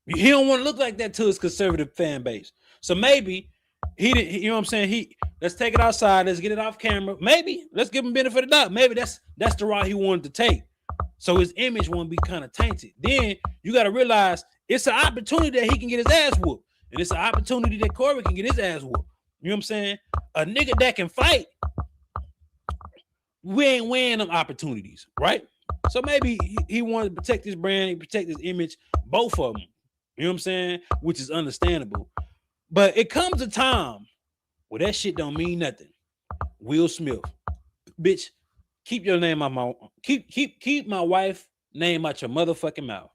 He don't want to look like that to his conservative fan base. So maybe he didn't, you know what I'm saying? Let's take it outside. Let's get it off camera. Maybe let's give him benefit of the doubt. Maybe that's the route he wanted to take. So his image won't be kind of tainted. Then you got to realize it's an opportunity that he can get his ass whooped. And it's an opportunity that Corey can get his ass whooped. You know what I'm saying? A nigga that can fight, we ain't weighing them opportunities, right? So maybe he wanted to protect his brand, protect his image, both of them. You know what I'm saying? Which is understandable. But it comes a time where that shit don't mean nothing. Will Smith, bitch, keep your name out my keep my wife name out your motherfucking mouth.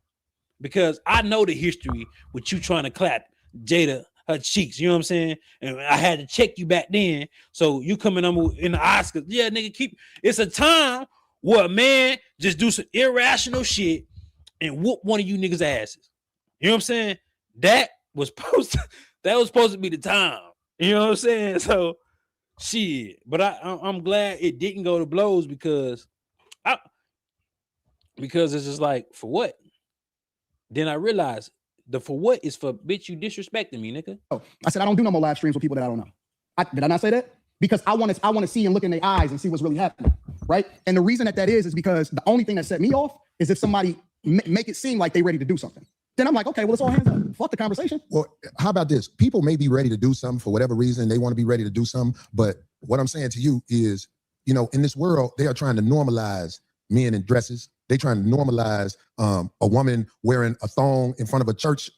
Because I know the history with you trying to clap Jada her cheeks. You know what I'm saying? And I had to check you back then. So you coming on in the Oscars. Yeah, nigga, it's a time where a man just do some irrational shit and whoop one of you niggas' asses. You know what I'm saying? That was supposed to be the time. You know what I'm saying? So shit. But I'm glad it didn't go to blows because it's just like, for what? Then I realized the for what is for bitch you disrespecting me, nigga. Oh, I said I don't do no more live streams with people that I don't know. Did I not say that? Because I want to see and look in their eyes and see what's really happening, right? And the reason that is because the only thing that set me off is if somebody make it seem like they ready to do something. Then I'm like, okay, well, it's all hands up. Fuck the conversation. Well, how about this? People may be ready to do something for whatever reason. They want to be ready to do something. But what I'm saying to you is, you know, in this world, they are trying to normalize men in dresses. They trying to normalize a woman wearing a thong in front of a church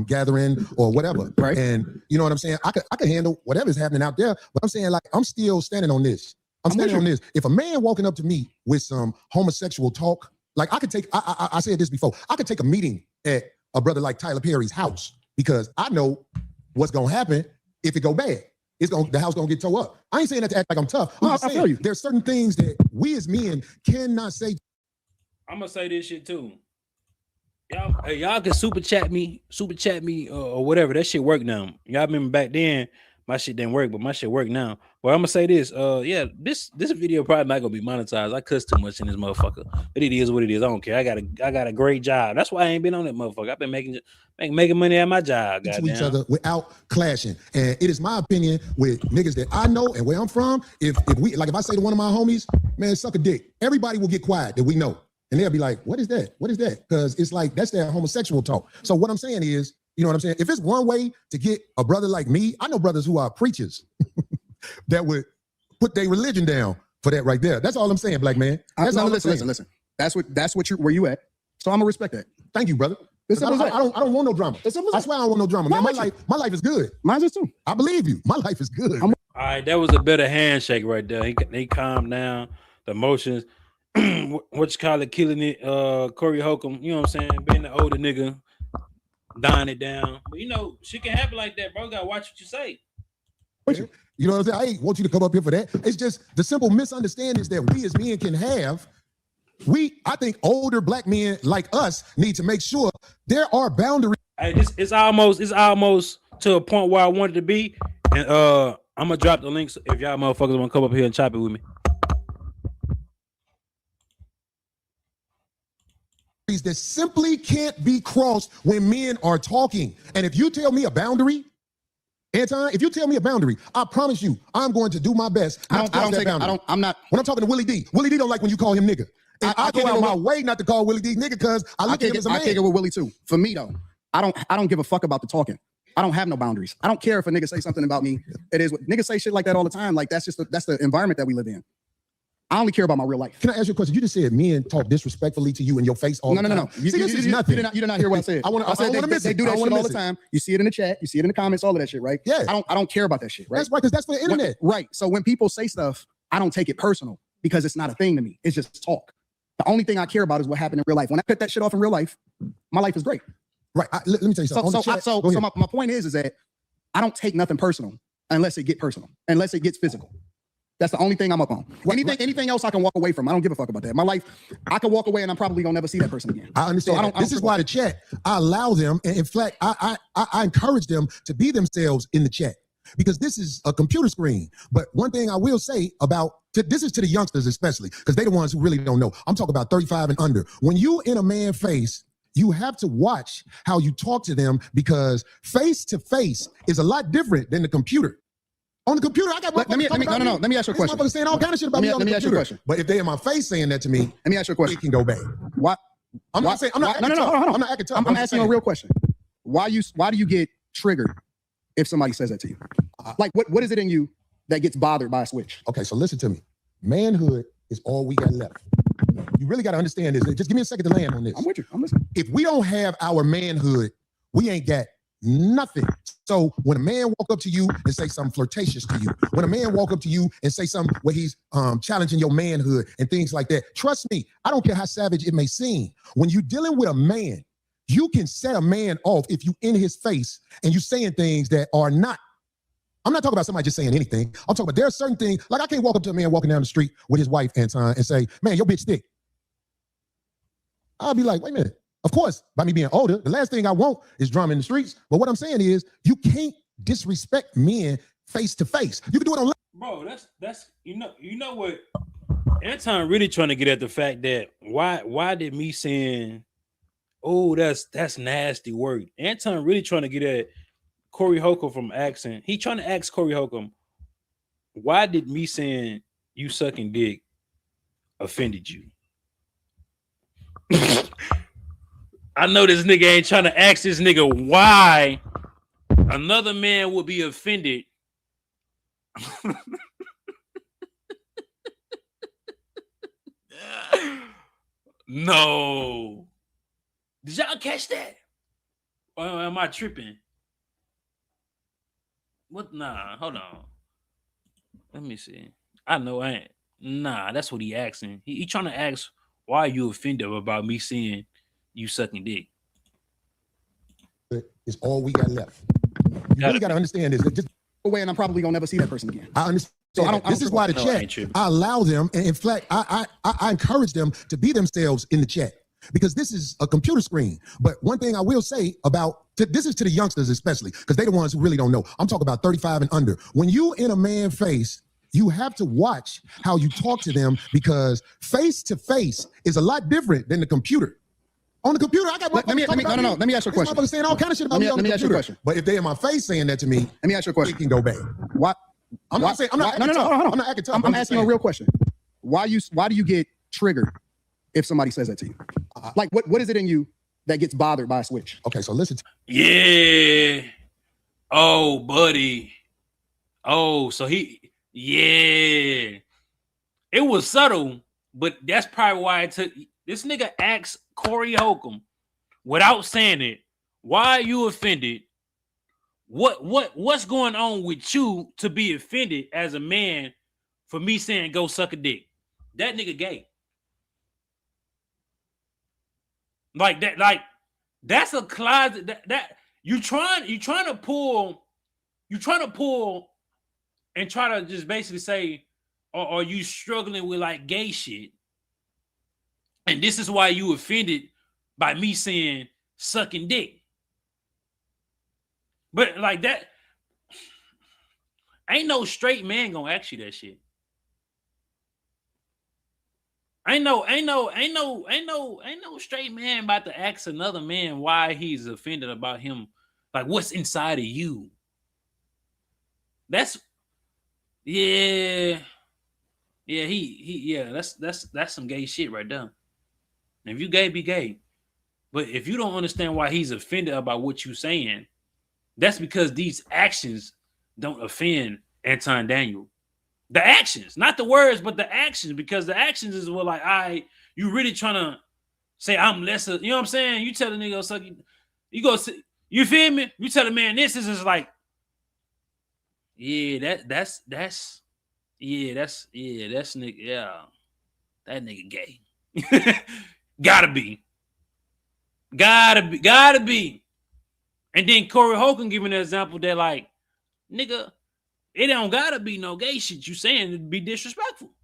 gathering or whatever. Right. And you know what I'm saying? I could handle whatever's happening out there. But I'm saying, like, I'm still standing on this. I'm standing on this. If a man walking up to me with some homosexual talk, like I could take, I said this before, I could take a meeting at a brother like Tyler Perry's house because I know what's gonna happen if it go bad. The house gonna get tore up. I ain't saying that to act like I'm tough. I'm just saying there's certain things that we as men cannot say. I'm gonna say this shit too. Y'all can super chat me or whatever. That shit work now. Y'all remember back then, my shit didn't work, but my shit work now. But I'm gonna say this. Yeah, this video probably not gonna be monetized. I cuss too much in this motherfucker, but it is what it is. I don't care. I got a great job. That's why I ain't been on that motherfucker. I've been making money at my job. To Goddamn. each other without clashing. And it is my opinion with niggas that I know and where I'm from. If I say to one of my homies, man, suck a dick, everybody will get quiet that we know. And they'll be like, what is that? What is that? Because it's like, that's their homosexual talk. So what I'm saying is, you know what I'm saying? If it's one way to get a brother like me, I know brothers who are preachers that would put their religion down for that right there. That's all I'm saying, black man. That's all I'm saying. Listen. That's where you at. So I'm gonna respect that. Thank you, brother. I don't want no drama. I swear I don't want no drama, man. My life is good. Mine's is too. I believe you. My life is good. All right, that was a better handshake right there. He calmed down the emotions. What you call it, killing it, Corey Holcomb, you know what I'm saying? Being the older nigga, dying it down. But you know, shit can happen like that, bro. You gotta watch what you say. You know what I'm saying? I ain't want you to come up here for that. It's just the simple misunderstandings that we as men can have. I think older black men like us need to make sure there are boundaries. Hey, it's almost to a point where I wanted to be. And I'm gonna drop the links if y'all motherfuckers wanna come up here and chop it with me. That simply can't be crossed when men are talking. And if you tell me a boundary, Anton, if you tell me a boundary, I promise you, I'm going to do my best. I'm not. When I'm talking to Willie D don't like when you call him nigga. And I go out my way not to call Willie D nigga because I look at him as a man. I kick it with Willie too. For me though, I don't give a fuck about the talking. I don't have no boundaries. I don't care if a nigga say something about me. It is what niggas say shit like that all the time. Like that's the environment that we live in. I only care about my real life. Can I ask you a question? You just said men talk disrespectfully to you in your face all the time. No. See, this is nothing. You did not hear what I said. I said they do that shit all the time. You see it in the chat. You see it in the comments. All of that shit, right? Yeah. I don't care about that shit, right? That's right, because that's for the internet. Right. So when people say stuff, I don't take it personal because it's not a thing to me. It's just talk. The only thing I care about is what happened in real life. When I cut that shit off in real life, my life is great. Right. Let me tell you something. So my point is that I don't take nothing personal unless it gets personal, unless it gets physical. That's the only thing I'm up on. Anything else I can walk away from. I don't give a fuck about that. My life, I can walk away and I'm probably gonna never see that person again. I understand. So this is why the chat, I allow them, and in fact, I encourage them to be themselves in the chat because this is a computer screen. But one thing I will say this is to the youngsters especially, because they're the ones who really don't know. I'm talking about 35 and under. When you in a man's face, you have to watch how you talk to them because face to face is a lot different than the computer. On the computer, I got let me ask you a question. Saying all kind of shit about me on the computer. But if they in my face saying that to me, let me ask you a question. It can go bad. What? I'm not saying. I'm not. No. I'm not acting tough. I'm asking you a real question. Why do you get triggered if somebody says that to you? Like what is it in you that gets bothered by a switch? Okay, so listen to me. Manhood is all we got left. You really got to understand this. Just give me a second to land on this. I'm with you. I'm listening. If we don't have our manhood, we ain't got nothing. So when a man walk up to you and say something flirtatious to you, when a man walk up to you and say something where he's challenging your manhood and things like that, trust me, I don't care how savage it may seem. When you're dealing with a man, you can set a man off if you in his face and you saying things that are not. I'm not talking about somebody just saying anything. I'm talking about there are certain things, like I can't walk up to a man walking down the street with his wife, Anton, and say, man, your bitch thick. I'll be like, wait a minute. Of course, by me being older, the last thing I want is drama in the streets. But what I'm saying is you can't disrespect men face to face. You can do it online. Bro, that's you know what? Anton really trying to get at the fact that why did me saying, oh, that's nasty word. Anton really trying to get at Corey Holcomb from accent. He trying to ask Corey Holcomb, why did me saying you sucking dick offended you? I know this nigga ain't trying to ask this nigga why another man would be offended. No. Did y'all catch that? Or am I tripping? What? Nah, hold on. Let me see. I know I ain't. Nah, that's what he asking. He trying to ask why are you offended about me seeing you sucking dick. It's all we got left. You really got to understand this. Just away, and I'm probably gonna never see that person again. I understand. So this is why the chat, I allow them, and in fact, I encourage them to be themselves in the chat. because this is a computer screen. But one thing I will say about this is to the youngsters especially, because they're the ones who really don't know. I'm talking about 35 and under. When you in a man's face, you have to watch how you talk to them, because face to face is a lot different than the computer. On the computer, I got let me ask you a question. I'm saying all kind of shit about me on the computer. But if they in my face saying that to me, let me ask you a question. It can go bad. Why? I'm not saying I'm not. No, hold on. I'm not acting tough. I'm asking a real question. Why do you get triggered if somebody says that to you? Like what is it in you that gets bothered by a switch? Okay, so listen. Yeah. Oh, buddy. Oh, so yeah. It was subtle, but that's probably why it took. This nigga asked Corey Holcomb without saying it, why are you offended? What's going on with you to be offended as a man for me saying go suck a dick? That nigga gay. Like that's a closet that you trying to pull and try to just basically say, or are you struggling with like gay shit? And this is why you offended by me saying sucking dick. But like that, ain't no straight man gonna ask you that shit. Ain't no straight man about to ask another man why he's offended about him. Like, what's inside of you? That's that's some gay shit right there. And if you gay, be gay. But if you don't understand why he's offended about what you're saying, that's because these actions don't offend Anton Daniel. The actions, not the words, but the actions, because the actions is what, like, all right, you really trying to say I'm lesser. You know what I'm saying? You tell the nigga, suck you go, you feel me? You tell the man this is like, that's nigga, yeah, that nigga gay. Gotta be. And then Corey Holcomb giving an example that, like, nigga, it don't gotta be no gay shit you saying to be disrespectful.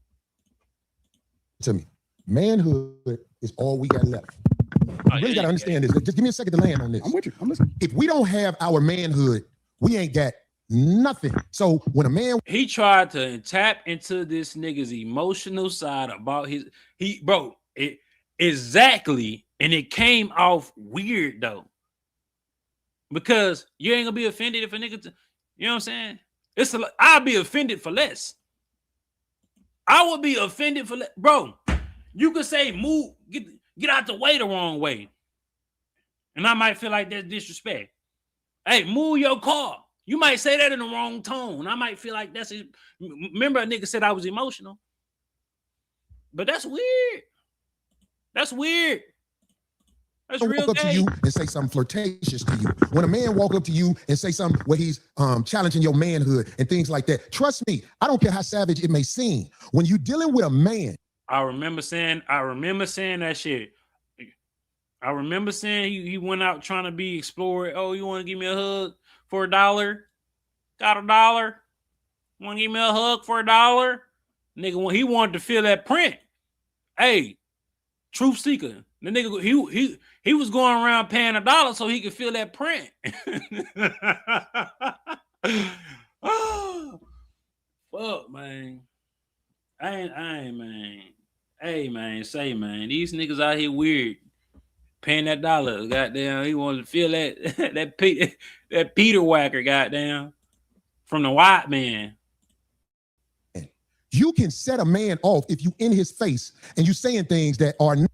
To me, manhood is all we got left. You really gotta understand this. Just give me a second to land on this. I'm with you. I'm listening. If we don't have our manhood, we ain't got nothing. So when a man, he tried to tap into this nigga's emotional side about exactly, and it came off weird though, because you ain't gonna be offended if a nigga, you know what I'm saying? I'll be offended for less. I would be offended for less, bro. You could say move, get out the way the wrong way, and I might feel like that's disrespect. Hey, move your car. You might say that in the wrong tone. I might feel like that's it. Remember, a nigga said I was emotional, but that's weird. That's weird. That's real walk up to you and say something flirtatious to you. When a man walk up to you and say something where he's challenging your manhood and things like that, trust me, I don't care how savage it may seem. When you're dealing with a man, I remember saying that shit. I remember saying he went out trying to be explored. Oh, you want to give me a hug for $1? Got $1? Want to give me a hug for $1? Nigga, when he wanted to feel that print. Hey, truth seeker. The nigga, he was going around paying $1 so he could feel that print. Oh, fuck, man. I ain't, man. Hey, man, say, man, these niggas out here weird. Paying that $1. Goddamn, he wanted to feel that Peter whacker, goddamn, from the white man. You can set a man off if you in his face and you saying things that are not.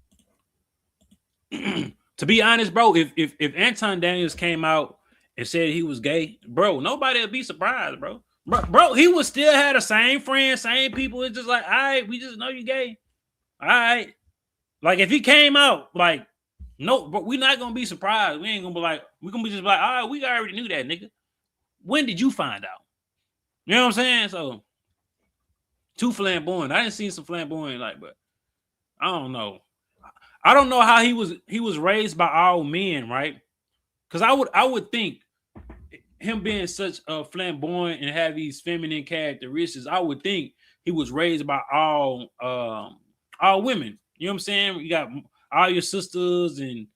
To be honest, bro, if Anton Daniels came out and said he was gay, bro, nobody would be surprised, bro. Bro, he would still have the same friends, same people. It's just like, all right, we just know you gay. All right. Like, if he came out, like, no, but we're not gonna be surprised. We ain't gonna be like, we're gonna be just like, all right, we already knew that, nigga. When did you find out? You know what I'm saying? So, too flamboyant. I didn't see some flamboyant, like, but I don't know. I don't know how he was raised by all men, right? Because I would think him being such a flamboyant and have these feminine characteristics, I would think he was raised by all women. You know what I'm saying? You got all your sisters and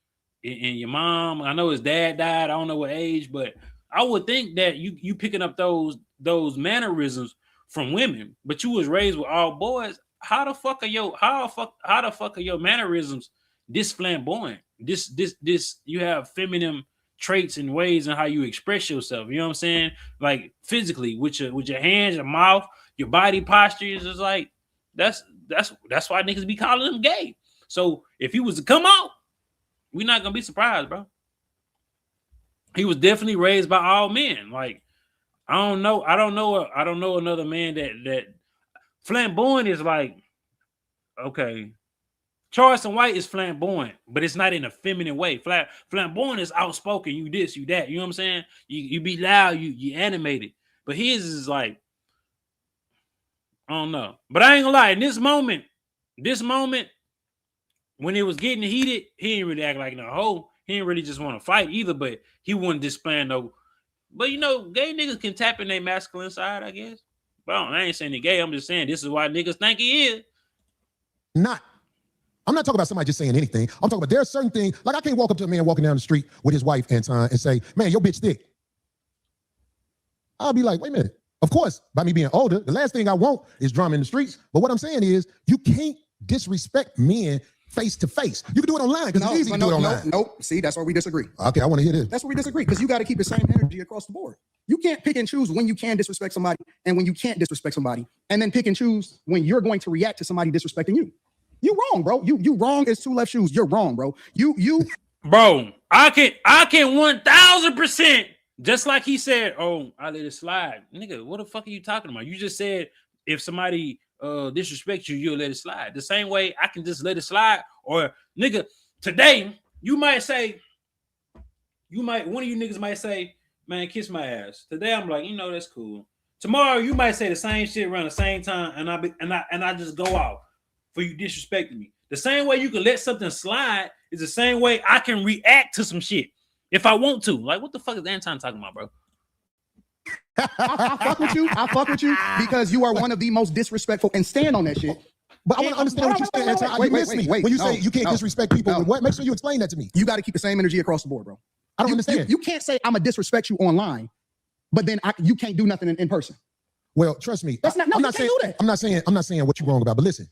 your mom. I know his dad died. I don't know what age, but I would think that you picking up those mannerisms from women, but you was raised with all boys. How the fuck are your mannerisms this flamboyant? This you have feminine traits and ways and how you express yourself. You know what I'm saying? Like physically with your hands, your mouth, your body posture is just like that's why niggas be calling them gay. So if he was to come out, we're not gonna be surprised, bro. He was definitely raised by all men. Like I don't know another man that flamboyant is like, okay. Charleston White is flamboyant, but it's not in a feminine way. Flamboyant is outspoken. You this, you that. You know what I'm saying? You be loud. You animated. But his is like, I don't know. But I ain't gonna lie. In this moment, when it was getting heated, he didn't really act like no hoe. He didn't really just want to fight either. But he wasn't displaying no. But you know, gay niggas can tap in their masculine side, I guess. But I ain't saying he gay. I'm just saying this is why niggas think he is. I'm not talking about somebody just saying anything. I'm talking about there's certain things, like I can't walk up to a man walking down the street with his wife, Anton, and say, man, your bitch thick. I'll be like, wait a minute. Of course, by me being older, the last thing I want is drama in the streets. But what I'm saying is you can't disrespect men face to face. You can do it online because it's easy to do it online. Nope. See, that's where we disagree. Okay, I want to hear this. That's where we disagree because you got to keep the same energy across the board. You can't pick and choose when you can disrespect somebody and when you can't disrespect somebody, and then pick and choose when you're going to react to somebody disrespecting you. You wrong, bro. You wrong as two left shoes. You're wrong, bro. Bro, I can 1000%, just like he said, oh, I let it slide. Nigga, what the fuck are you talking about? You just said if somebody disrespects you, you'll let it slide. The same way I can just let it slide. Or nigga, today you might say, one of you niggas might say, man, kiss my ass. Today I'm like, that's cool. Tomorrow you might say the same shit around the same time, and I just go out for you disrespecting me. The same way you can let something slide is the same way I can react to some shit if I want to. Like, what the fuck is Anton talking about, bro? I fuck with you because you are one of the most disrespectful and stand on that shit. But I want to understand what you're saying, Anton. You missed me. When you say you can't disrespect people with what? Make sure you explain that to me. You got to keep the same energy across the board, bro. I don't understand. You can't say I'm going to disrespect you online, but then you can't do nothing in person. Well, trust me. I'm not saying what you're wrong about, but listen.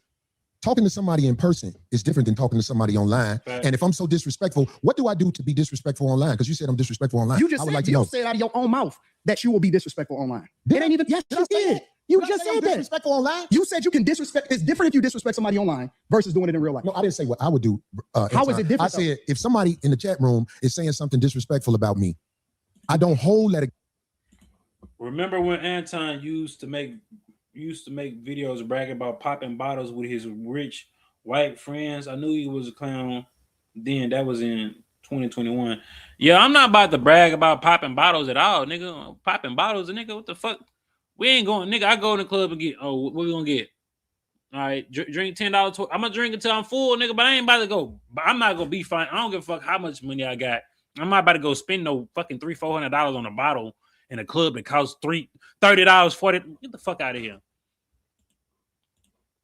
Talking to somebody in person is different than talking to somebody online. Right. And if I'm so disrespectful, what do I do to be disrespectful online? Because you said I'm disrespectful online. You just said out of your own mouth that you will be disrespectful online. It ain't even. Yes, you did. You just said that. Disrespectful online. You said you can disrespect. It's different if you disrespect somebody online versus doing it in real life. No, I didn't say what I would do. How is it different? I said if somebody in the chat room is saying something disrespectful about me, I don't hold that. Remember when Anton used to make videos bragging about popping bottles with his rich white friends? I knew he was a clown then. That was in 2021. Yeah, I'm not about to brag about popping bottles at all, nigga. Popping bottles, nigga, what the fuck? We ain't going, nigga. I go in the club and get, what we gonna get? All right, drink $10. I'm gonna drink until I'm full, nigga, but I ain't about to go. But I'm not gonna be fine. I don't give a fuck how much money I got. I'm not about to go spend no fucking $300-$400 on a bottle in a club that costs $30, $40. Get the fuck out of here.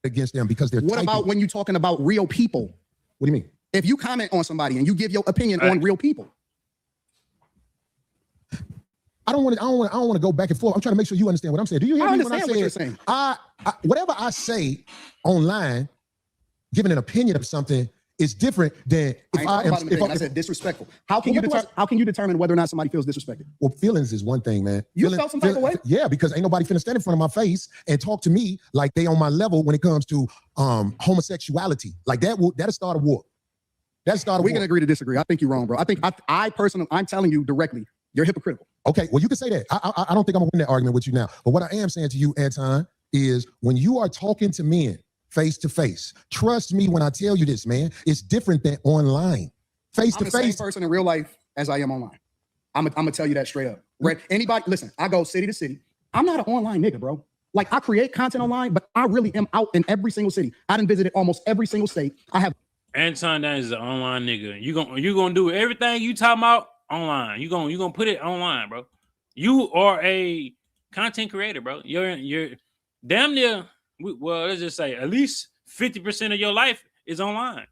Against them because they're. What about when you're talking about real people? What do you mean? If you comment on somebody and you give your opinion on real people, I don't want to go back and forth. I'm trying to make sure you understand what I'm saying. Do you hear me when I say what you're saying? Whatever I say online, giving an opinion of something is different than if I said disrespectful. How can you determine whether or not somebody feels disrespected? Well, feelings is one thing, man. You felt some type of way? Yeah, because ain't nobody finna stand in front of my face and talk to me like they on my level when it comes to homosexuality. Like that'll start a war. We can agree to disagree. I think you're wrong, bro. I personally, I'm telling you directly, you're hypocritical. Okay, well, you can say that. I don't think I'm gonna win that argument with you now. But what I am saying to you, Anton, is when you are talking to men face to face, trust me when I tell you this, man, it's different than online. Face to face. I'm the same person in real life as I am online. I'm gonna tell you that straight up. Right? Anybody, listen, I go city to city. I'm not an online nigga, bro. Like I create content online, but I really am out in every single city. I done visited almost every single state. I have. Anton, that is an online nigga. You gonna do everything you talking about online. You gonna put it online, bro. You are a content creator, bro. You're damn near. Well, let's just say at least 50% of your life is online.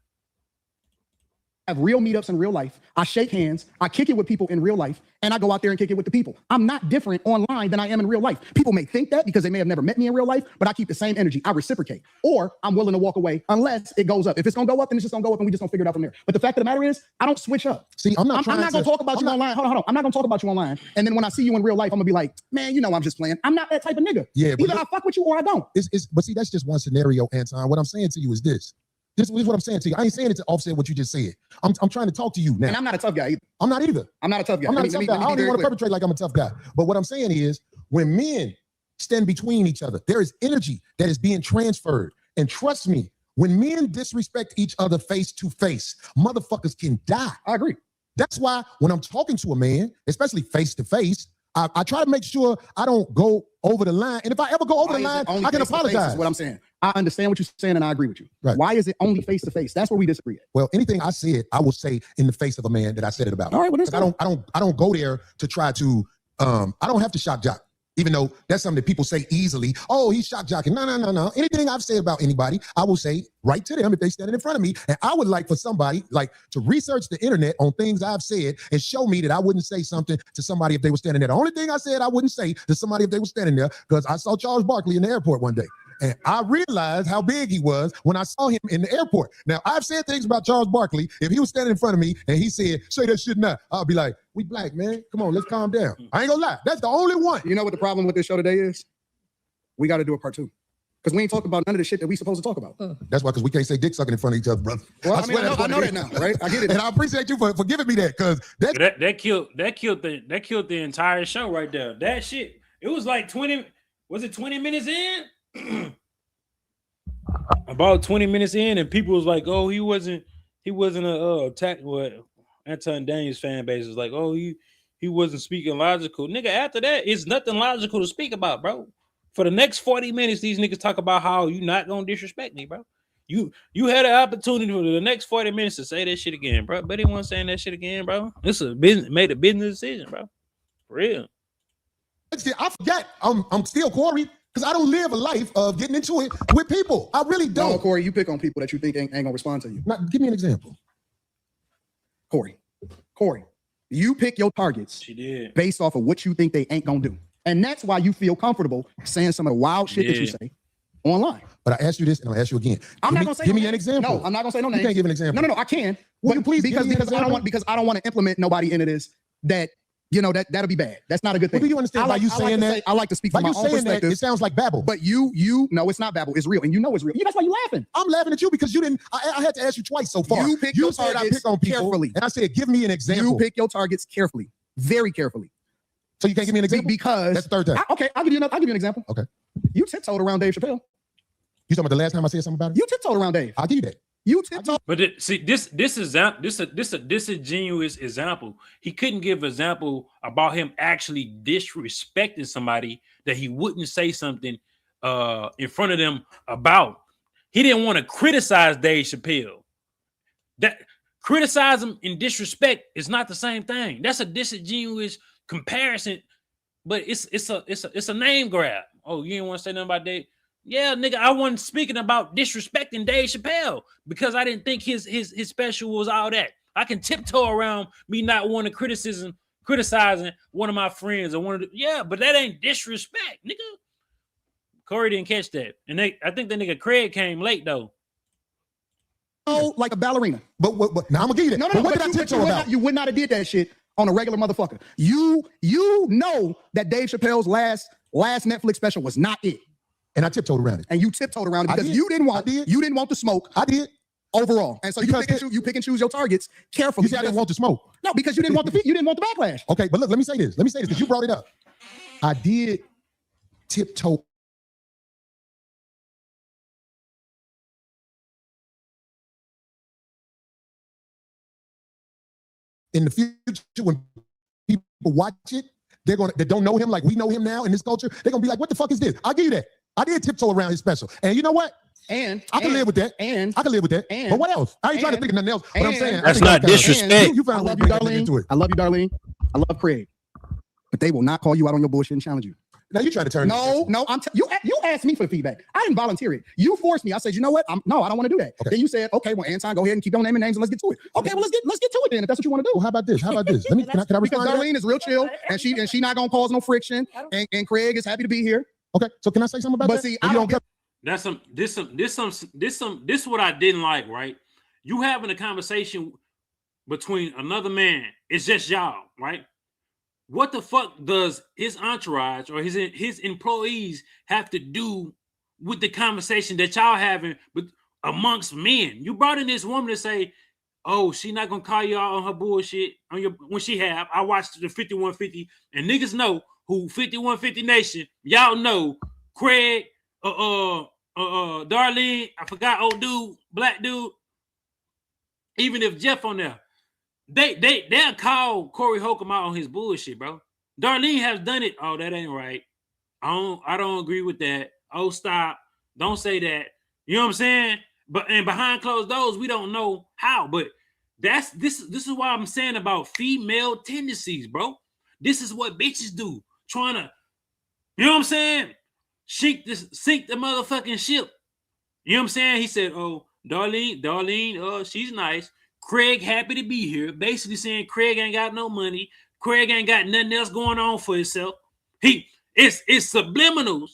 have real meetups in real life. I shake hands. I kick it with people in real life, and I go out there and kick it with the people. I'm not different online than I am in real life. People may think that because they may have never met me in real life, but I keep the same energy. I reciprocate, or I'm willing to walk away unless it goes up. If it's gonna go up, then it's just gonna go up, and we just gonna figure it out from there. But the fact of the matter is, I don't switch up. See, I'm not gonna talk about you online. Hold on. I'm not gonna talk about you online, and then when I see you in real life, I'm gonna be like, man, you know, I'm just playing. I'm not that type of nigga. Yeah, either I fuck with you or I don't. But see, that's just one scenario, Anton. What I'm saying to you is this. This is what I'm saying to you. I ain't saying it to offset what you just said. I'm trying to talk to you now. And I'm not a tough guy either. I'm not either. I'm not a tough guy. I'm not a tough guy. I don't even want to perpetrate like I'm a tough guy. But what I'm saying is, when men stand between each other, there is energy that is being transferred. And trust me, when men disrespect each other face to face, motherfuckers can die. I agree. That's why when I'm talking to a man, especially face to face, I try to make sure I don't go over the line. And if I ever go over the line, I can apologize. Is what I'm saying. I understand what you're saying, and I agree with you. Right. Why is it only face to face? That's where we disagree at. Well, anything I said, I will say in the face of a man that I said it about. All right, well, I don't go there to try to. I don't have to shock jock. Even though that's something that people say easily. Oh, he's shock jocking. No. Anything I've said about anybody, I will say right to them if they standing in front of me. And I would like for somebody like to research the internet on things I've said and show me that I wouldn't say something to somebody if they were standing there. The only thing I said I wouldn't say to somebody if they were standing there, because I saw Charles Barkley in the airport one day. And I realized how big he was when I saw him in the airport. Now, I've said things about Charles Barkley. If he was standing in front of me and he said, say that shit now, I'll be like, we black, man. Come on, let's calm down. I ain't gonna lie. That's the only one. You know what the problem with this show today is? We got to do a part 2. Because we ain't talking about none of the shit that we supposed to talk about. That's why, because we can't say dick sucking in front of each other, brother. Well, I know that now, right? I get it. And I appreciate you for giving me that, because that killed the entire show right there. That shit, it was like 20 minutes in? About 20 minutes in, and people was like, oh, he wasn't a attack. What Anton Daniels fan base was like, oh, he wasn't speaking logical. Nigga, after that, it's nothing logical to speak about, bro. For the next 40 minutes, these niggas talk about how you not gonna disrespect me, bro. You had an opportunity for the next 40 minutes to say that shit again, bro. But he wasn't saying that shit again, bro. It's a business, made a business decision, bro. For real. I forget. I'm still Corey. Because I don't live a life of getting into it with people. I really don't. No, Corey, you pick on people that you think ain't gonna respond to you. Now, give me an example. Corey, you pick your targets based off of what you think they ain't gonna do. And that's why you feel comfortable saying some of the wild shit that you say online. But I asked you this, and I'll ask you again. Give me an example. No, I'm not gonna say no names. You can't give an example. No, I can. Will you please because I don't want to implement nobody into this that. You know, that'll be bad. That's not a good thing. Well, do you understand by you saying that? I like to speak from my own perspective. It sounds like babble. But no, it's not babble. It's real. And you know it's real. That's why you're laughing. I'm laughing at you because you didn't. I had to ask you twice so far. You pick your targets I pick on people carefully. And I said, give me an example. You pick your targets carefully. Very carefully. So you can't give me an example? Because that's the third time. Okay, I'll give you an example. Okay. You tiptoed around Dave Chappelle. You talking about the last time I said something about it? You tiptoed around Dave. I'll give you that. You tiptoed. But this a disingenuous example. He couldn't give an example about him actually disrespecting somebody that he wouldn't say something in front of them about. He didn't want to criticize Dave Chappelle. That criticize him and disrespect is not the same thing. That's a disingenuous comparison, but it's a name grab. Oh, you didn't want to say nothing about Dave? Yeah, nigga, I wasn't speaking about disrespecting Dave Chappelle because I didn't think his special was all that. I can tiptoe around me not wanting criticizing one of my friends or but that ain't disrespect, nigga. Corey didn't catch that. And I think the nigga Craig came late though. Oh, like a ballerina. But now I'm gonna give you that. No, what did I tiptoe about? You would not have did that shit on a regular motherfucker. You know that Dave Chappelle's last Netflix special was not it. And I tiptoed around it. And you tiptoed around it because you didn't want the smoke. I did. Overall. And so you pick and choose your targets carefully. You said I didn't want the smoke. No, because you didn't want the backlash. Okay, but look, let me say this because you brought it up. I did tiptoe. In the future, when people watch it, they don't know him like we know him now in this culture, they're gonna be like, what the fuck is this? I'll give you that. I did tiptoe around his special. And you know what? I can live with that. But what else? I ain't trying to think of nothing else. But I'm saying that's not disrespect. I love you, Darlene. I love Craig. But they will not call you out on your bullshit and challenge you. Now you trying to turn. No, you asked me for feedback. I didn't volunteer it. You forced me. I said, you know what? I don't want to do that. Okay. Then you said, okay, well, Anton, go ahead and keep on naming names and let's get to it. Okay, well, let's get to it then. If that's what you want to do. Well, how about this? Can I Because respond to that? Darlene is real chill and she not gonna cause no friction. And Craig is happy to be here. Okay, so can I say something about that? But see, If you don't care- This what I didn't like, right? You having a conversation between another man. It's just y'all, right? What the fuck does his entourage or his employees have to do with the conversation that y'all having amongst men? You brought in this woman to say, oh, she not gonna call y'all on her bullshit when she have. I watched the 5150 and niggas know who 5150 Nation. Y'all know Craig, Darlene, I forgot old dude, black dude. Even if Jeff on there, they'll call Corey Holcomb out on his bullshit, bro. Darlene has done it. Oh, that ain't right. I don't agree with that. Oh, stop. Don't say that. You know what I'm saying? And behind closed doors, we don't know how. But this is why I'm saying about female tendencies, bro. This is what bitches do. Trying to, you know what I'm saying? Sink the motherfucking ship. You know what I'm saying? He said, oh, Darlene, she's nice. Craig happy to be here. Basically saying Craig ain't got no money. Craig ain't got nothing else going on for himself. It's subliminals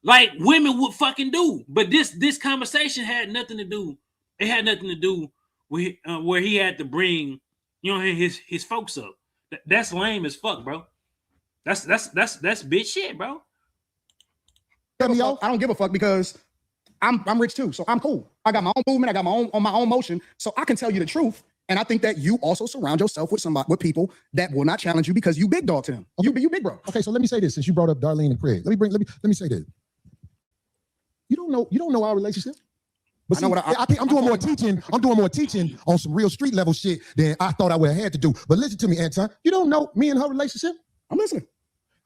like women would fucking do. But this conversation had nothing to do. It had nothing to do with where he had to bring, his folks up. That's lame as fuck, bro. That's bitch shit, bro. I don't give a fuck because I'm rich too, so I'm cool. I got my own movement. I got my own motion, so I can tell you the truth. And I think that you also surround yourself with people that will not challenge you because you big dog to them. Okay. You big bro. Okay, so let me say this since you brought up Darlene and Craig. Let me say this. You don't know our relationship. But see, I'm doing more teaching. I'm doing more teaching on some real street level shit than I thought I would have had to do. But listen to me, Anton. You don't know me and her relationship. I'm listening.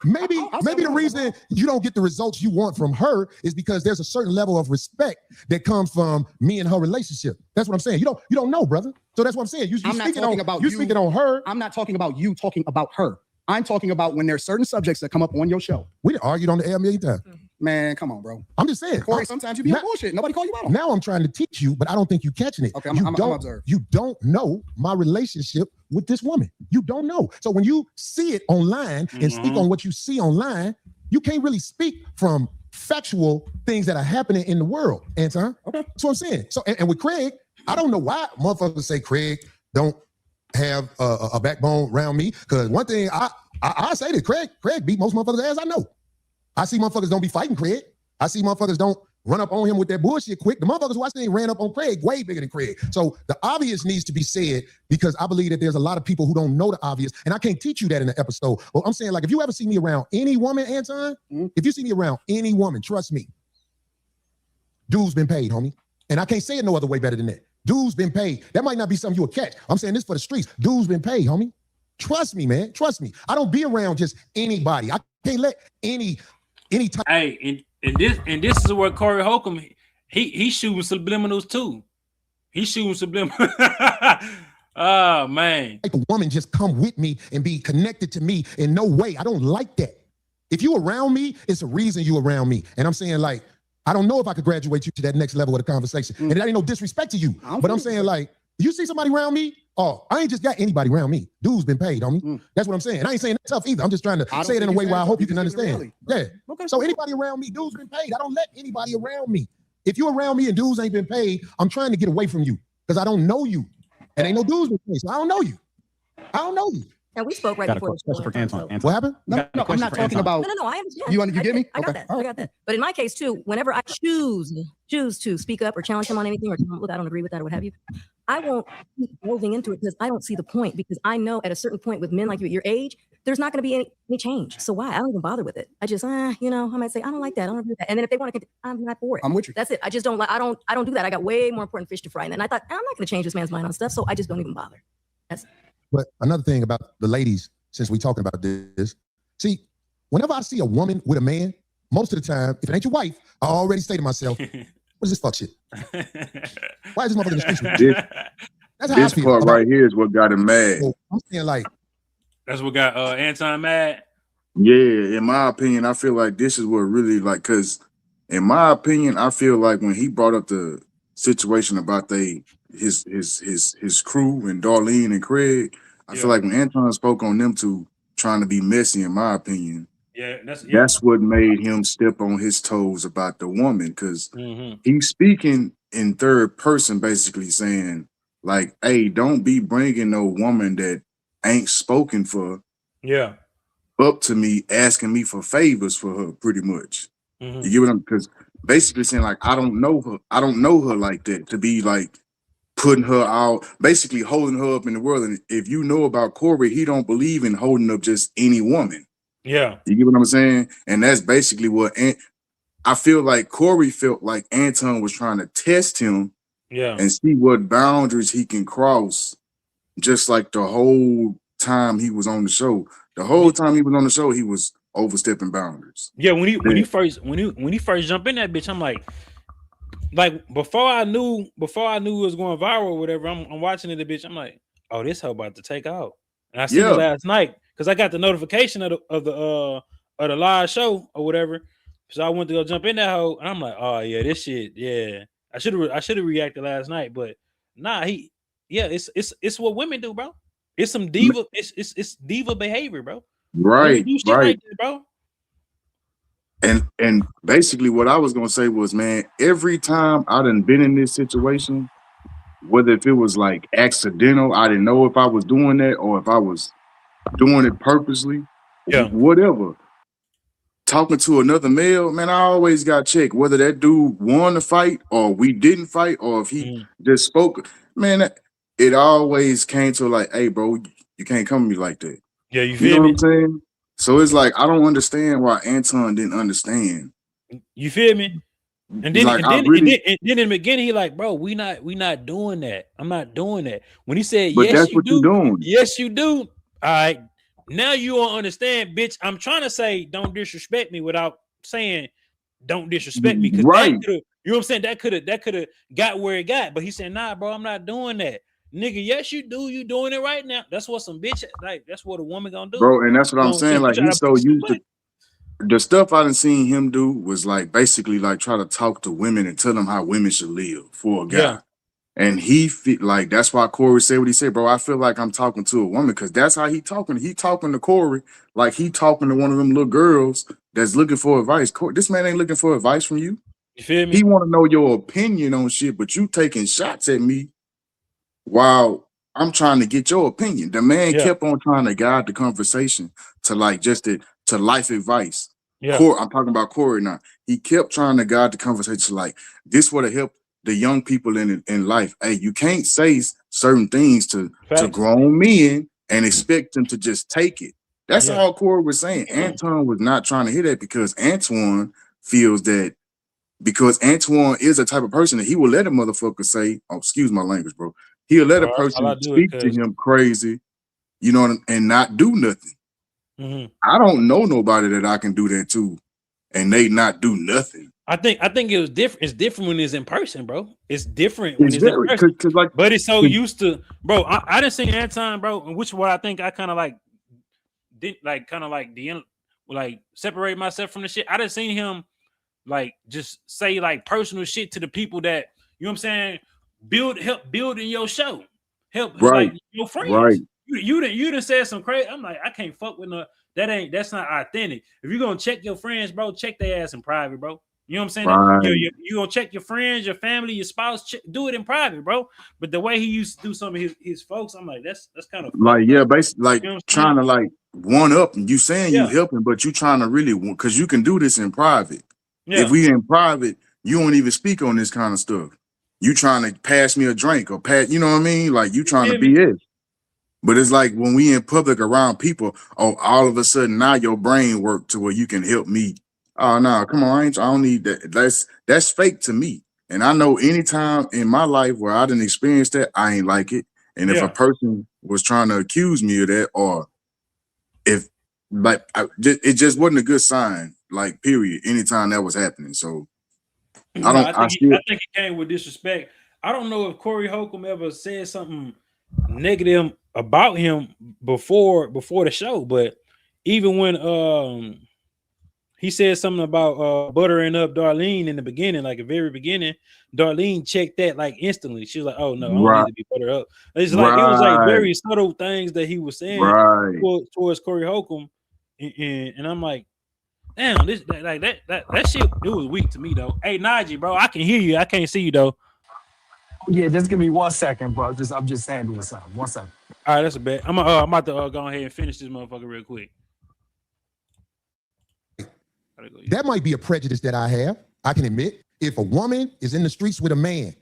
Maybe the reason you don't get the results you want from her is because there's a certain level of respect that comes from me and her relationship. That's what I'm saying. You don't know, brother. So that's what I'm saying. You speaking on her. I'm not talking about you talking about her. I'm talking about when there's certain subjects that come up on your show. We argued on the air a million times. Man, come on, bro. I'm just saying. Corey, sometimes you be on bullshit. Nobody call you out on. Now I'm trying to teach you, but I don't think you're catching it. Okay, I'm observing. You don't know my relationship with this woman. You don't know. So when you see it online and speak on what you see online, you can't really speak from factual things that are happening in the world, Anton. Okay. That's what I'm saying. So and with Craig, I don't know why motherfuckers say Craig don't have a backbone around me. Because one thing I say that Craig beat most motherfuckers' ass I know. I see motherfuckers don't be fighting Craig. I see motherfuckers don't run up on him with that bullshit quick. The motherfuckers who I seen ran up on Craig way bigger than Craig. So the obvious needs to be said because I believe that there's a lot of people who don't know the obvious. And I can't teach you that in the episode. Well, I'm saying, like, if you ever see me around any woman, Anton, if you see me around any woman, trust me, dude's been paid, homie. And I can't say it no other way better than that. Dude's been paid. That might not be something you would catch. I'm saying this for the streets. Dude's been paid, homie. Trust me, man. Trust me. I don't be around just anybody. I can't let any type. Hey, and this is where Corey Holcomb he shooting subliminals too. He's shooting subliminals. Oh man. Like a woman just come with me and be connected to me in no way. I don't like that. If you around me, it's a reason you around me. And I'm saying, like, I don't know if I could graduate you to that next level of the conversation. And it ain't no disrespect to you. But I'm saying, like, you see somebody around me? Oh, I ain't just got anybody around me. Dude's been paid, homie. That's what I'm saying. And I ain't saying that tough either. I'm just trying to say it in a way where I hope you can understand. Yeah. Okay. So anybody around me, dudes been paid. I don't let anybody around me. If you around me and dudes ain't been paid, I'm trying to get away from you because I don't know you. And ain't no dudes been paid, so I don't know you. I don't know you. And we spoke right before the show. Anton. What happened? No, I'm not talking about. No, I understand. You get me? I got that. I got that. But in my case too, whenever I choose to speak up or challenge him on anything or look, I don't agree with that or what have you, I won't keep delving into it because I don't see the point. Because I know at a certain point with men like you at your age, there's not going to be any change. So why? I don't even bother with it. I just, I might say I don't like that. I don't agree with that. And then if they want to, I'm not for it. I'm with you. That's it. I just don't like. I don't do that. I got way more important fish to fry. And then I thought I'm not going to change this man's mind on stuff. So I just don't even bother. But another thing about the ladies, since we talking about this, see, whenever I see a woman with a man, most of the time, if it ain't your wife, I already say to myself, what is this fuck shit? Why is this motherfucker in the streets? That's how this I feel. part right here is what got him mad. So I'm saying, like, that's what got Anton mad. Yeah, in my opinion, I feel like this is what really like, cause in my opinion, I feel like when he brought up the situation about his crew and Darlene and Craig, I feel Yeah, like when Anton spoke on them two trying to be messy, in my opinion, yeah, yeah. that's what made him step on his toes about the woman, cause Mm-hmm. he's speaking in third person, basically saying like, "Hey, don't be bringing no woman that ain't spoken for Yeah. up to me asking me for favors for her pretty much. You Mm-hmm. get what I'm because basically saying like I don't know her like that to be like putting her out, basically holding her up in the world. And if you know about Corey, he don't believe in holding up just any woman. Yeah. You get what I'm saying? And that's basically what I feel like Corey felt like Anton was trying to test him Yeah. and see what boundaries he can cross, just like the whole time he was on the show. The whole time he was on the show, he was overstepping boundaries. Yeah, when he Then- first jumped in that bitch, I'm like before I knew it was going viral or whatever, I'm watching it a bitch. I'm like, oh, this hoe about to take out. And I seen it Yeah. last night because I got the notification of the live show or whatever. So I went to go jump in that hoe, and I'm like, oh yeah, this shit, yeah. I should have reacted last night, but nah, it's what women do, bro. It's some diva, it's diva behavior, bro. Women Right, do shit right. like that, bro. And basically what I was gonna say was, man, every time I done been in this situation, whether if it was like accidental, I didn't know if I was doing that or if I was doing it purposely, Yeah. whatever. Talking to another male, man, I always got checked whether that dude won the fight or we didn't fight or if he just spoke. Man, it always came to like, hey, bro, you can't come to me like that. Yeah, you You know feel what me? I'm saying? So it's like I don't understand why Anton didn't understand. You feel me? And then, Like and I then, really, and then in the beginning, he like, bro, we not doing that. I'm not doing that. When he said, but yes, that's you what you're do, doing. yes, you do. All right, now you don't understand, bitch. I'm trying to say, don't disrespect me without saying, don't disrespect me, because Right. that could have, you know what I'm saying? That could have got where it got. But he said, nah, bro, I'm not doing that, nigga. Yes, you do. You doing it right now. That's what some bitch like. That's what a woman gonna do, Bro, and that's what You know I'm what I'm saying. saying? You Like try to he's so push the used to button. the stuff I done seen him do was like basically like try to talk to women and tell them how women should live for a guy. Yeah. And he feel like that's why Corey said what he said, bro. I feel like I'm talking to a woman because that's how he talking. He talking to Corey like he talking to one of them little girls that's looking for advice. This man ain't looking for advice from you. You feel me? He want to know your opinion on shit, but you taking shots at me while I'm trying to get your opinion. The man Yeah. kept on trying to guide the conversation to like just to life advice. Yeah. I'm talking about Corey now. He kept trying to guide the conversation like this would have helped the young people in life. Hey, you can't say certain things to Facts. grown men and expect them to just take it. That's Yeah. all Corey was saying. Anton was not trying to hear that because Antoine feels that because Antoine is a type of person that he will let a motherfucker say, oh, excuse my language, bro. He'll let a All I person do it speak to 'cause- him crazy, you know, and not do nothing. Mhm. I don't know nobody that I can do that to, and they not do nothing. I think it was different. It's different when it's in person, bro. It's different when It's it's in very person. because like But it's so used to, bro. I didn't see Anton, bro, which what I think I kind of like did like kind of like like separate myself from the shit. I didn't see him like just say like personal shit to the people that you know what I'm saying help building your show, help right, like your friends. right. You didn't say some crazy. I'm like I can't fuck with no. That's not authentic. If you're gonna check your friends, bro, check their ass in private, bro. You know what I'm saying? Right. You gonna check your friends, your family, your spouse. Do it in private, bro. But the way he used to do some of his folks, I'm like, that's kind of Like yeah, basically like You know what I'm trying to like one up, and you saying you Yeah. helping, but you trying to really because you can do this in private. Yeah. If we in private, you don't even speak on this kind of stuff. You trying to pass me a drink or pass, you know what I mean? Like you trying to feel me? BS. But it's like when we in public around people, oh, all of a sudden now your brain work to where you can help me. Oh no, come on, I don't need that. That's fake to me. And I know anytime in my life where I didn't experience that, I ain't like it. And if Yeah. a person was trying to accuse me of that, or if like it just wasn't a good sign, like period, anytime that was happening. So No, I think still it came with disrespect. I don't know if Corey Holcomb ever said something negative about him before the show, but even when he said something about buttering up Darlene in the beginning, like the very beginning, Darlene checked that like instantly. She was like, "Oh no, I don't need to be buttered up." It's like it was like very subtle things that he was saying towards Corey Holcomb, and I'm like, damn, this like that shit. It was weak to me though. Hey Najee, bro, I can hear you. I can't see you though. Yeah, just give me 1 second, bro. I'm just handling something. 1 second. All right, that's a bet. I'm about to go ahead and finish this motherfucker real quick. That might be a prejudice that I have. I can admit, if a woman is in the streets with a man,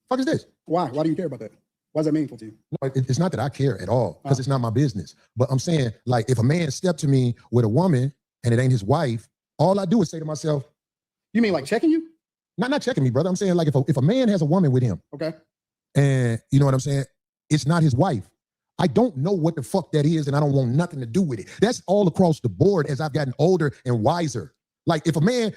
fuck is this? Why? Why do you care about that? Why is that meaningful to you? No, it's not that I care at all, because it's not my business. But I'm saying, like, if a man stepped to me with a woman and it ain't his wife, all I do is say to myself, you mean like checking you? Not checking me, brother. I'm saying, like, if a man has a woman with him, okay, and you know what I'm saying, it's not his wife. I don't know what the fuck that is, and I don't want nothing to do with it. That's all across the board as I've gotten older and wiser. Like if a man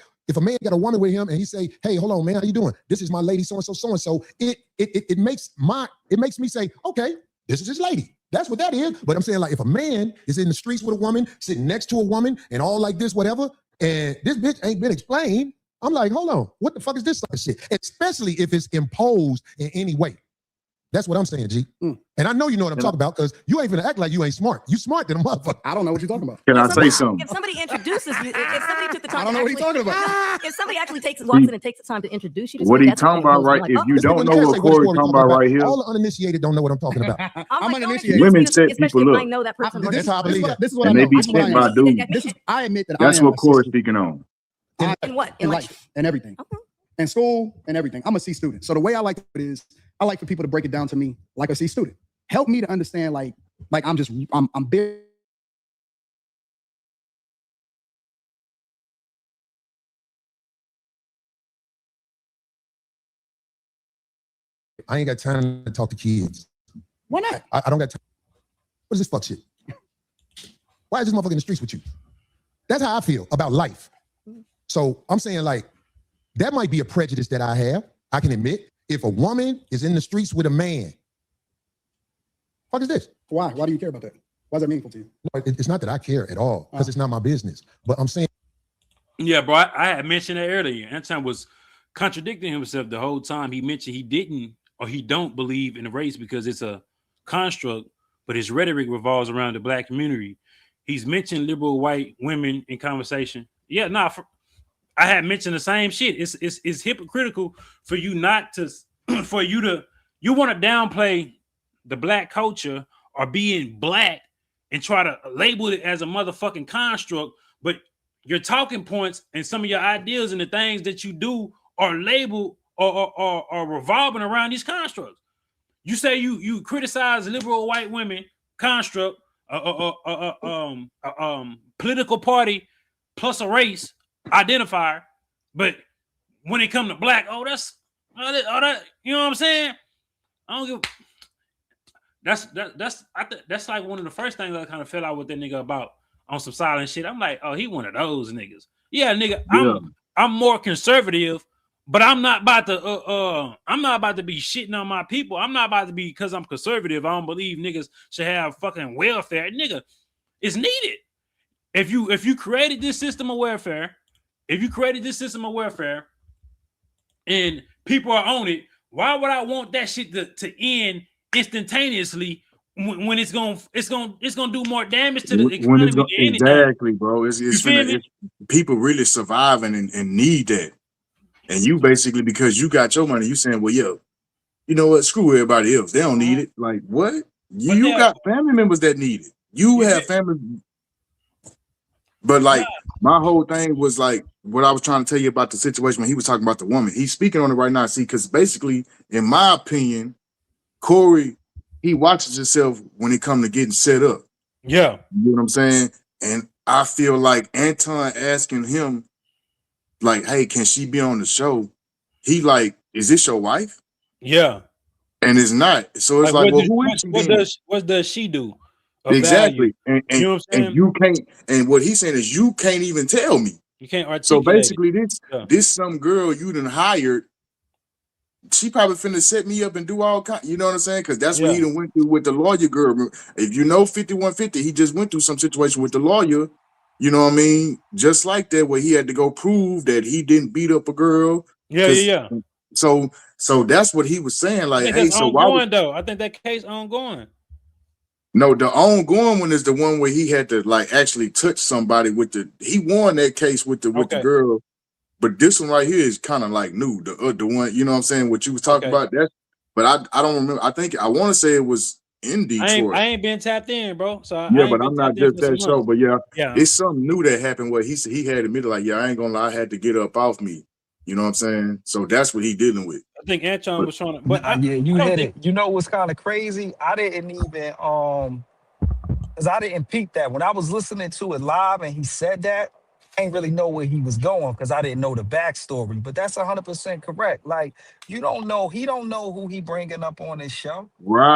got a woman with him and he say, "Hey, hold on, man, how you doing? This is my lady, so and so." It makes me say, "Okay, this is his lady." That's what that is. But I'm saying, like, if a man is in the streets with a woman, sitting next to a woman, and all like this, whatever, and this bitch ain't been explained, I'm like, hold on, what the fuck is this type of shit? Especially if it's imposed in any way. That's what I'm saying, G. And I know you know what I'm talking about, because you ain't gonna act like you ain't smart. You smart than a motherfucker. I don't know what you're talking about. Can I say something? If somebody introduces you, if somebody took the time, I don't know what he's talking about. If somebody actually walks in and takes the time to introduce you to What somebody, he that's talking about, right? like, If you This don't nigga know can't what say Corey Corey talking about right here, all the uninitiated don't know what I'm talking about. I'm like, uninitiated. Women set especially people if up. I know that person. That's how I believe it. This is what I and know. they be This is what I sent am. by dudes. I admit that That's I am what Corey's a C speaking on. student. In what? In life and everything. Okay. In school and everything. I'm a C student. So the way I like it is, I like for people to break it down to me like a C student. Help me to understand, like I'm big. I ain't got time to talk to kids. Why not? I don't got time. What is this fuck shit? Why is this motherfucker in the streets with you? That's how I feel about life. So I'm saying, like, that might be a prejudice that I have. I can admit, if a woman is in the streets with a man, fuck is this? Why? Why do you care about that? Why is that meaningful to you? No, it's not that I care at all, because it's not my business. But I'm saying, Yeah, bro. I had mentioned that earlier. Anton was contradicting himself the whole time. He mentioned he didn't or he don't believe in race because it's a construct, but his rhetoric revolves around the black community. He's mentioned liberal white women in conversation. Yeah, I had mentioned the same shit. It's hypocritical for you not to, you want to downplay the black culture or being black and try to label it as a motherfucking construct, but your talking points and some of your ideas and the things that you do are labeled or revolving around these constructs. You say you criticize liberal white women construct, political party plus a race identifier, but when it comes to black, that's you know what I'm saying? I don't give. That's like one of the first things I kind of fell out with that nigga about on some silent shit. I'm like, oh, he one of those niggas. Yeah, nigga, Yeah. I'm more conservative, but I'm not about to be shitting on my people. I'm not about to be, because I'm conservative, I don't believe niggas should have fucking welfare. Nigga, it's needed. If you created this system of welfare, and people are on it, why would I want that shit to end instantaneously when it's gonna do more damage to the economy than anything? Exactly, bro. It's people really surviving and need that. And you basically, because you got your money, you saying, well, yo, you know what? Screw everybody else. They don't need it. Like, what? You got family members that need it. You have family. But like, my whole thing was like, what I was trying to tell you about the situation when he was talking about the woman. He's speaking on it right now. See, because basically, in my opinion, Corey, he watches himself when it comes to getting set up. Yeah. You know what I'm saying? And I feel like Anton asking him, like, hey, can she be on the show? He like, is this your wife? Yeah. And it's not. So it's like, well, who is she? What does she do? Exactly. And you know what I'm saying? And you can't, and what he's saying is you can't even tell me. You can't articulate. So basically, this some girl you done hired she probably finna set me up and do all kind. You know what I'm saying? Because that's what he Yeah. done went through with the lawyer girl. If you know 5150, he just went through some situation with the lawyer. You know what I mean? Just like that, where he had to go prove that he didn't beat up a girl. Yeah, yeah, yeah. So that's what he was saying. I Like, think hey, that's so why would ongoing though. I think that case ongoing. no, the ongoing one is the one where he had to like actually touch somebody with the. He won that case with the Okay. girl, but this one right here is kind of like new. The one, you know what I'm saying? What you was talking Okay. about that, but I don't remember. I think I want to say it was in Detroit. I ain't been tapped in, bro. So I Yeah, ain't but been I'm not tapped in just for some that show. months. But yeah, Yeah. it's something new that happened where he had admitted like, yeah, I ain't gonna lie, I had to get up off me. You know what I'm saying? So that's what he dealing with. I think Anton But was trying to, but Nah, yeah, you I don't hit think. it. You know what's kind of crazy? I didn't even because I didn't peep that when I was listening to it live and he said that. I ain't really know where he was going because I didn't know the backstory. But that's 100% correct. Like you don't know, he don't know who he bringing up on his show,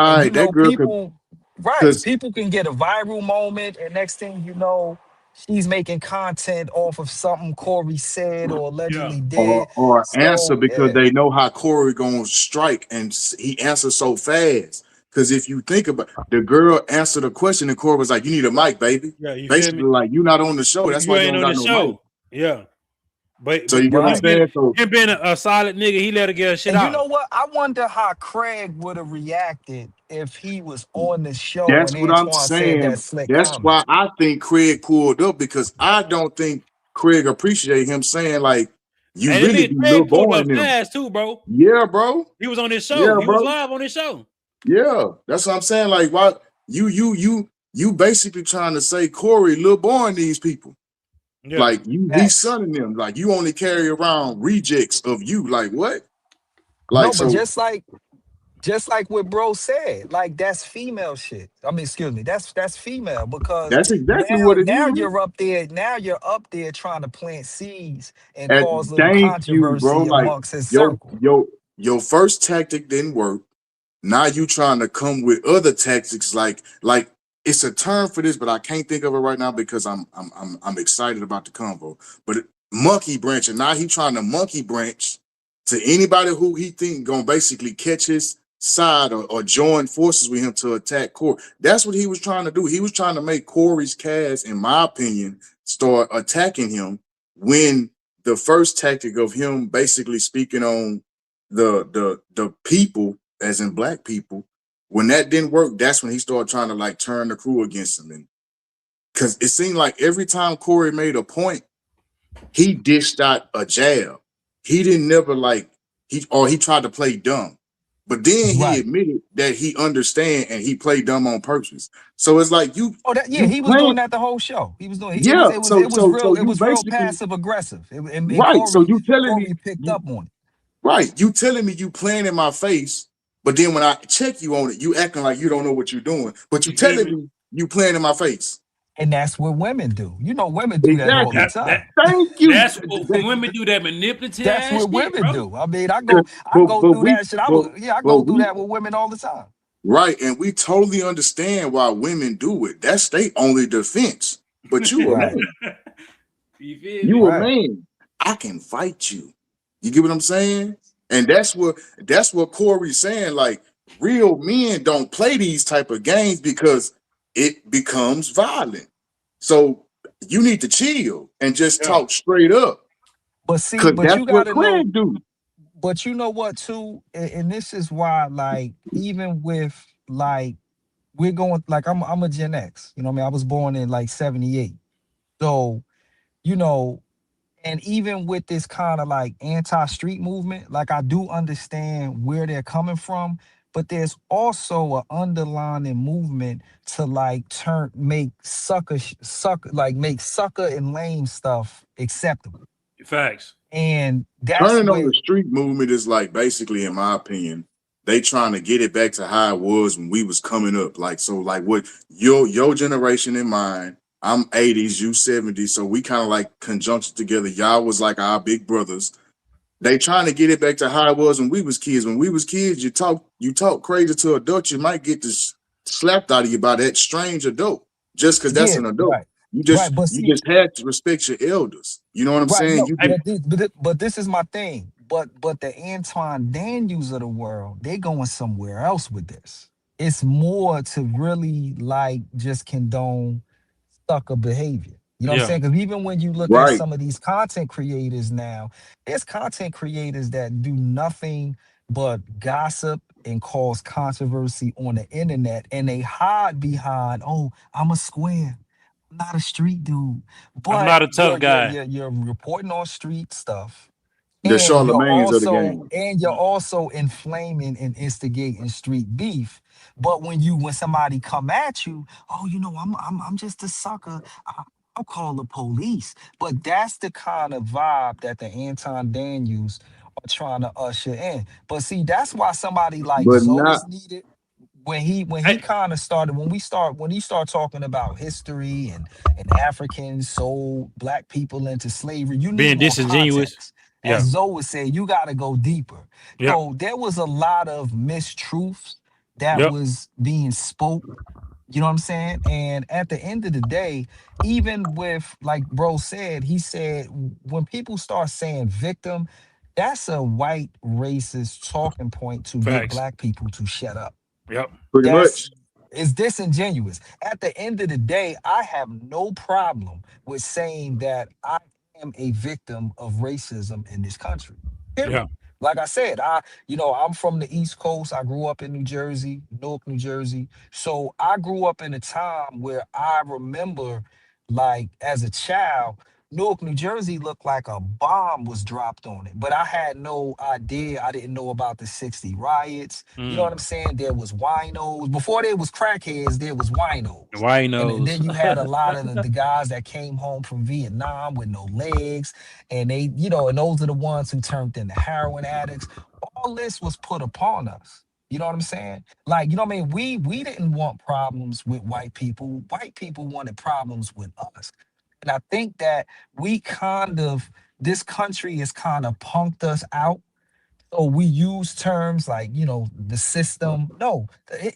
and right, you that know girl could, people, right? cause People can get a viral moment, and next thing you know, she's making content off of something Corey said or Yeah. allegedly did. or answer So because yeah, they know how Corey gonna strike and he answers so fast. Because if you think about the girl answered a question and Corey was like, "You need a mic, baby." Yeah, you feel Basically, me? like you're not on the show. That's why You you ain't don't on got the no mic. show. Yeah. But So you get what I'm right. saying? So him being a solid nigga, he let her get her shit And you out. know what? I wonder how Craig would have reacted if he was on the show that's and what I'm Antoine said that saying. slick That's comment. why I think Craig pulled up because I don't think Craig appreciate him saying like, "You And the really nigga be Craig little pulled boy up in them." fast too, bro. Yeah, bro. He was on his show. Yeah, He was bro. live on his show. Yeah, that's what I'm saying. Like, why you basically trying to say Corey little boy in these people? Yeah. Like he's Facts. sonning them. Like you only carry around rejects of you. Like what? No, Like but so just like what bro said, like that's female shit. I mean, excuse me, that's female because that's exactly now what it now is. you're up there trying to plant seeds and cause And little thank you, bro. controversy Like amongst his your circle. your your first tactic didn't work. Now you trying to come with other tactics like it's a term for this, but I can't think of it right now because I'm excited about the convo. But monkey branching. Now he trying to monkey branch to anybody who he think gonna basically catch his side or join forces with him to attack Corey. That's what he was trying to do. He was trying to make Corey's cast, in my opinion, start attacking him when the first tactic of him basically speaking on the people as in black people, when that didn't work, that's when he started trying to like turn the crew against him. And because it seemed like every time Corey made a point, he dished out a jab. He didn't never like he tried to play dumb. But then he Right. admitted that he understand and he played dumb on purpose. So it's like Oh, that yeah, you he was doing playing, that the whole show. He was doing it yeah. was it was So it was so real so it you was real basically passive aggressive. And right. So you telling me Corey picked you up on it. right. You telling me you playing in my face, but then when I check you on it, you acting like you don't know what you're doing. But you You feel telling me? me you playing in my face. And that's what women do. You know, women do that all the Exactly. That time. Thank you. that's what when women do that manipulative That's ass what shit, women bro. do. I mean, I But go but through we that shit. but I but go through we that with women all the time. right, and we totally understand why women do it. That's their only defense. But you a Right. man. You feel You me? a Right. man. I can fight you. You get what I'm saying? And that's what Corey's saying. Like real men don't play these type of games because it becomes violent. So you need to chill and just Yeah. talk straight up. But see, Cause but that's you what gotta know, Craig do. but you know what too? And this is why, like, even with like we're going like I'm a Gen X, you know what I mean? I was born in like 78. So, you know, and even with this kind of like anti-street movement, like I do understand where they're coming from, but there's also an underlying movement to like make make sucker and lame stuff acceptable. Facts. And that's Turning on where the street movement is like basically, in my opinion, they trying to get it back to how it was when we was coming up. Like so, like what your generation and mine. I'm 80s, you 70s, so we kind of like conjuncted together. Y'all was like our big brothers. They trying to get it back to how it was when we was kids. When we was kids, you talk crazy to adults, you might get this slapped out of you by that strange adult just because that's yeah, an adult. right. You Right, just but you see, just had to respect your elders. You know what I'm right, saying? no, You just Hey, but this is my thing. but the Anton Daniels of the world, they going somewhere else with this. It's more to really like just condone sucker behavior. You know what I'm Yeah. saying? Because even when you look at Right. some of these content creators now, there's content creators that do nothing but gossip and cause controversy on the internet, and they hide behind, oh, I'm a square, I'm not a street dude. I'm But not a tough guy. you're reporting on street stuff, The and Charlemagne's of the game. you're also inflaming and instigating street beef. But when somebody come at you, oh, I'm just a sucker. I'll call the police. But that's the kind of vibe that the Anton Daniels are trying to usher in. But see, that's why somebody like But Zoe not is needed. When he Hey, kind of started, when he started talking about history and Africans sold black people into slavery, you need being more disingenuous. context. As Yeah. Zoe would say, you got to go deeper. Yep. So there was a lot of mistruths that Yep. was being spoke. You know what I'm saying? And at the end of the day, even with, like bro said, he said when people start saying victim, that's a white racist talking point to get Facts. black people to shut up. Yep. pretty That's much. It's disingenuous. At the end of the day, I have no problem with saying that I am a victim of racism in this country. Yeah. Period. Like I said, I'm from the East Coast. I grew up in New Jersey, Newark, New Jersey. So I grew up in a time where I remember, like as a child, Newark, New Jersey looked like a bomb was dropped on it. But I had no idea. I didn't know about the 60 riots. You know what I'm Mm. saying? There was winos. Before there was crackheads, there was winos. Why And knows? then you had a lot of the guys that came home from Vietnam with no legs. And and those are the ones who turned into heroin addicts. All this was put upon us. You know what I'm saying? Like, you know what I mean? We didn't want problems with white people. White people wanted problems with us. And I think that this country has kind of punked us out. So we use terms like, the system. No,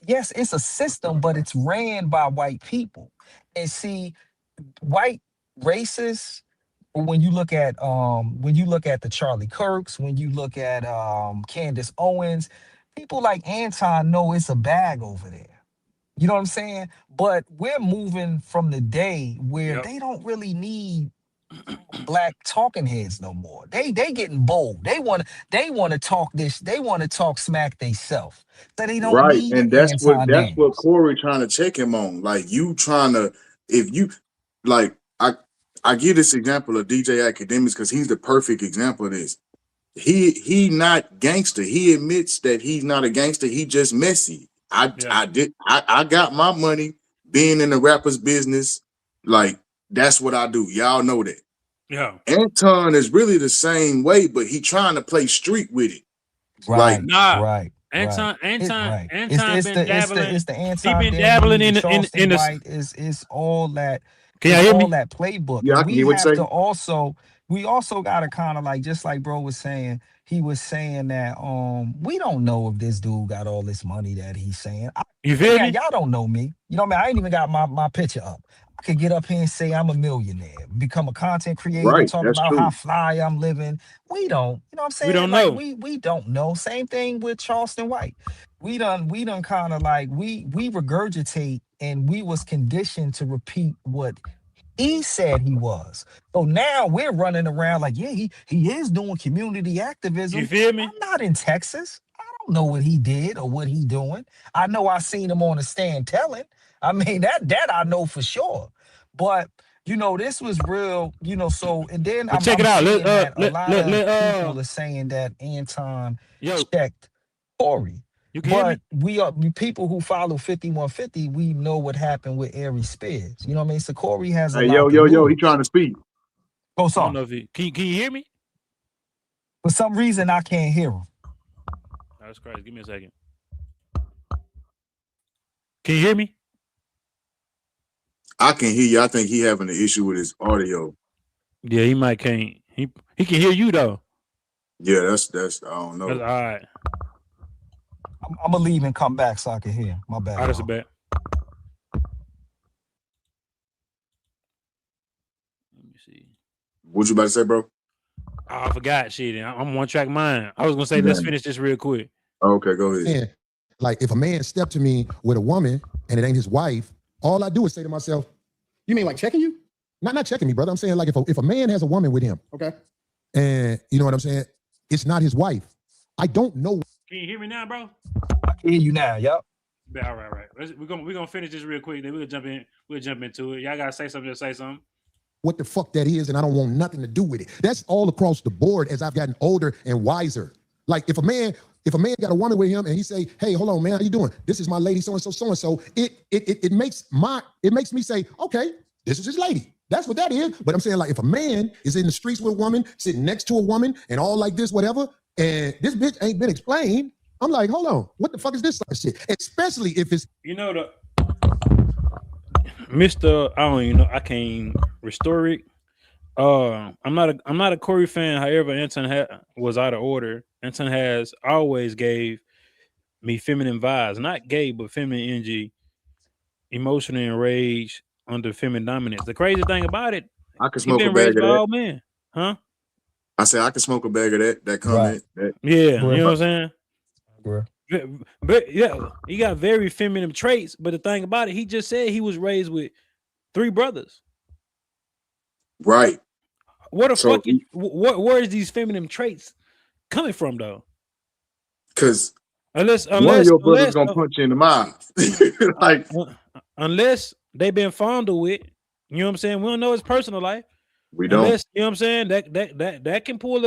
yes, it's a system, but it's ran by white people. And see, white racists, when you look at the Charlie Kirks, when you look at Candace Owens, people like Anton know it's a bag over there. You know what I'm saying? But we're moving from the day where Yep. they don't really need black talking heads no more. They getting bold. They want to talk this. They want to talk smack theyself. So they don't Right. need And the Anton that's what Daniels. Corey trying to check him on. Like you trying to, if you like I give this example of DJ Academics because he's the perfect example of this. He not gangster. He admits that he's not a gangster. He just messy. Yeah. I got my money being in the rapper's business. Like that's what I do. Y'all know that. Yeah. Anton is really the same way, but he trying to play street with it. Like Right, Nah. right, right. Right. Anton been dabbling. It's the He Anton been dabbling Daniels, the in Charleston the. White is all that. Can y'all It's hear all me? that playbook, yeah, I and can hear what you say. we also got to kind of like, just like bro was saying. He was saying that we don't know if this dude got all this money that he's saying. You feel Yeah, me? y'all don't know me. You know what I mean? I ain't even got my picture up. I could get up here and say I'm a millionaire, become a content creator, Right. talk That's about how true. fly I'm living. We don't, you know what I'm We saying? don't Like know. we don't know. Same thing with Charleston White. We done kind of like we regurgitate, and we was conditioned to repeat what he said he was. So now we're running around like, yeah, he is doing community You activism. feel me? I'm not in Texas. I don't know what he did or what he doing. I know I seen him on the stand telling. I mean, that I know for sure. But this was real, so, and then But I'm, check I'm it out. seeing that a Let lot of let people are saying that Anton yo. checked Corey. You can hear But me? we people who follow 5150, we know what happened with Aries Spears. You know what I mean? So Corey has a Hey, lot to yo, he lose. trying to speak. Go I don't on. know if he can you hear me? For some reason, I can't hear him. That's crazy. Give me a second. Can you hear me? I can hear you. I think he having an issue with his audio. Yeah, he might can't. He can hear you though. Yeah, that's I don't That's all know. right. I'm gonna leave and come back so I can hear. My bad. All right, that's a y'all. bet. Let me see. What you about to say, bro? Oh, I forgot shit. I'm one track mind. I was gonna say let's finish this real quick. Okay, go ahead. And like if a man stepped to me with a woman and it ain't his wife, all I do is say to myself, You mean like checking you? not checking me, brother. I'm saying like if a man has a woman with him, Okay. and you know what I'm saying, it's not his wife. I don't know. Can you hear me now, bro? I can hear you now. Yep. Yeah, all right. We're gonna finish this real quick. Then we'll jump in. We'll jump into it. Y'all gotta say something. Just say something. What the fuck that is, and I don't want nothing to do with it. That's all across the board as I've gotten older and wiser. Like if a man got a woman with him and he say, "Hey, hold on, man, how you doing? This is my lady, so and so." It makes me say, "Okay, this is his lady." That's what that is. But I'm saying like if a man is in the streets with a woman, sitting next to a woman, and all like this, whatever, and this bitch ain't been explained, I'm like, hold on, what the fuck is this shit? Especially if it's The Mr. I don't even know. I can't restore it. I'm not a Corey fan. However, Anton was out of order. Anton has always gave me feminine vibes, not gay, but feminine energy, emotional enraged under feminine dominance. The crazy thing about it, I can he smoke a been bag raised of by that. all men, huh? I said I can smoke a bag of that comment. That, Yeah, you know what I'm saying. Bruh. But yeah, he got very feminine traits. But the thing about it, he just said he was raised with 3 brothers. right. What the So fuck? Where is these feminine traits coming from, though? Because Unless one of your brothers gonna punch you in the mouth. Like unless they've been fondled with, you know what I'm saying? We don't know his personal life. we don't. Unless, you know what I'm saying, that can pull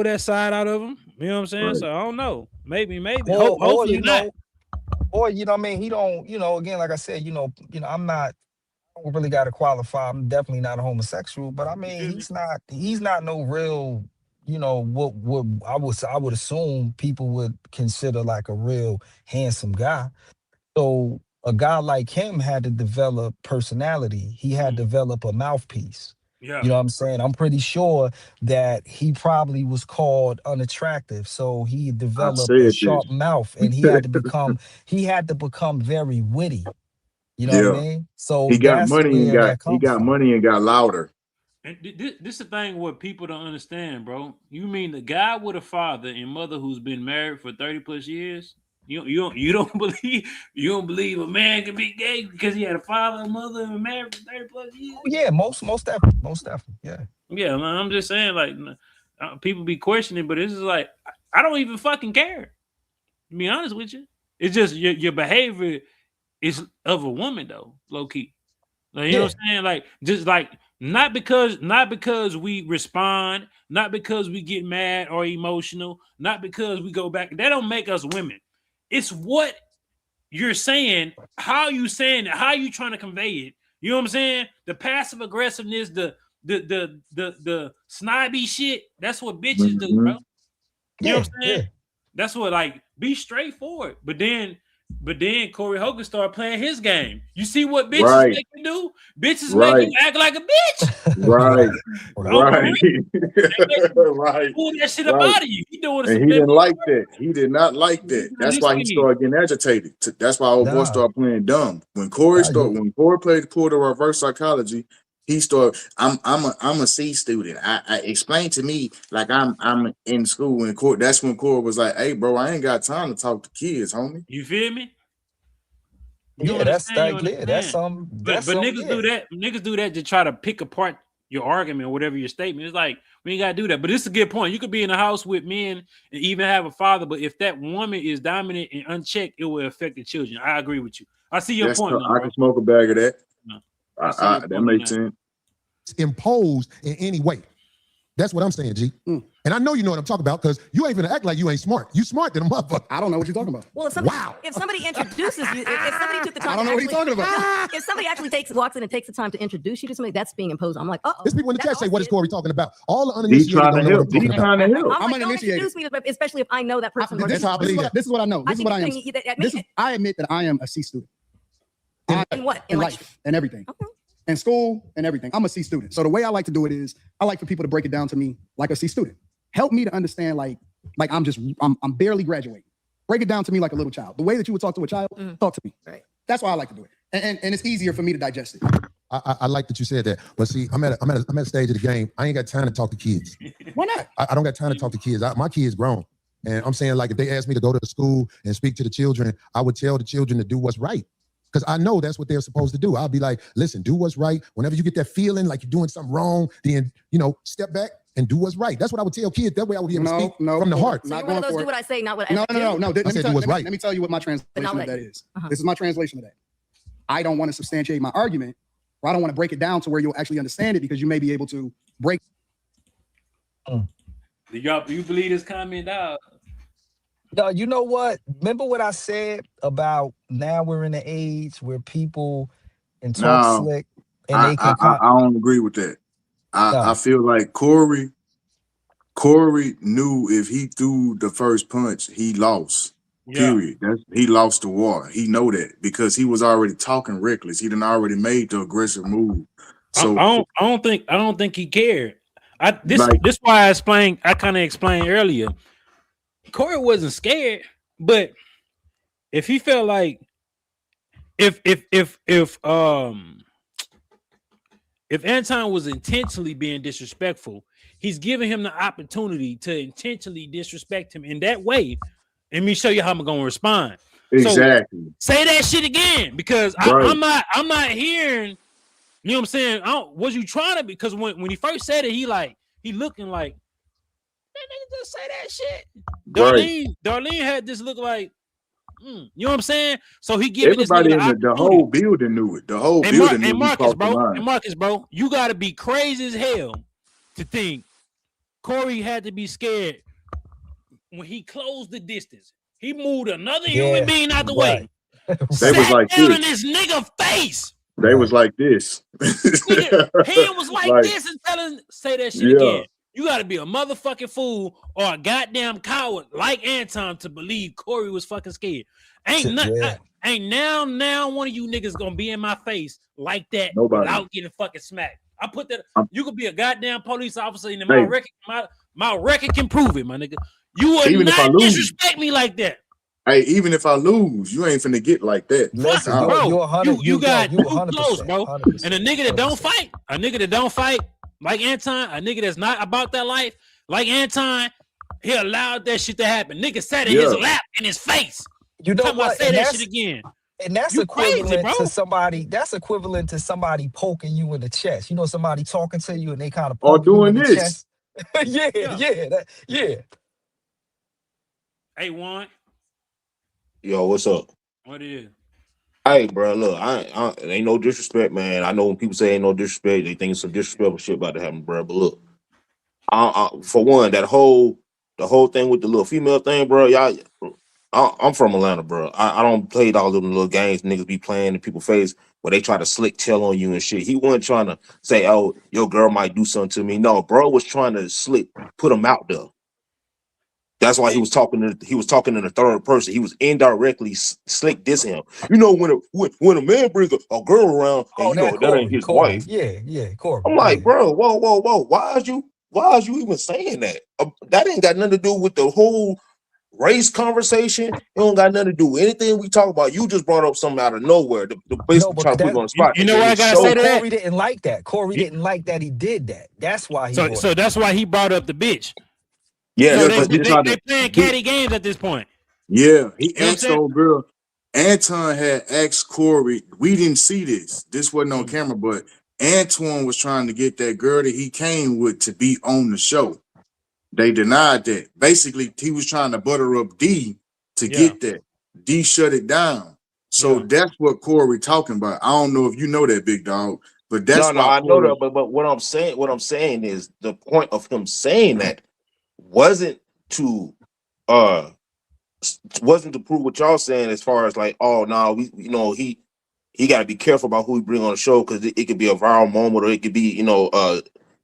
that side out of him. You know what I'm saying? Right. So I don't know. Maybe. Or Hopefully you not. know, or you know, what I mean, he don't, you know, again, like I said, I don't really got to qualify. I'm definitely not a homosexual, but I mean, he's not no real, what I would assume people would consider like a real handsome guy. So a guy like him had to develop personality. He had to develop a mouthpiece. Yeah. You know what I'm saying? I'm pretty sure that he probably was called unattractive. So he developed a sharp mouth and he had to become very witty. You know what I mean? So he got that's money and where that comes from. money and got louder. And this is the thing what people don't understand, bro. You mean the guy with a father and mother who's been married for 30 plus years? You don't believe a man can be gay because he had a father and mother and married for 30 plus years? Oh, yeah, most definitely, yeah. Yeah, man, I'm just saying, like, people be questioning, but it's just like I don't even fucking care. To be honest with you, it's just your behavior is of a woman, though, low key. Like, you know what I'm saying? Like, just like not because we respond, not because we get mad or emotional, not because we go back. That don't make us women. It's what you're saying, how you saying it, how you trying to convey it. You know what I'm saying? The passive aggressiveness, the snobby shit. That's what bitches do, bro. You know what I'm saying? That's what, like, be straightforward. But then Corey Holcomb started playing his game. You see what bitches make you do? Bitches make you act like a bitch. Right. Pull that shit up out of you. He doing and he didn't like that. He did not like that. That's why he started getting agitated. That's why old boy started playing dumb. When Corey pulled the reverse psychology, he started. I'm a C student. I explained to me like I'm in school when Corey. That's when Corey was like, "Hey, bro, I ain't got time to talk to kids, homie." You feel me? That's some. But niggas do that. Niggas do that to try to pick apart your argument or whatever your statement. It's like we ain't gotta do that. But it's a good point. You could be in a house with men and even have a father, but if that woman is dominant and unchecked, it will affect the children. I agree with you. I see your point. I can smoke a bag of that. That makes sense. Imposed in any way. That's what I'm saying, G. And I know you know what I'm talking about because you ain't gonna act like you ain't smart. You smart than a motherfucker. I don't know what you're talking about. Well, if somebody introduces you, if somebody took the time, I don't know what he's talking about. If somebody actually walks in and takes the time to introduce you to somebody, that's being imposed. I'm like, There's people in the chat say, "What is Corey talking about?" All the He's uninitiated trying to don't know what help. I'm talking He's trying to help. I'm like, don't introduce me, especially if I know that person. This is what I know. This is what I am. I admit that I am a C student. In what? In life and everything. Okay. In school and everything. I'm a C student. So the way I like to do it is I like for people to break it down to me like a C student. Help me to understand like I'm barely graduating. Break it down to me like a little child. The way that you would talk to a child, talk to me. Right. That's why I like to do it. And it's easier for me to digest it. I like that you said that. But see, I'm at a stage of the game. I ain't got time to talk to kids. Why not? I don't got time to talk to kids. My kids grown. And I'm saying, like, if they asked me to go to the school and speak to the children, I would tell the children to do what's right. Because I know that's what they're supposed to do. I'll be like, listen, do what's right. Whenever you get that feeling like you're doing something wrong, then, step back and do what's right. That's what I would tell kids. That way I would be able to speak from the heart. So you're one of those do what I say, not what I No. Let me tell you what my translation of that is. Uh-huh. This is my translation of that. I don't want to substantiate my argument, or I don't want to break it down to where you'll actually understand it, because you may be able to break. Do you believe this comment out? No, you know what? Remember what I said about now we're in an age where people can talk slick and they can. I don't agree with that. I feel like Corey knew if he threw the first punch, he lost. Period. He lost the war. He know that because he was already talking reckless. He done already made the aggressive move. So I don't think he cared. This why I kind of explained earlier. Corey wasn't scared, but if he felt like if Anton was intentionally being disrespectful, he's giving him the opportunity to intentionally disrespect him in that way. Let me show you how I'm gonna respond. Exactly. So, say that shit again, because I'm not hearing. You know what I'm saying? Was you trying to? Because when he first said it, he looking like that nigga just say that shit. Darlene had this look like, you know what I'm saying? So he giving everybody in the whole building knew it. The whole building knew it. Marcus, bro, you got to be crazy as hell to think Corey had to be scared when he closed the distance. He moved another human being out the way. They was like down in this nigga face. They was like this. Nigga, hand was like this and say that shit again. You got to be a motherfucking fool or a goddamn coward like Anton to believe Corey was fucking scared. Ain't now one of you niggas gonna be in my face like that without getting fucking smacked. I put that. You could be a goddamn police officer, and my record can prove it, my nigga. You would not disrespect me like that. Hey, even if I lose, you ain't finna get like that. Listen, bro, you got too close, bro. 100%. And a nigga that don't fight, like Anton, a nigga that's not about that life, like Anton, he allowed that shit to happen. Nigga sat in his lap in his face. You know what? Say that shit again. And that's equivalent to somebody. That's equivalent to somebody poking you in the chest. You know, somebody talking to you and they kind of poke you in the chest. yeah. Hey, Juan. Yo, what's up? What it is? Hey, bro, look, I ain't no disrespect, man. I know when people say ain't no disrespect, they think it's some disrespectful shit about to happen, bro. But look, for one, the whole thing with the little female thing, bro. I'm from Atlanta, bro. I don't play all them little games niggas be playing in people's face where they try to slick tell on you and shit. He wasn't trying to say, oh, your girl might do something to me. No, bro was trying to slick put him out there. That's why he was talking in the third person. He was indirectly slick dissing him. You know, when a man brings a girl around and that ain't his wife. Yeah, Corey. I'm like, bro, whoa. Why is you even saying that? That ain't got nothing to do with the whole race conversation. It don't got nothing to do with anything we talk about. You just brought up something out of nowhere. The basically trying to put you on the spot. You know what I gotta say to that? Corey didn't like that. Corey didn't like that he did that. That's why he. So that's why he brought up the bitch. Yeah, so they playing catty games at this point. Yeah, he asked old girl. Anton had asked Corey. We didn't see this. This wasn't on camera, but Antoine was trying to get that girl that he came with to be on the show. They denied that. Basically, he was trying to butter up D to get that. D shut it down. So that's what Corey talking about. I don't know if you know that, big dog, but that's no, I know that. But what I'm saying is the point of him saying that wasn't to prove what y'all saying as far as like, oh no, he got to be careful about who he bring on the show because it could be a viral moment or it could be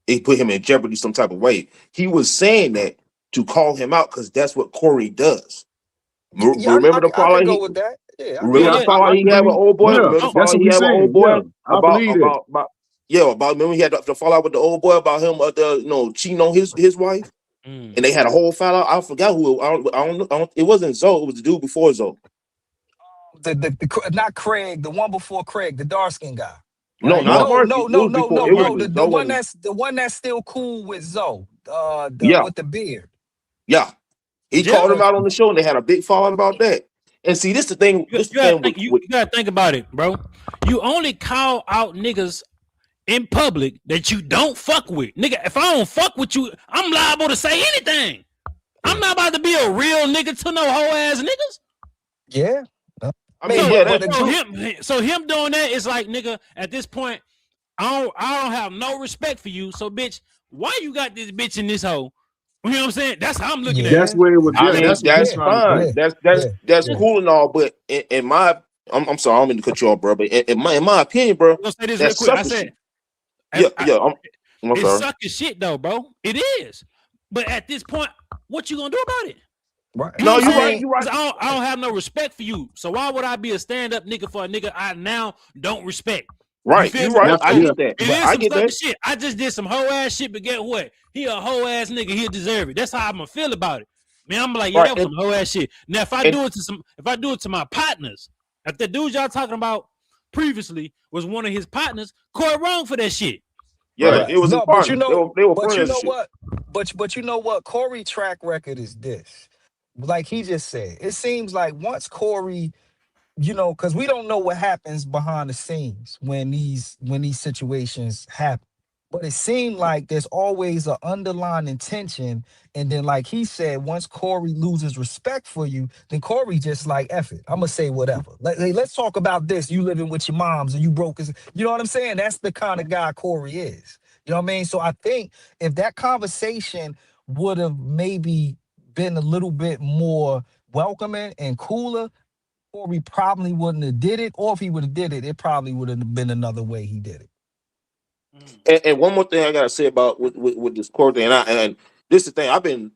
it put him in jeopardy some type of way. He was saying that to call him out because that's what Corey does. Remember the fallout he with that? Yeah, remember the fallout he had with old boy? Remember the fallout he had with old boy about remember he had the fallout with the old boy about him cheating on his wife? And they had a whole fallout. I forgot who. I don't. It wasn't Zoe. It was the dude before Zoe. The not Craig. The one before Craig. The dark skinned guy. No, Right? not No, Marcus. no, It no, was no, before. no, It was no. The Zoe and one that's still cool with Zoe. yeah, With the beard. yeah. He Yeah. called him out on the show, and they had a big fallout about that. And see, this the thing. You, This you the gotta thing think. You gotta think about it, bro. You only call out niggas in public that you don't fuck with, nigga. If I don't fuck with you, I'm liable to say anything. I'm not about to be a real nigga to no hoe ass niggas. Yeah. I mean, So, yeah, but that's the him doing that is like, nigga, at this point, I don't have no respect for you. So, bitch, why you got this bitch in this hoe? You know what I'm saying? That's how I'm looking at it. That's where it was. I Yeah, mean, that's what he's that's trying to fine. do. That's yeah. cool and all, but in my, I'm sorry, I don't mean to cut you off, bro. But in my opinion, bro, I'm gonna say this real that's quick. I sucker said, shit. Yeah. I'm it's sorry. sucking shit though, bro. It is. But at this point, what you gonna do about it? Right. No, You know you're what I'm right. saying? You're right. 'Cause I don't have no respect for you. So why would I be a stand-up nigga for a nigga I now don't respect? Right. feel You're me? right. That's I yeah. get that. It But is I some get sucker that. shit. I just did some hoe ass shit, but get what? He a hoe ass nigga. He'll deserve it. That's how I'm gonna feel about it. Man, I'm like, yeah, Right. that was some hoe ass shit. Now, if I do it to my partners, if the dude y'all talking about previously was one of his partners, Corey wrong for that shit. Yeah, Right. it was his No, but you partner. know, They were but you friends and know shit. what? But you know what? Corey track record is this. Like he just said, it seems like once Corey, because we don't know what happens behind the scenes when these situations happen. But it seemed like there's always an underlying intention. And then, like he said, once Corey loses respect for you, then Corey just like, F it. I'm going to say whatever. Let's talk about this. You living with your moms and you broke his. You know what I'm saying? That's the kind of guy Corey is. You know what I mean? So I think if that conversation would have maybe been a little bit more welcoming and cooler, Corey probably wouldn't have did it. Or if he would have did it, it probably would have been another way he did it. And one more thing I gotta say about with this court thing, and this is the thing I've been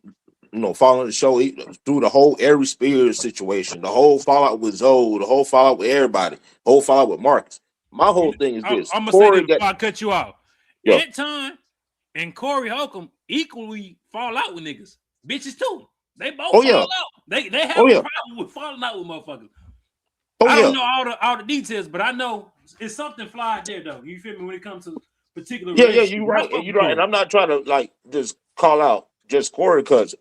following the show through the whole Aries Spears situation, the whole fallout with Zoe, the whole fallout with everybody, the whole fallout with Marcus. My whole thing is this: I'm gonna Corey say this before I cut you off. Yeah. Anton and Corey Holcomb equally fall out with niggas, bitches too. They both Oh, fall yeah. out. They have Oh, a yeah. problem with falling out with motherfuckers. Oh I yeah, don't know all the details, but I know it's something fly there though. You feel me when it comes to particular yeah, relationships. you're I right, fuck you're with right. And Corey. I'm not trying to like just call out just Corey because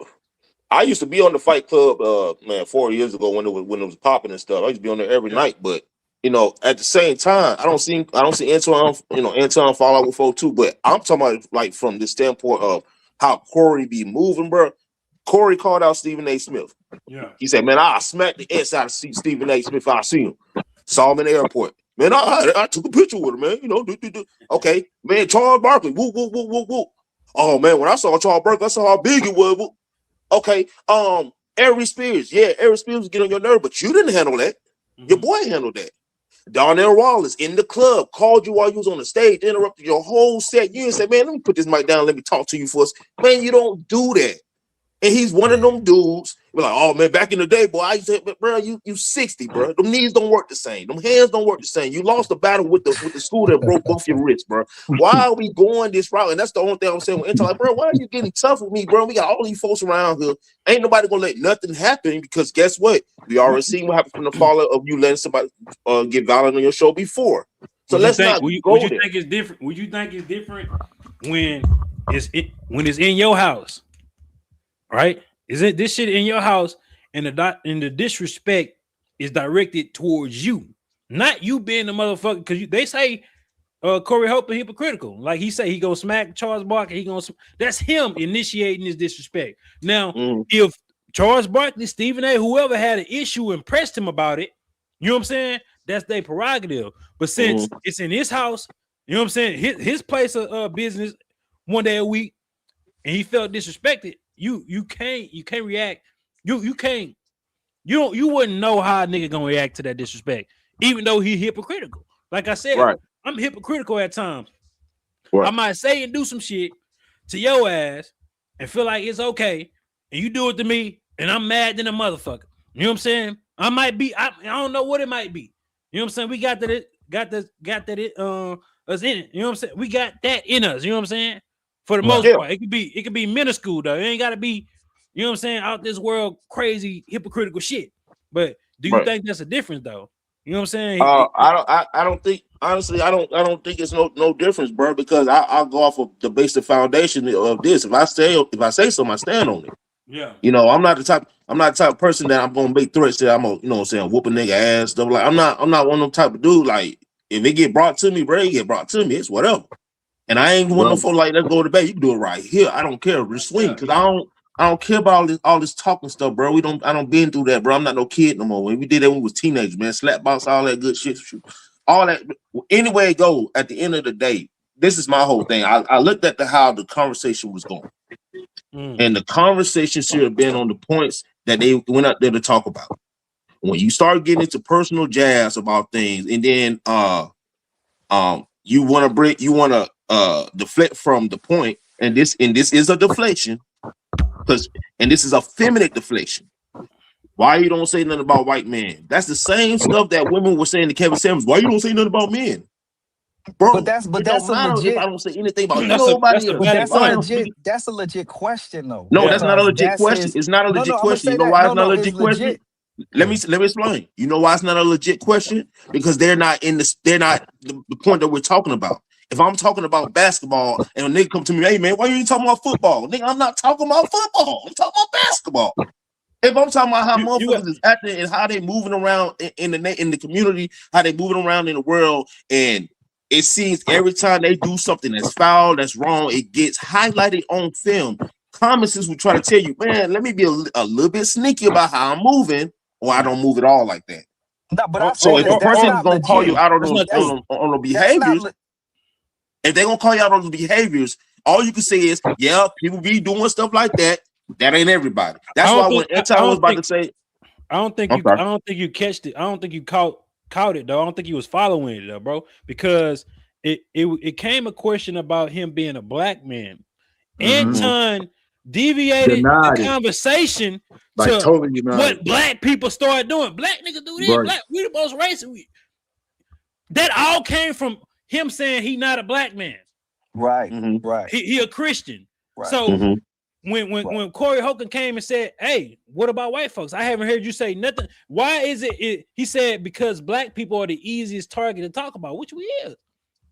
I used to be on the Fight Club, man, 4 years ago when it was popping and stuff. I used to be on there every night, but at the same time, I don't see Anton, Anton fall out with folk too. But I'm talking about like from the standpoint of how Corey be moving, bro. Corey called out Stephen A. Smith. Yeah. He said, "Man, I smacked the ass out of Stephen A. Smith. I see him, saw him in the airport. Man, I took a picture with him, man. Okay, man, Charles Barkley. Woo, woo, woo, woo, woo. Oh man, when I saw Charles Barkley, I saw how big it was. Woo. Okay, Aries Spears. Yeah, Aries Spears was getting on your nerve, but you didn't handle that. Your boy handled that. Darnell Wallace in the club called you while you was on the stage, interrupted your whole set. You and said, man, let me put this mic down. Let me talk to you first. Man, you don't do that. And he's one of them dudes. We're like, oh man, back in the day, boy, I used to, but bro, you 60, bro. Them knees don't work the same. Them hands don't work the same. You lost the battle with the school that broke both your wrists, bro. Why are we going this route? And that's the only thing I'm saying with Anton. Like, bro, why are you getting tough with me, bro? We got all these folks around here. Ain't nobody gonna let nothing happen because guess what? We already seen what happened from the fallout of you letting somebody get violent on your show before. So let's not go there. Think it's different? Would you think it's different when it's in your house? Right? Is it this shit in your house and the disrespect is directed towards you, not you being the motherfucker? Because they say Corey Holcomb hypocritical. Like he say he gonna smack Charles Barkley. That's him initiating his disrespect. Now, if Charles Barkley, Stephen A, whoever had an issue and pressed him about it, you know what I'm saying? That's their prerogative. But since it's in his house, you know what I'm saying? His place of business one day a week, and he felt disrespected. You can't react. You wouldn't know how a nigga gonna react to that disrespect, even though he hypocritical. Like I said, Right. I'm hypocritical at times. Right. I might say and do some shit to your ass and feel like it's okay, and you do it to me, and I'm mad than a motherfucker. You know what I'm saying? I might be. I don't know what it might be. You know what I'm saying? We got us in it. You know what I'm saying? We got that in us. You know what I'm saying? For the most part, it could be minuscule though. It ain't got to be, you know what I'm saying, out this world crazy hypocritical shit. But do you think that's a difference though? You know what I'm saying? I don't think honestly I don't think it's no difference, bro. Because I'll go off of the basic foundation of this. If I say something, I stand on it. Yeah. You know, I'm not the type of person that I'm gonna make threats that I'm gonna, you know what I'm saying, whoop a nigga ass, stuff like I'm not one of them type of dude. Like if it get brought to me, bro, it get brought to me. It's whatever. And I ain't one of them like, let's go to bed. You can do it right here. I don't care. Just swing. Because I don't care about all this talking stuff, bro. I don't been through that, bro. I'm not no kid no more. When we did that when we was teenagers, man. Slap box, all that good shit. All that. Anyway it go, at the end of the day, this is my whole thing. I looked at how the conversation was going. And the conversation should have been on the points that they went out there to talk about. When you start getting into personal jazz about things, and then you want to deflect from the point, and this is a deflection, and this is a feminine deflection. Why you don't say nothing about white men? That's the same stuff that women were saying to Kevin Samuels. Why you don't say nothing about men? Bro, but that's a legit. If I don't say anything about nobody else. That's a legit question, though. No, that's not a legit question. It's not a legit question. You know why it's not a legit question? Let me explain. You know why it's not a legit question? Because they're not the point that we're talking about. If I'm talking about basketball and a nigga come to me, hey man, why you ain't talking about football? Nigga, I'm not talking about football. I'm talking about basketball. If I'm talking about how motherfuckers is acting and how they moving around in the community, how they moving around in the world, and it seems every time they do something that's foul, that's wrong, it gets highlighted on film. Comments will try to tell you, man, let me be a little bit sneaky about how I'm moving, or I don't move at all like that. No, but so if a person is gonna call you out on the behaviors, if they're gonna call you out on the behaviors, all you can say is, yeah, people be doing stuff like that. That ain't everybody. That's why when Anton was about to say, I don't think you catched it. I don't think you caught it though. I don't think you was following it though, bro. Because it came a question about him being a black man. Anton deviated the conversation to what black people started doing. Black niggas do this. Right. Black, we the most racist. That all came from him saying he not a black man. Right. Right. He a Christian. Right. So when Corey Holcomb came and said, hey, what about white folks? I haven't heard you say nothing. Why is it? He said, because black people are the easiest target to talk about, which we is.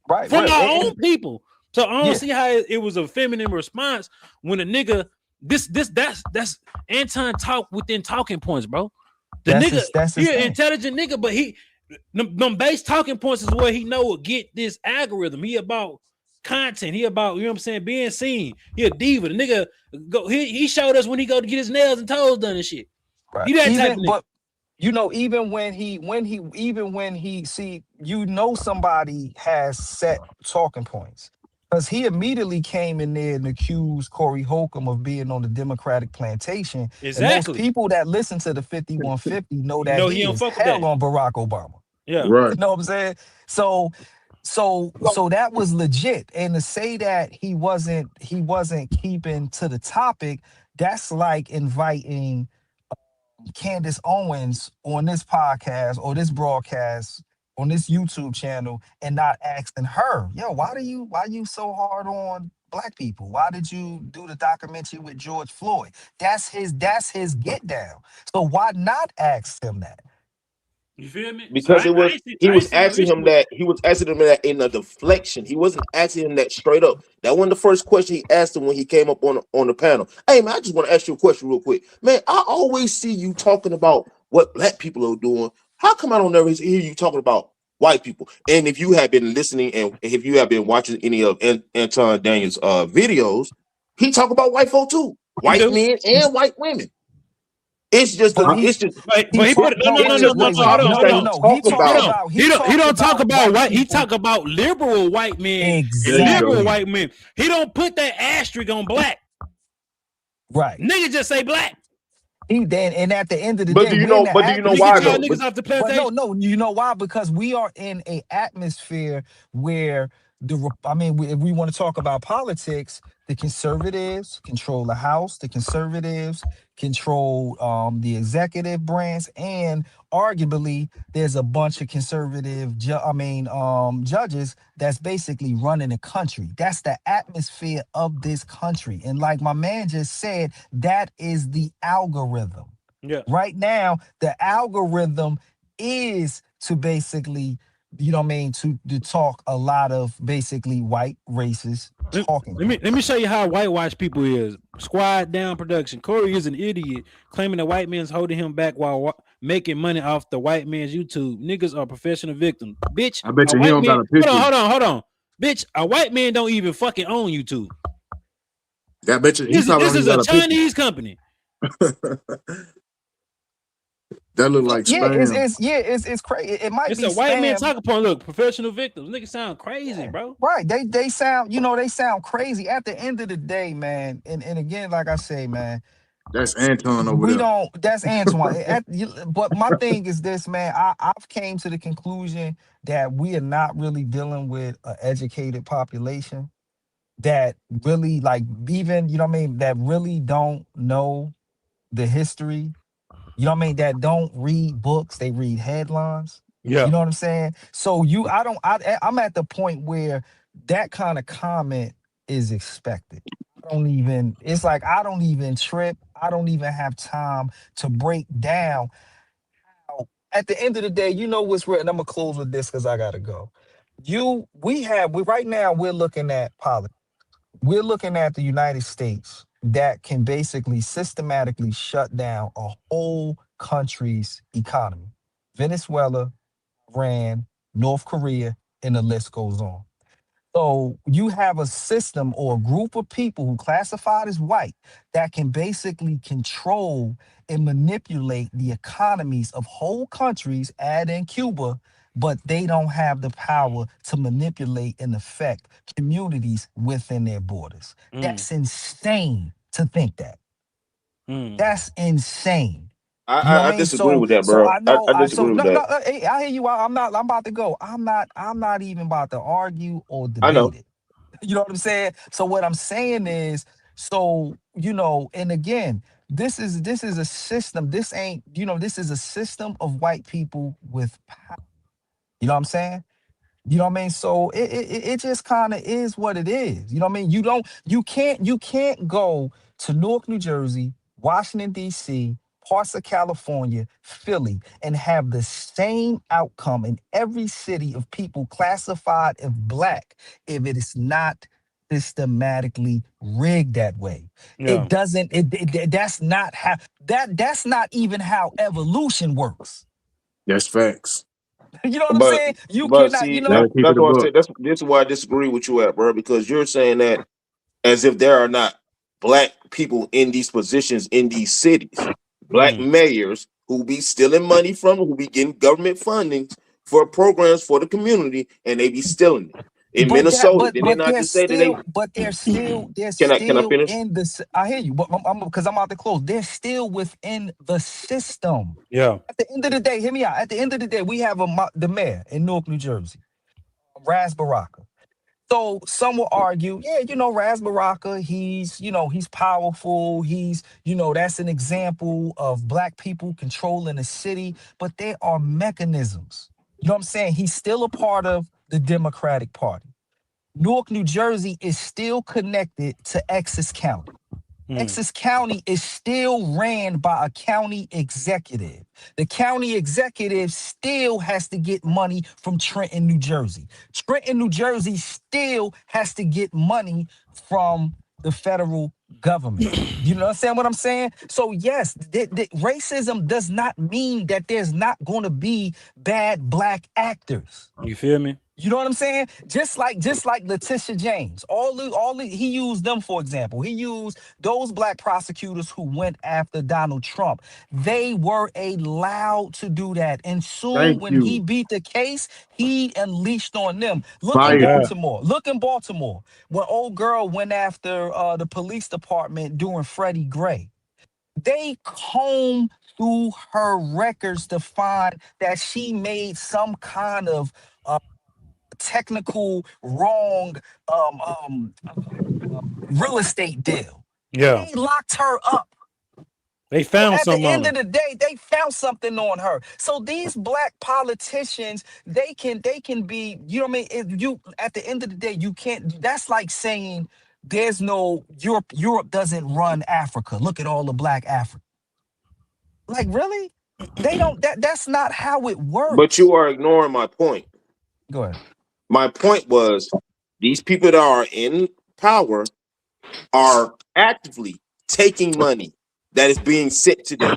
Right. From our own people. So I don't see how it was a feminine response when a nigga, that's Anton talk within talking points, bro. That's he an intelligent nigga, but them base talking points is where he know will get this algorithm. He about content. He about, you know what I'm saying, being seen. He a diva. The nigga he showed us when he go to get his nails and toes done and shit. Right. He that type of nigga. But you know, even when he see, you know, somebody has set talking points. Because he immediately came in there and accused Corey Holcomb of being on the Democratic plantation. Exactly. And most people that listen to the 5150 know that he is hell on Barack Obama. Yeah. Right. You know what I'm saying? So that was legit. And to say that he wasn't keeping to the topic, that's like inviting Candace Owens on this podcast or this broadcast on this YouTube channel and not asking her, yo, why you so hard on black people? Why did you do the documentary with George Floyd? That's his get down. So why not ask him that? You feel me? Because he was asking him that in a deflection. He wasn't asking him that straight up. That wasn't the first question he asked him when he came up on the panel. Hey man, I just want to ask you a question real quick. Man, I always see you talking about what black people are doing. How come I don't ever hear you talking about white people? And if you have been listening and if you have been watching any of Anton Daniels' videos, he talk about white folk too, white men and white women. It's just he don't talk about white. He talk about liberal white men. Exactly. Liberal white men. He don't put that asterisk on black. Right. Nigga just say black. And at the end of the day, do you know why though? No, you know why? Because we are in an atmosphere where if we want to talk about politics, the conservatives control the House, the conservatives control the executive branch, and arguably there's a bunch of conservative judges that's basically running the country. That's the atmosphere of this country. And like my man just said, that is the algorithm. Yeah. Right now, the algorithm is to basically, you know what I mean, to talk a lot of basically white racist talking. Let me show you how whitewash people is. Squad Down Production. Corey is an idiot, claiming the white man's holding him back while making money off the white man's YouTube. Niggas are professional victims. Bitch, I bet a you he white don't got man. a picture. Hold on. Bitch, a white man don't even fucking own YouTube. I bet you he This probably is got a a picture. Chinese company. That look like Yeah, spam. it's crazy. It might It's be a white man spam. talking point. Look, professional victims. Niggas sound crazy, bro. Right. They sound, you know, they sound crazy. At the end of the day, man, and again, like I say, man, That's Anton over we there. don't, that's Antoine. But my thing is this, man. I've came to the conclusion that we are not really dealing with an educated population that really, like, even, you know what I mean, that really don't know the history. You know what I mean? That don't read books, they read headlines. Yeah. You know what I'm saying? So I'm at the point where that kind of comment is expected. It's like I don't even trip. I don't even have time to break down how, at the end of the day, you know what's real. And I'm gonna close with this because I gotta go. Right now we're looking at politics. We're looking at the United States that can basically systematically shut down a whole country's economy. Venezuela, Iran, North Korea, and the list goes on. So you have a system or a group of people who classified as white that can basically control and manipulate the economies of whole countries, add in Cuba, but they don't have the power to manipulate and affect communities within their borders. That's insane to think that. That's insane. You know what I I mean? disagree with that, So bro. I know. I disagree with that. Hey, I hear you. I'm about to go. I'm not even about to argue or I know. debate it. You know what I'm saying? So what I'm saying is, so, you know, and again, this is a system. This ain't, you know, this is a system of white people with power. You know what I'm saying? You know what I mean? So it just kind of is what it is. You know what I mean? You can't go to Newark, New Jersey, Washington, D.C., parts of California, Philly, and have the same outcome in every city of people classified as black if it is not systematically rigged that way. Yeah. It doesn't, that's not how, that's not even how evolution works. That's facts. You know what I'm But saying? You but cannot, see, you Gotta know, keep that's it a what I buck. said. This is why I disagree with you at, bro, because you're saying that as if there are not black people in these positions in these cities, black mayors who be stealing money from, who be getting government funding for programs for the community, and they be stealing it. In Minnesota, did they not just say that they? they're Can I still finish? in the, I hear you, but because I'm about to close, they're still within the system. Yeah. At the end of the day, hear me out. At the end of the day, we have the mayor in Newark, New Jersey, Ras Baraka. So some will argue, yeah, you know, Ras Baraka, he's, you know, he's powerful. He's, you know, that's an example of black people controlling the city, but there are mechanisms. You know what I'm saying? He's still a part of the Democratic Party. Newark, New Jersey is still connected to Essex County. Essex County is still ran by a county executive. The county executive still has to get money from Trenton, New Jersey. Trenton, New Jersey still has to get money from the federal government. You understand what I'm saying? So yes, racism does not mean that there's not going to be bad black actors. You feel me? You know what I'm saying? Just like Letitia James, he used them for example. He used those black prosecutors who went after Donald Trump. They were allowed to do that, and soon Thank when he you. beat the case, he unleashed on them. Look in Fire. Baltimore. Look in Baltimore when old girl went after the police department doing Freddie Gray. They combed through her records to find that she made some kind of technical wrong real estate deal. Yeah. They locked her up. They found At the something on end her. of the day, they found something on her. So these black politicians, they can be, you know what I mean? At the end of the day, you can't, that's like saying there's no Europe doesn't run Africa. Look at all the black Africa. Like, really? They don't. That's not how it works. But you are ignoring my point. Go ahead. My point was these people that are in power are actively taking money that is being sent to them.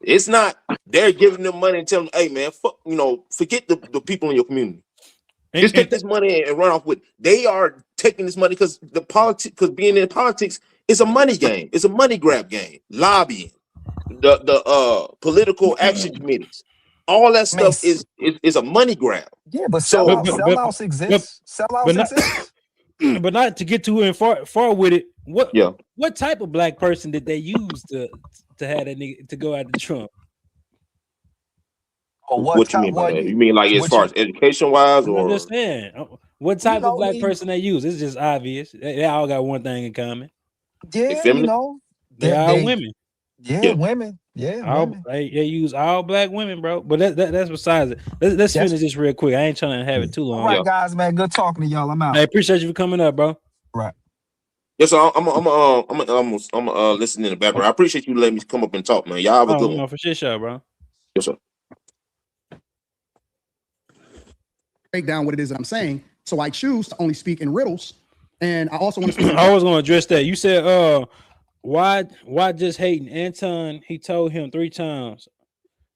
It's not they're giving them money and telling them, hey man, fuck, forget the people in your community. Just take this money and run off with it. They are taking this money because being in politics is a money game. It's a money grab game. Lobbying, the political action committees, all that stuff is a money grab. Yeah, but sellouts exist. Sellouts exist. But not to get too far with it. What type of black person did they use to have that nigga to go after Trump? Oh, what you mean by that? You mean like as far as education wise, or I'm just saying, what type of black person they use? It's just obvious. They all got one thing in common. Yeah, they are women. Yeah, women. Yeah, women. They use all black women, bro. But that's besides it. Let's finish this real quick. I ain't trying to have it too long. All right, guys, man. Good talking to y'all. I'm out. I appreciate you for coming up, bro. Right. Yes, so I'm listening in the background. I appreciate you letting me come up and talk, man. Y'all have a good one. For sure, bro. Yes, sir. Break down what it is that I'm saying. So I choose to only speak in riddles. And I also want to speak. I was going to address that. You said, why just hating Anton? He told him 3 times,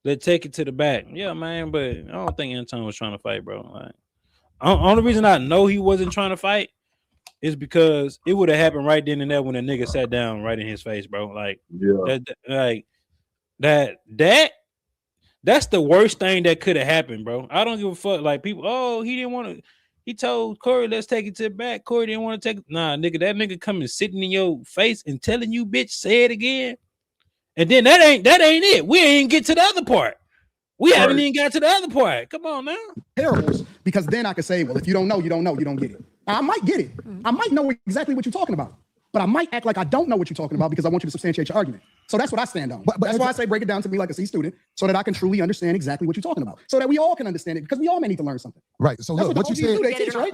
let's take it to the back. Yeah, man, but I don't think Anton was trying to fight, bro. Like, only reason I know he wasn't trying to fight is because it would have happened right then and there when a nigga sat down right in his face, bro. Like, that's the worst thing that could have happened, bro. I don't give a fuck. Like, people, he didn't want to. He told Corey, let's take it to the back. Corey didn't want to take it. Nah, nigga, that nigga coming sitting in your face and telling you, bitch, say it again. And then that ain't it. We ain't get to the other part. We haven't even got to the other part. Come on now. Parables, because then I could say, well, if you don't know, you don't know. You don't get it. Now, I might get it. I might know exactly what you're talking about. But I might act like I don't know what you're talking about because I want you to substantiate your argument. So that's what I stand on. But that's why I say break it down to me like a C student so that I can truly understand exactly what you're talking about. So that we all can understand it because we all may need to learn something. Right. So look, what you said,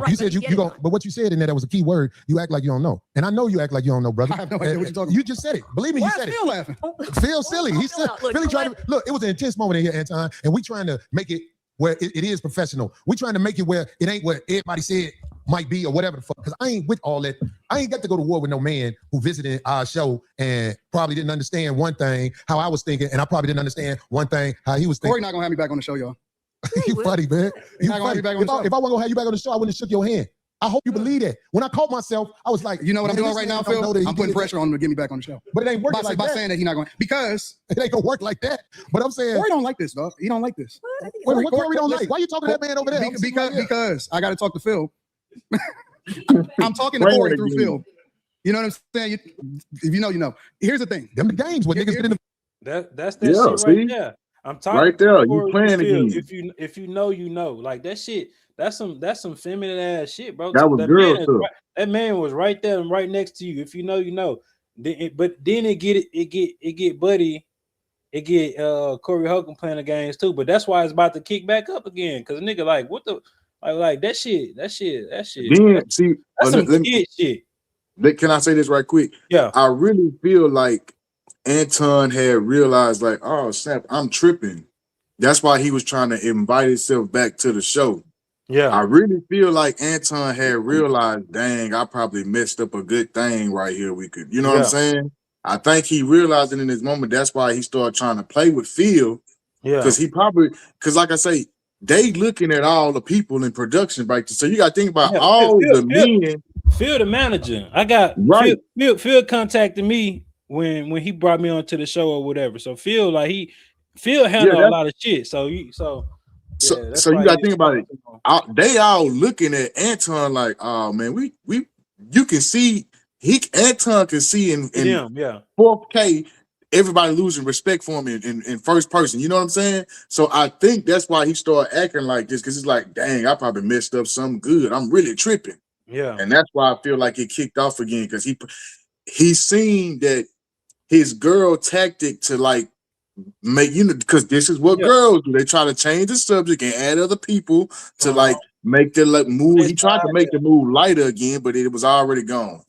you said you don't, but what you said in there, that was a key word. You act like you don't know. And I know you act like you don't know, brother. I have no idea what you're talking about. You just said it. Believe me, you said it. Phil laughing? Phil silly. He said, really trying to, look, it was an intense moment in here, Anton, and we trying to make it where it is professional. We trying to make it where it ain't what everybody said might be or whatever the fuck. Because I ain't with all that. I ain't got to go to war with no man who visited our show and probably didn't understand one thing how I was thinking, and I probably didn't understand one thing how he was thinking. Corey not gonna have me back on the show, y'all. You funny, man. You funny. If I wasn't gonna have you back on the show, I wouldn't have shook your hand. I hope you believe that. When I caught myself, I was like, you know what I'm doing right now, Phil? I'm putting pressure on him to get me back on the show. But it ain't working like that. By saying that he's not going, because it ain't gonna work like that. But I'm saying Corey don't like this, dog. He don't like this. What Corey don't like? Why you talking to that man over there? Because I got to talk to Phil. I'm talking to Corey through Phil. You know what I'm saying? If you know, you know. Here's the thing. Them the games. What niggas been that's shit right there. I'm talking right there. You playing again. If you know, you know. Like that shit. That's some feminine ass shit, bro. That was girl stuff. That man was right there and right next to you. If you know, you know. But then it get Buddy, it get Corey Holcomb playing the games too. But that's why it's about to kick back up again. Cause nigga, like what the like that shit. Then see, that's some kid shit. Can I say this right quick? Yeah. I really feel like Anton had realized, like, oh snap, I'm tripping. That's why he was trying to invite himself back to the show. Yeah, I really feel like Anton had realized, dang, I probably messed up a good thing right here. We could, you know what I'm saying? I think he realized it in this moment. That's why he started trying to play with Phil. Yeah, because like I say, they looking at all the people in production, right? So you got to think about men. Phil, the manager. I got Phil contacted me when he brought me onto the show or whatever. So Phil handled a lot of shit. So you got to think about it. They all looking at Anton like, oh man, you can see Anton can see in 4K everybody losing respect for him in first person. You know what I'm saying? So I think that's why he started acting like this, because it's like, dang, I probably messed up something good. I'm really tripping. Yeah, and that's why I feel like it kicked off again, because he seen that his girl tactic to like make, you know, because this is what girls do. They try to change the subject and add other people to like make the move. He tried to make the move lighter again, but it was already gone.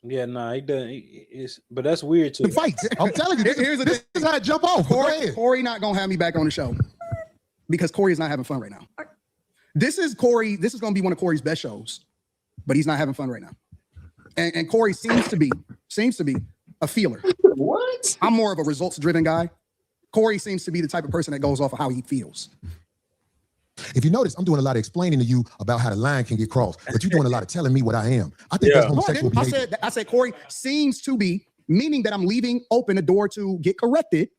Yeah, nah, he doesn't. But that's weird too. The fights. I'm telling you, this is how I jump off. Go ahead. Corey not gonna have me back on the show because Corey is not having fun right now. This is Corey. This is gonna be one of Corey's best shows, but he's not having fun right now. And Corey seems to be a feeler. What? I'm more of a results-driven guy. Corey seems to be the type of person that goes off of how he feels. If you notice, I'm doing a lot of explaining to you about how the line can get crossed, but you're doing a lot of telling me what I am. I think that's homosexual behavior. I said Corey seems to be, meaning that I'm leaving open the door to get corrected.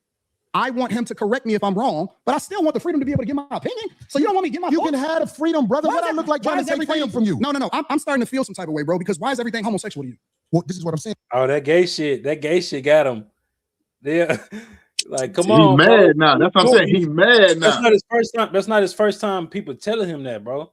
I want him to correct me if I'm wrong, but I still want the freedom to be able to give my opinion. So you don't want me to give my You can have the freedom, brother. What I look like trying to take freedom from you? No. I'm starting to feel some type of way, bro, because why is everything homosexual to you? Well, this is what I'm saying. Oh, that gay shit got him. Yeah. Like, come He on, mad bro. now. That's what I'm saying. He mad now. That's not his first time. That's not his first time people telling him that, bro.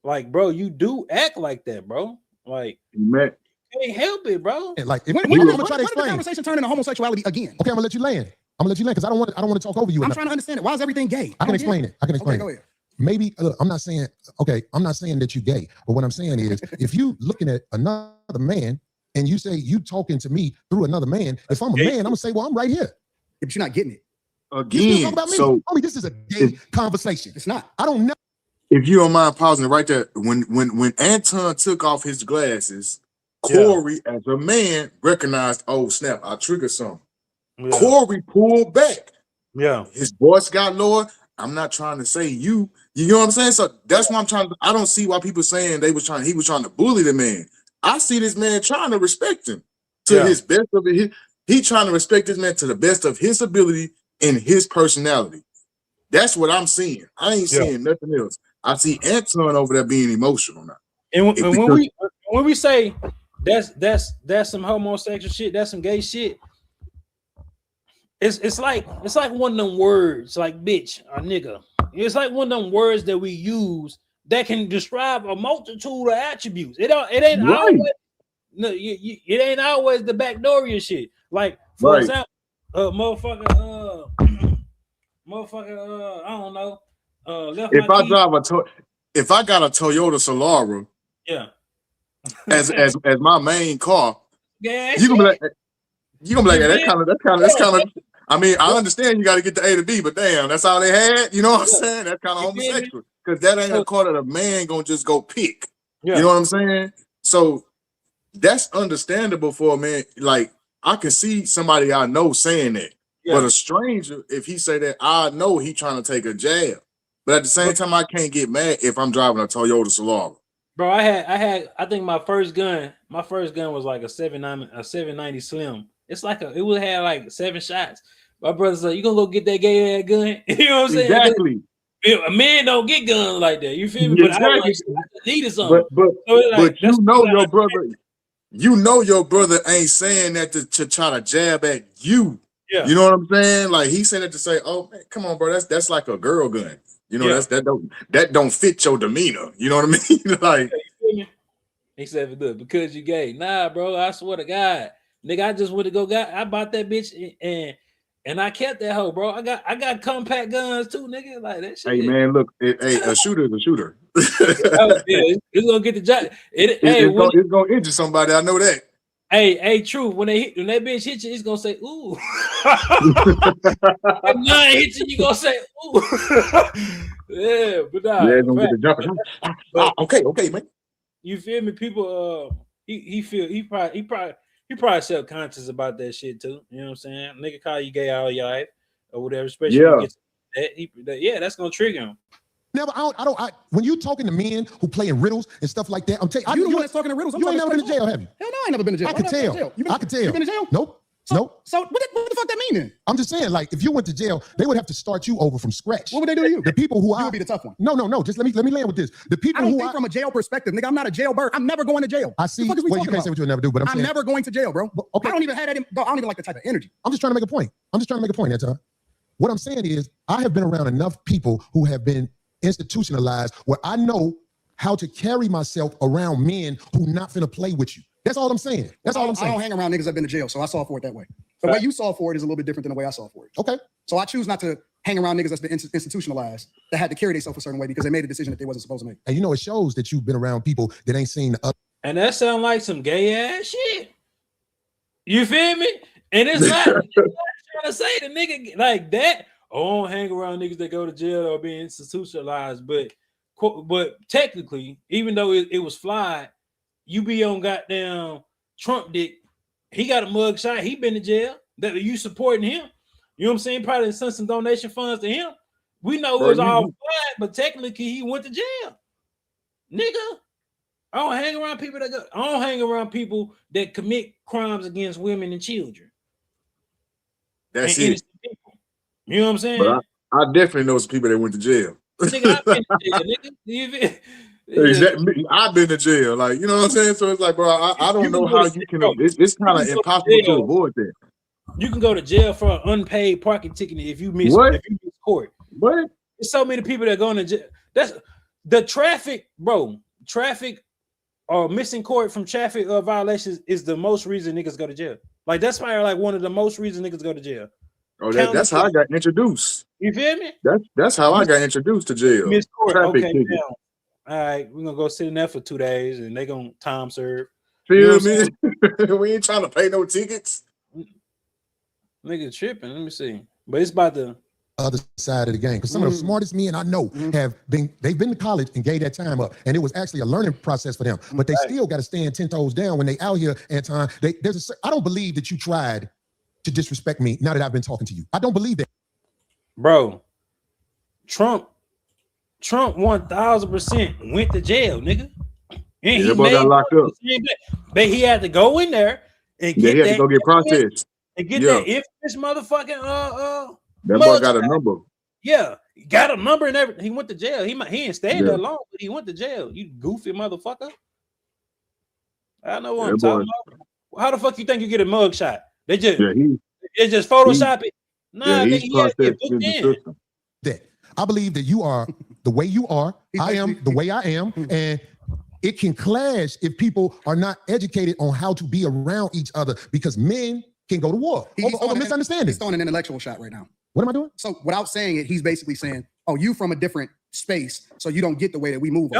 Like, bro, you do act like that, bro. Like, He mad. you can't help it, bro. Like, When I'm did gonna the try to explain. conversation turn into homosexuality again? Okay, I'm gonna let you land. Because I don't want to talk over you. I'm trying to understand it. Why is everything gay? I can explain it. Okay, go ahead. Maybe I'm not saying that you're gay, but what I'm saying is if you looking at another man and you say you talking to me through another man, if I'm a man, I'm gonna say, well, I'm right here. Yeah, but you're not getting it. You Again, talk about me. so I mean, this is a gay conversation. It's not. I don't know. if you don't mind pausing it right there, when Anton took off his glasses, Corey, as a man, recognized, oh snap, I triggered something. Yeah. Corey pulled back. Yeah. His voice got lower. I'm not trying to say you know what I'm saying? So that's why I don't see why people saying he was trying to bully the man. I see this man trying to respect him to his best of it. He trying to respect this man to the best of his ability and his personality. That's what I'm seeing. I ain't seeing nothing else. I see Anton over there being emotional now. And when we say that's some homosexual shit, that's some gay shit. It's like one of them words, like bitch or nigga. It's like one of them words that we use that can describe a multitude of attributes. It ain't always it ain't always the backdooria shit. Like for example, motherfucker, I don't know. If I got a Toyota Solara, as my main car, you gonna be like, that's kind of. I mean, I understand you got to get the A to B, but damn, that's all they had. You know what I'm saying? That's kind of homosexual because that ain't a car that a man gonna just go pick. You know what I'm saying? So that's understandable for a man. Like I can see somebody I know saying that, but a stranger, if he say that, I know he trying to take a jab. But at the same time, I can't get mad if I'm driving a Toyota Solara. Bro, I think my first gun was like a 790 Slim. It's like it would have like 7 shots. My brother said, "You gonna go get that gay ass gun?" You know what I'm saying? Exactly. A man don't get guns like that. You feel me? But I needed something. But you know your brother ain't saying that to try to jab at you. Yeah. You know what I'm saying? Like he said it to say, "Oh man, come on, bro. That's like a girl gun." You know, that don't fit your demeanor. You know what I mean? Like he said, "Look, because you gay." Nah, bro. I swear to God, nigga, I just went to go. I bought that bitch and I kept that hoe, bro. I got compact guns too, nigga. Like that shit. Hey man, look, a shooter is a shooter. It's gonna get the job. It's gonna injure somebody. I know that. Hey, true. When that bitch hit you, it's gonna say, "Ooh." When nine hit you, gonna say, "Ooh." Yeah, but nah. Yeah, gonna get the jumping. Okay, man. You feel me? People, he probably self-conscious about that shit too. You know what I'm saying? Nigga call you gay all your life or whatever, especially when he gets that, that's gonna trigger him. Never, when you talking to men who play in riddles and stuff like that, I'm telling you, the one that's talking in riddles. You ain't never been to jail, have you? Hell no, I ain't never been to jail. I can tell. You been to jail? Nope. Nope. So what the fuck that mean then? I'm just saying, like, if you went to jail, they would have to start you over from scratch. What would they do to you? The people who you would be the tough one. No. Just let me land with this. The people I don't think from a jail perspective, nigga. I'm not a jailbird. I'm never going to jail. I see. Well, you can't say what you'll never do, but I'm never going to jail, bro. Okay. I don't even have that. I don't even like the type of energy. I'm just trying to make a point. Anton. What I'm saying is, I have been around enough people who have been institutionalized where I know how to carry myself around men who not finna play with you. That's all I'm saying. I don't hang around niggas that've been to jail, so I saw for it that way. The way you saw for it is a little bit different than the way I saw for it. Okay. So I choose not to hang around niggas that's been institutionalized that had to carry themselves a certain way because they made a decision that they wasn't supposed to make. And you know, it shows that you've been around people that ain't seen the other. And that sound like some gay ass shit. You feel me? And it's not trying to say the nigga like that. Oh, don't hang around niggas that go to jail or be institutionalized. But technically, even though it was fly, you be on goddamn Trump dick. He got a mug shot. He been to jail. That you supporting him. You know what I'm saying? Probably sent some donation funds to him. We know it was all fly, but technically he went to jail. Nigga. I don't hang around people I don't hang around people that commit crimes against women and children. That's it. People. You know what I'm saying? But I definitely know some people that went to jail. Nigga, I've been to jail, nigga. Exactly. I've been to jail. Like, you know what I'm saying? So it's like, bro, I don't know how you can. It's kind of impossible to avoid that. You can go to jail for an unpaid parking ticket if you miss court. What? There's so many people that go into jail. That's the traffic, bro. Traffic or missing court from traffic violations is the most reason niggas go to jail. Like that's probably like one of the most reasons niggas go to jail. Oh, that's how I got introduced. You feel me? That's how I got introduced to jail. Miss court. Traffic Okay, ticket. all right, we're gonna go sit in there for 2 days and they gonna time serve. Feel me? We ain't trying to pay no tickets. Nigga tripping. Let me see. But it's about the other side of the game. Because some of the smartest men I know they've been to college and gave that time up. And it was actually a learning process for them. But they still got to stand 10 toes down when they out here, Anton. I don't believe that you tried to disrespect me now that I've been talking to you. I don't believe that. Bro, Trump 1000% went to jail, nigga. And he got locked up. But he had to go in there and get he had to go get processed. And get that infamous motherfucking that boy got a number. Yeah, got a number and everything. He went to jail. He ain't stayed there long, but he went to jail. You goofy motherfucker. I know what I'm talking about. How the fuck you think you get a mug shot? They just Photoshop it. Nah, he had to get booked in. That I believe that you are the way you are. I am the way I am, and it can clash if people are not educated on how to be around each other because men can go to war over misunderstanding. He's throwing an intellectual shot right now. What am I doing? So without saying it, he's basically saying, "Oh, you from a different space, so you don't get the way that we move."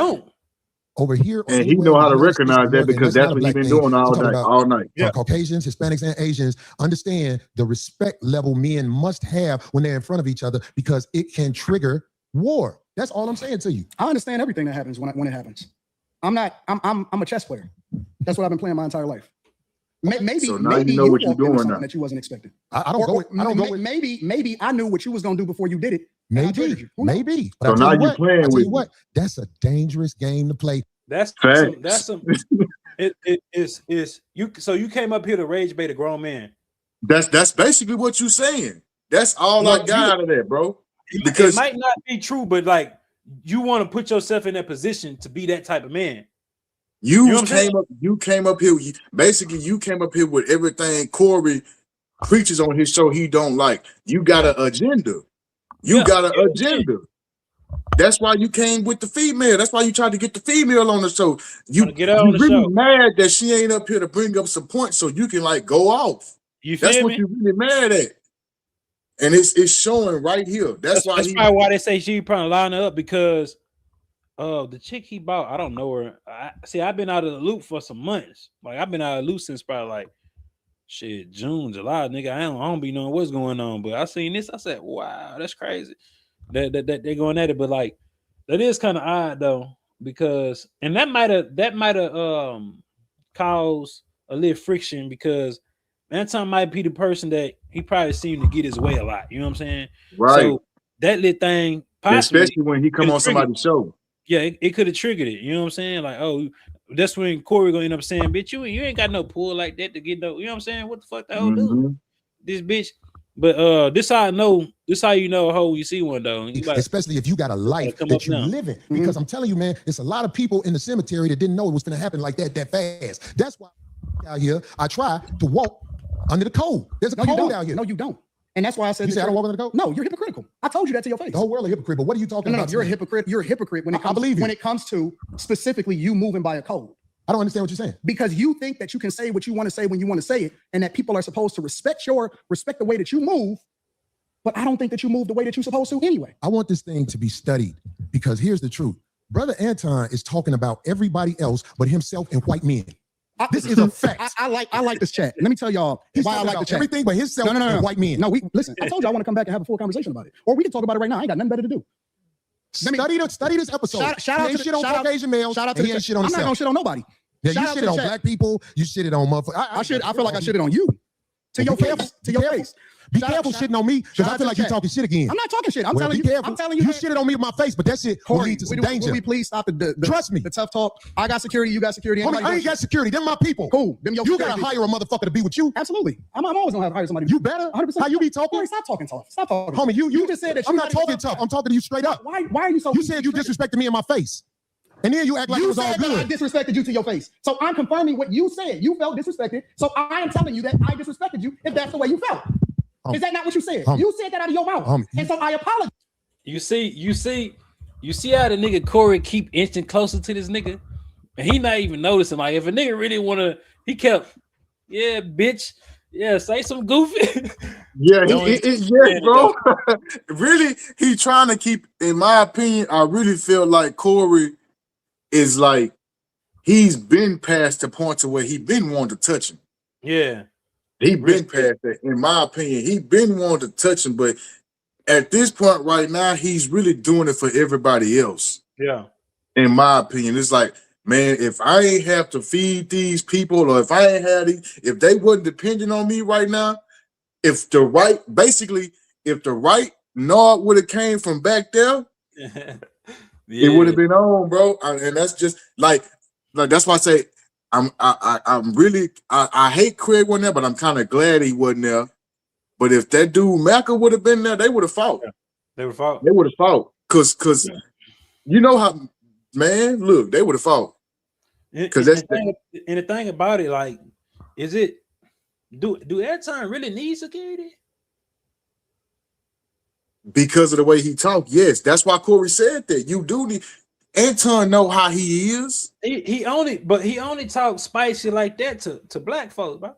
Over here, and he know how to recognize that because that's what he's been doing all night. Yeah. Caucasians, Hispanics, and Asians understand the respect level men must have when they're in front of each other because it can trigger war. That's all I'm saying to you. I understand everything that happens when it happens. I'm a chess player. That's what I've been playing my entire life. Maybe so now you know what you're doing now. That you wasn't expecting. I don't go with. Maybe I knew what you was gonna do before you did it. Maybe. So now you're playing with. What? That's a dangerous game to play. That's some. You. So you came up here to rage bait a grown man. That's basically what you're saying. That's all I got out of that, bro. Because it might not be true, but like you want to put yourself in that position to be that type of man. You came up here. Basically, you came up here with everything Corey preaches on his show he don't like. You got an agenda. Got an agenda. That's why you came with the female. That's why you tried to get the female on the show. You really mad that she ain't up here to bring up some points so you can like go off. That's what you're really mad at. And it's showing right here. That's probably why they say she probably lining up because the chick he bought, I don't know her. I've been out of the loop for some months. Like I've been out of the loop since probably like June, July, nigga. I don't be knowing what's going on. But I seen this, I said, wow, that's crazy. That they're going at it, but like that is kind of odd though, because and that might have caused a little friction because Anton might be the person that he probably seemed to get his way a lot. You know what I'm saying? Right. So that little thing, especially when he come on somebody's show. Yeah, it could have triggered it. You know what I'm saying? Like, oh, that's when Corey gonna end up saying, "Bitch, you ain't got no pull like that to get no." You know what I'm saying? What the fuck the hell do this bitch? But this how I know. This how you know a hoe you see one though. Especially if you got a life that you live in. Because I'm telling you, man, it's a lot of people in the cemetery that didn't know it was gonna happen like that fast. That's why out here I try to walk under the code. There's a code out here. No, you don't. And that's why I said you say I don't walk under the code. No, you're hypocritical. I told you that to your face. The whole world is hypocrite. But what are you talking about? No, you're a hypocrite. You're a hypocrite when it comes to specifically you moving by a code. I don't understand what you're saying. Because you think that you can say what you want to say when you want to say it, and that people are supposed to respect the way that you move. But I don't think that you move the way that you're supposed to anyway. I want this thing to be studied because here's the truth. Brother Anton is talking about everybody else but himself and white men. This is a fact. I like this chat. Let me tell y'all why I like the chat. Everything but himself No. and white men. No, listen. I told you I want to come back and have a full conversation about it, or we can talk about it right now. I ain't got nothing better to do. Study this episode. Shout out to the shit on Caucasian males. Shout out to the shit on I'm not himself. gonna shit on nobody. Yeah, Shout you out shit to the on chat. black people. You shitted on motherfuckers. I feel like I shitted on you. To your face. To your face. Be careful shitting on me because I feel like you're talking shit again. I'm not talking shit. I'm Well, telling be you. careful. I'm telling you. You shitted on me with my face, but that shit will lead to some danger. Will we please stop the Trust me. the tough talk? I got security. You got security. Homie, I ain't got security. Them my people. Cool. Them your You security gotta people. hire a motherfucker to be with you. Absolutely. I'm always gonna have to hire somebody. You better. 100%. How you be talking? Corey, stop talking tough. Stop talking. Homie, you just said that. I'm not talking tough. I'm talking to you straight up. Why are you so? You said you disrespected me in my face. And then you act like it was all said that I good. disrespected you to your face. So I'm confirming what you said. You felt disrespected. So I am telling you that I disrespected you if that's the way you felt. Is that not what you said? You said that out of your mouth. And so I apologize. You see how the nigga Corey keep inching closer to this nigga, and he not even noticing. Like if a nigga really wanna, he kept, yeah, bitch, yeah, say some goofy. Yeah, yes, bro. Really, he trying to keep. In my opinion, I really feel like Corey is like he's been past the point to where he been wanting to touch him. Yeah, he been past that. In my opinion, he been wanting to touch him, but at this point right now, he's really doing it for everybody else. Yeah. In my opinion, it's like, man, if I ain't have to feed these people, or if I ain't had if they wasn't depending on me right now, if the right nod would have came from back there, it would have been on, bro. And that's just like that's why I say I'm really hate Craig wasn't there, but I'm kind of glad he wasn't there. But if that dude Macca would have been there, they would have fought. Yeah. They would have fought. Cause you know how, man, look, they would have fought. Because that's the thing about it, like, is it do Anton really need security? Because of the way he talked, yes. That's why Corey said that. You do need Anton know how he is. He only talks spicy like that to black folks, bro.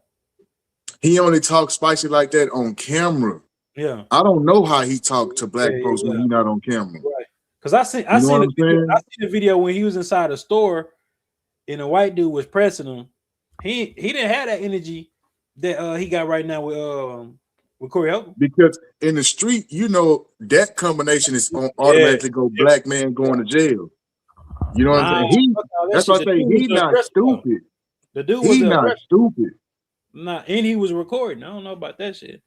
He only talks spicy like that on camera. Yeah. I don't know how he talked to black folks when he's not on camera. Right. Because I seen the video when he was inside the store and a white dude was pressing him. He didn't have that energy that he got right now with Corey Holcomb. Because in the street, you know, that combination is on automatically go black man going to jail. You know what I'm saying? That's why I say he's not stupid. The dude was not stupid. Nah, and he was recording. I don't know about that shit.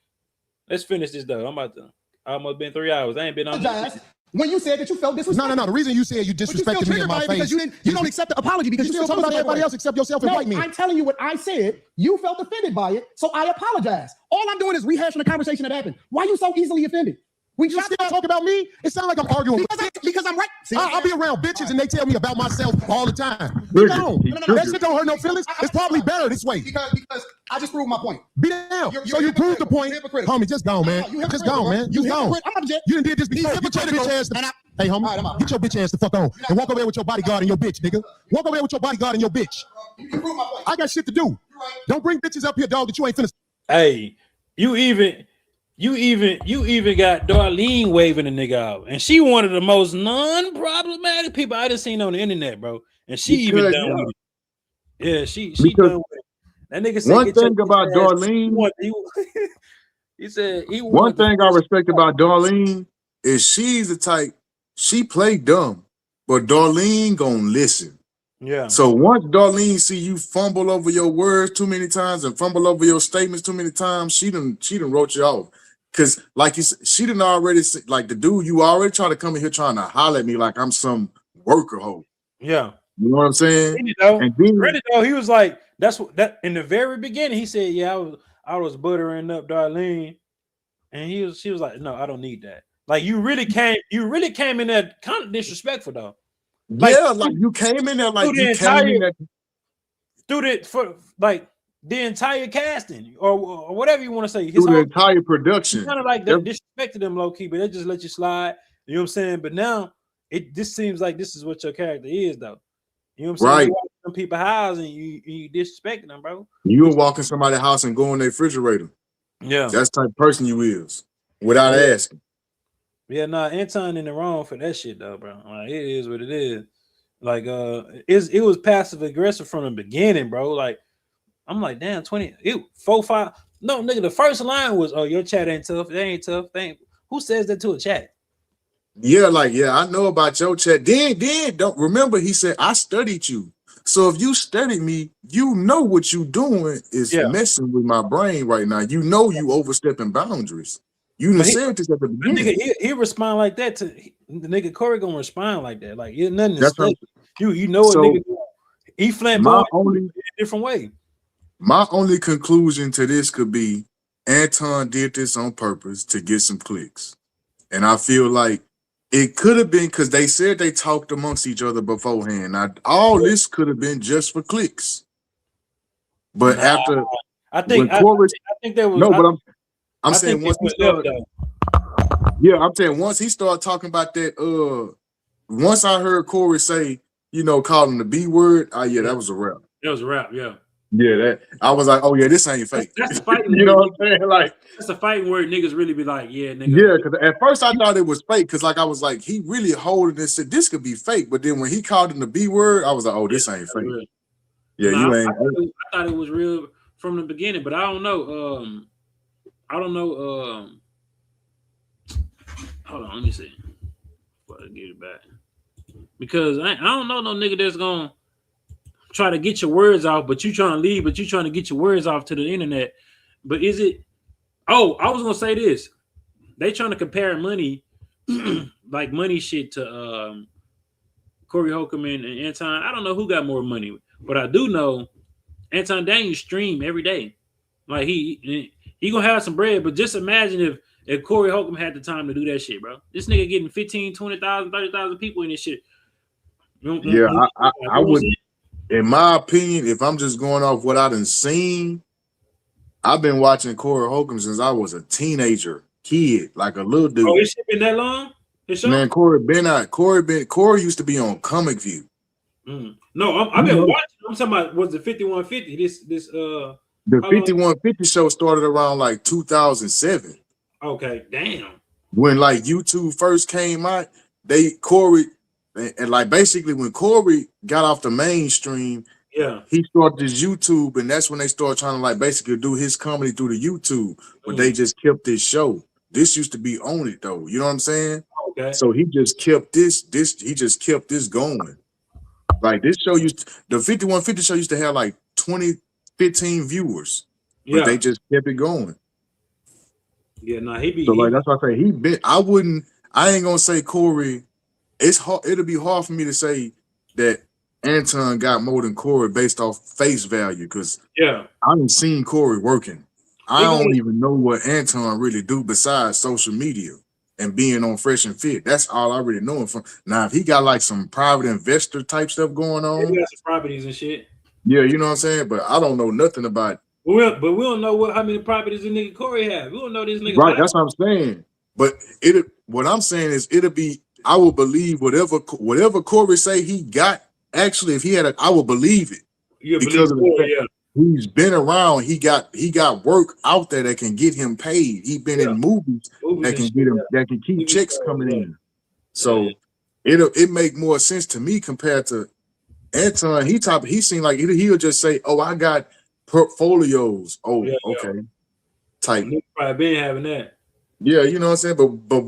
Let's finish this though. I almost been 3 hours. I ain't been on this. When you said that you felt disrespected. No. The reason you said you disrespected me in my face because you don't accept the apology because you you still talking about everybody else except yourself and white men. I'm telling you what I said. You felt offended by it, so I apologize. All I'm doing is rehashing the conversation that happened. Why are you so easily offended? We just still talk about me. It sounds like I'm arguing because I'm right. See, I'll be around bitches and they tell me about myself all the time. That shit don't hurt no feelings. It's probably better this way. Because I just proved my point. Be down. So you proved the point. Homie, just gone, man. Just gone, man. You gone. You done did this before. Get your bitch ass. Hey, homie, get your bitch ass the fuck on and walk over there with your bodyguard and your bitch, nigga. Walk over there with your bodyguard and your bitch. I got shit to do. Don't bring bitches up here, dog, that you ain't finna. Hey, you even got Darlene waving a nigga out, and she one of the most non-problematic people I done seen on the internet, bro. And she even done with it. Yeah, she done with it. That nigga said, one thing about Darlene, he said one thing I respect about Darlene is she's the type, she play dumb, but Darlene gonna listen. Yeah. So once Darlene see you fumble over your words too many times and fumble over your statements too many times, she done wrote you off. Cause like you said, she done already, like the dude, you already try to come in here trying to holler at me like I'm some worker hoe. Yeah. You know what I'm saying? And then, he was like, that's what that in the very beginning, he said, yeah, I was buttering up Darlene. And she was like, no, I don't need that. Like you really came in there kind of disrespectful though. Like, yeah, like you came in there like you came in there through it for like the entire casting or whatever you want to say. Through the entire production. Kind of like they disrespected them low key, but they just let you slide. You know what I'm saying? But now this seems like this is what your character is, though. You know what I'm saying? Right. You walk in some people's house and you disrespecting them, bro. You were walking somebody's house and go in their refrigerator. Yeah. That's the type of person you is without asking. Yeah, Anton in the wrong for that shit though, bro. Like, it is what it is. Like it was passive aggressive from the beginning, bro. Like I'm like, damn, 20, 4, 5. No, nigga, the first line was, oh, your chat ain't tough. They ain't tough. Who says that to a chat? Yeah, like, yeah, I know about your chat. Then don't remember he said I studied you. So if you studied me, you know what you doing is messing with my brain right now. You know you overstepping boundaries. You done said this at the beginning. Nigga, he respond like that to the nigga. Corey gonna respond like that. Like it's nothing to That's study. You know so a nigga. He flamboyant in a different way. My only conclusion to this could be Anton did this on purpose to get some clicks. And I feel like it could have been because they said they talked amongst each other beforehand. Now, all this could have been just for clicks. But after I think there was no, but I'm saying once he started, I'm saying once he started talking about that, once I heard Corey say, call him the B word, that was a wrap. That was a wrap, yeah. Yeah, that I was like, oh yeah, this ain't fake. That's the fighting you know what I'm saying? Like that's the fighting word niggas really be like, yeah, nigga. Yeah, because at first I thought it was fake, because like I was like, he really holding this, said this could be fake. But then when he called him the B word, I was like, oh, this ain't fake. Real. Yeah, no, you ain't. I thought it was real from the beginning, but I don't know. Hold on, let me see. Before I get it back, because I don't know no nigga that's gonna try to get your words off, but you trying to leave, but you trying to get your words off to the internet. But is it? Oh, I was gonna say this. They trying to compare money, like money shit to Corey Holcomb and Anton. I don't know who got more money, but I do know Anton Daniels stream every day. Like he gonna have some bread, but just imagine if Corey Holcomb had the time to do that shit, bro. This nigga getting 15, 20,000, 30,000 people in this shit. Yeah, I would. In my opinion, if I'm just going off what I done seen, I've been watching Corey Holcomb since I was a teenager, kid, like a little dude. Oh, his shit been that long? Man, Corey used to be on Comic View. No, I've been watching. I'm talking about was the 5150. The 5150 show started around like 2007. Okay, damn. When like YouTube first came out, Corey. And like basically when Corey got off the mainstream, he started his YouTube, and that's when they started trying to like basically do his comedy through the YouTube, but they just kept this show. This used to be on it though, you know what I'm saying? Okay. So he just kept this going. Like this show the 5150 show used to have like 15 viewers, but they just kept it going. Yeah, he be so like that's why I say I ain't gonna say Corey. It's hard. It'll be hard for me to say that Anton got more than Corey based off face value, because I haven't seen Corey working. I don't even know what Anton really do besides social media and being on Fresh and Fit. That's all I really know him from. Now, if he got like some private investor type stuff going on, he got some properties and shit. Yeah, you know what I'm saying. But I don't know nothing about. But we don't know how many properties the nigga Corey have. We don't know this nigga. Right, that's what I'm saying. But what I'm saying is it'll be. I will believe whatever Corey say he got. Actually, if he had I will believe it. Because of the fact he's been around. He got work out there that can get him paid. He's been in movies that can get him that can keep checks coming in. So it make more sense to me compared to Anton. He seemed like he'll just say, "Oh, I got portfolios." Oh, okay. Type. Probably been having that. Yeah, you know what I'm saying, but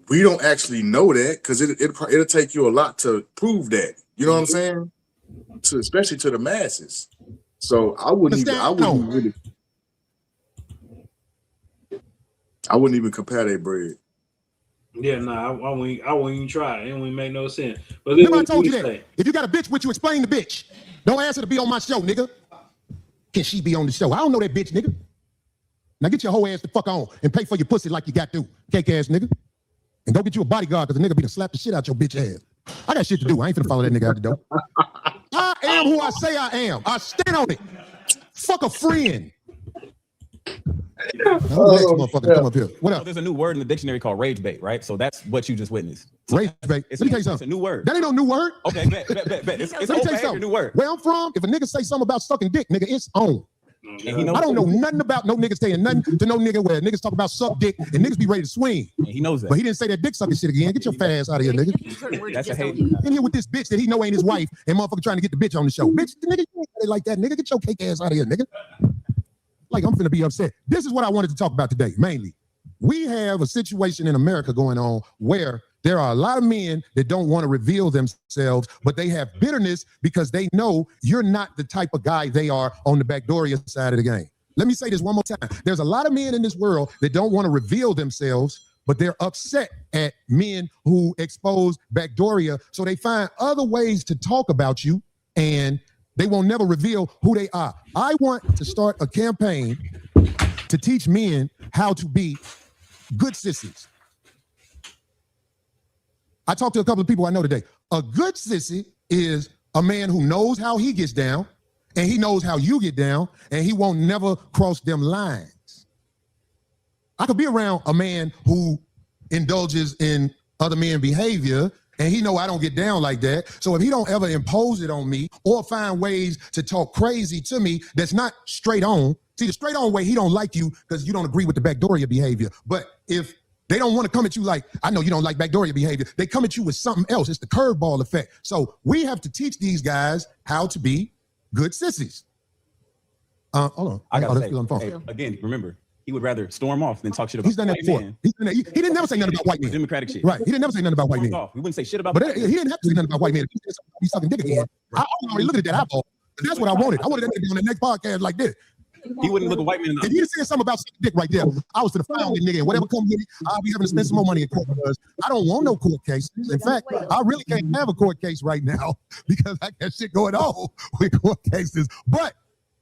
we don't actually know that because it'll take you a lot to prove that. You know what I'm saying? Especially to the masses. So I wouldn't even compare that bread. Yeah, I wouldn't even try. It wouldn't make no sense. But remember I told you that. If you got a bitch with you, explain the bitch. Don't ask her to be on my show, nigga. Can she be on the show? I don't know that bitch, nigga. Now get your whole ass the fuck on and pay for your pussy like you got to, cake ass nigga. And go get you a bodyguard because the nigga be to slap the shit out your bitch ass. I got shit to do. I ain't finna follow that nigga out the door. I am who I say I am. I stand on it. Fuck a friend. Next motherfucker come up here. What else? There's a new word in the dictionary called rage bait, right? So that's what you just witnessed. Rage bait. Let me tell you something. It's a new word. That ain't no new word. Okay, bet. It's Let me tell you something. A new word. Where I'm from, if a nigga say something about sucking dick, nigga, it's on. And he knows I don't know nothing about no niggas saying nothing to no nigga where niggas talk about suck dick and niggas be ready to swing. and he knows that. But he didn't say that dick sucking shit again. Get your fat ass out of here, nigga. Certain words That's you a just don't hate. use. In here with this bitch that he know ain't his wife and motherfucker trying to get the bitch on the show. Bitch, nigga, you ain't got it like that, nigga. Get your cake ass out of here, nigga. Like, I'm finna be upset. This is what I wanted to talk about today, mainly. We have a situation in America going on where there are a lot of men that don't want to reveal themselves, but they have bitterness because they know you're not the type of guy they are on the Backdooria side of the game. Let me say this one more time. There's a lot of men in this world that don't want to reveal themselves, but they're upset at men who expose Backdooria. So they find other ways to talk about you and they will never reveal who they are. I want to start a campaign to teach men how to be good sissies. I talked to a couple of people I know today. A good sissy is a man who knows how he gets down and he knows how you get down and he won't never cross them lines. I could be around a man who indulges in other men's behavior and he know I don't get down like that. So if he don't ever impose it on me or find ways to talk crazy to me that's not straight on, see the straight on way, he don't like you because you don't agree with the Backdooria behavior. But if they don't want to come at you like, I know you don't like Backdooria behavior, they come at you with something else. It's the curveball effect. So we have to teach these guys how to be good sissies. Hold on. I gotta say, still on the phone. hey, again, remember, he would rather storm off than talk shit about He's done that white before. men. He's done that. He didn't never say nothing about white men. Democratic shit. Right. He didn't never say nothing about white men. Off. We wouldn't say shit about But black he men. didn't have to say nothing about white men. He said something about me sucking dick again. I already looked at that eyeball. But that's what I wanted. I wanted that nigga to be on the next podcast like this. He wouldn't look at white men in the If he said something about sucking dick right there, I was to the file that nigga and whatever comes with it, I'll be having to spend some more money in court because I don't want no court case. In fact, I really can't have a court case right now because I got shit going on with court cases. But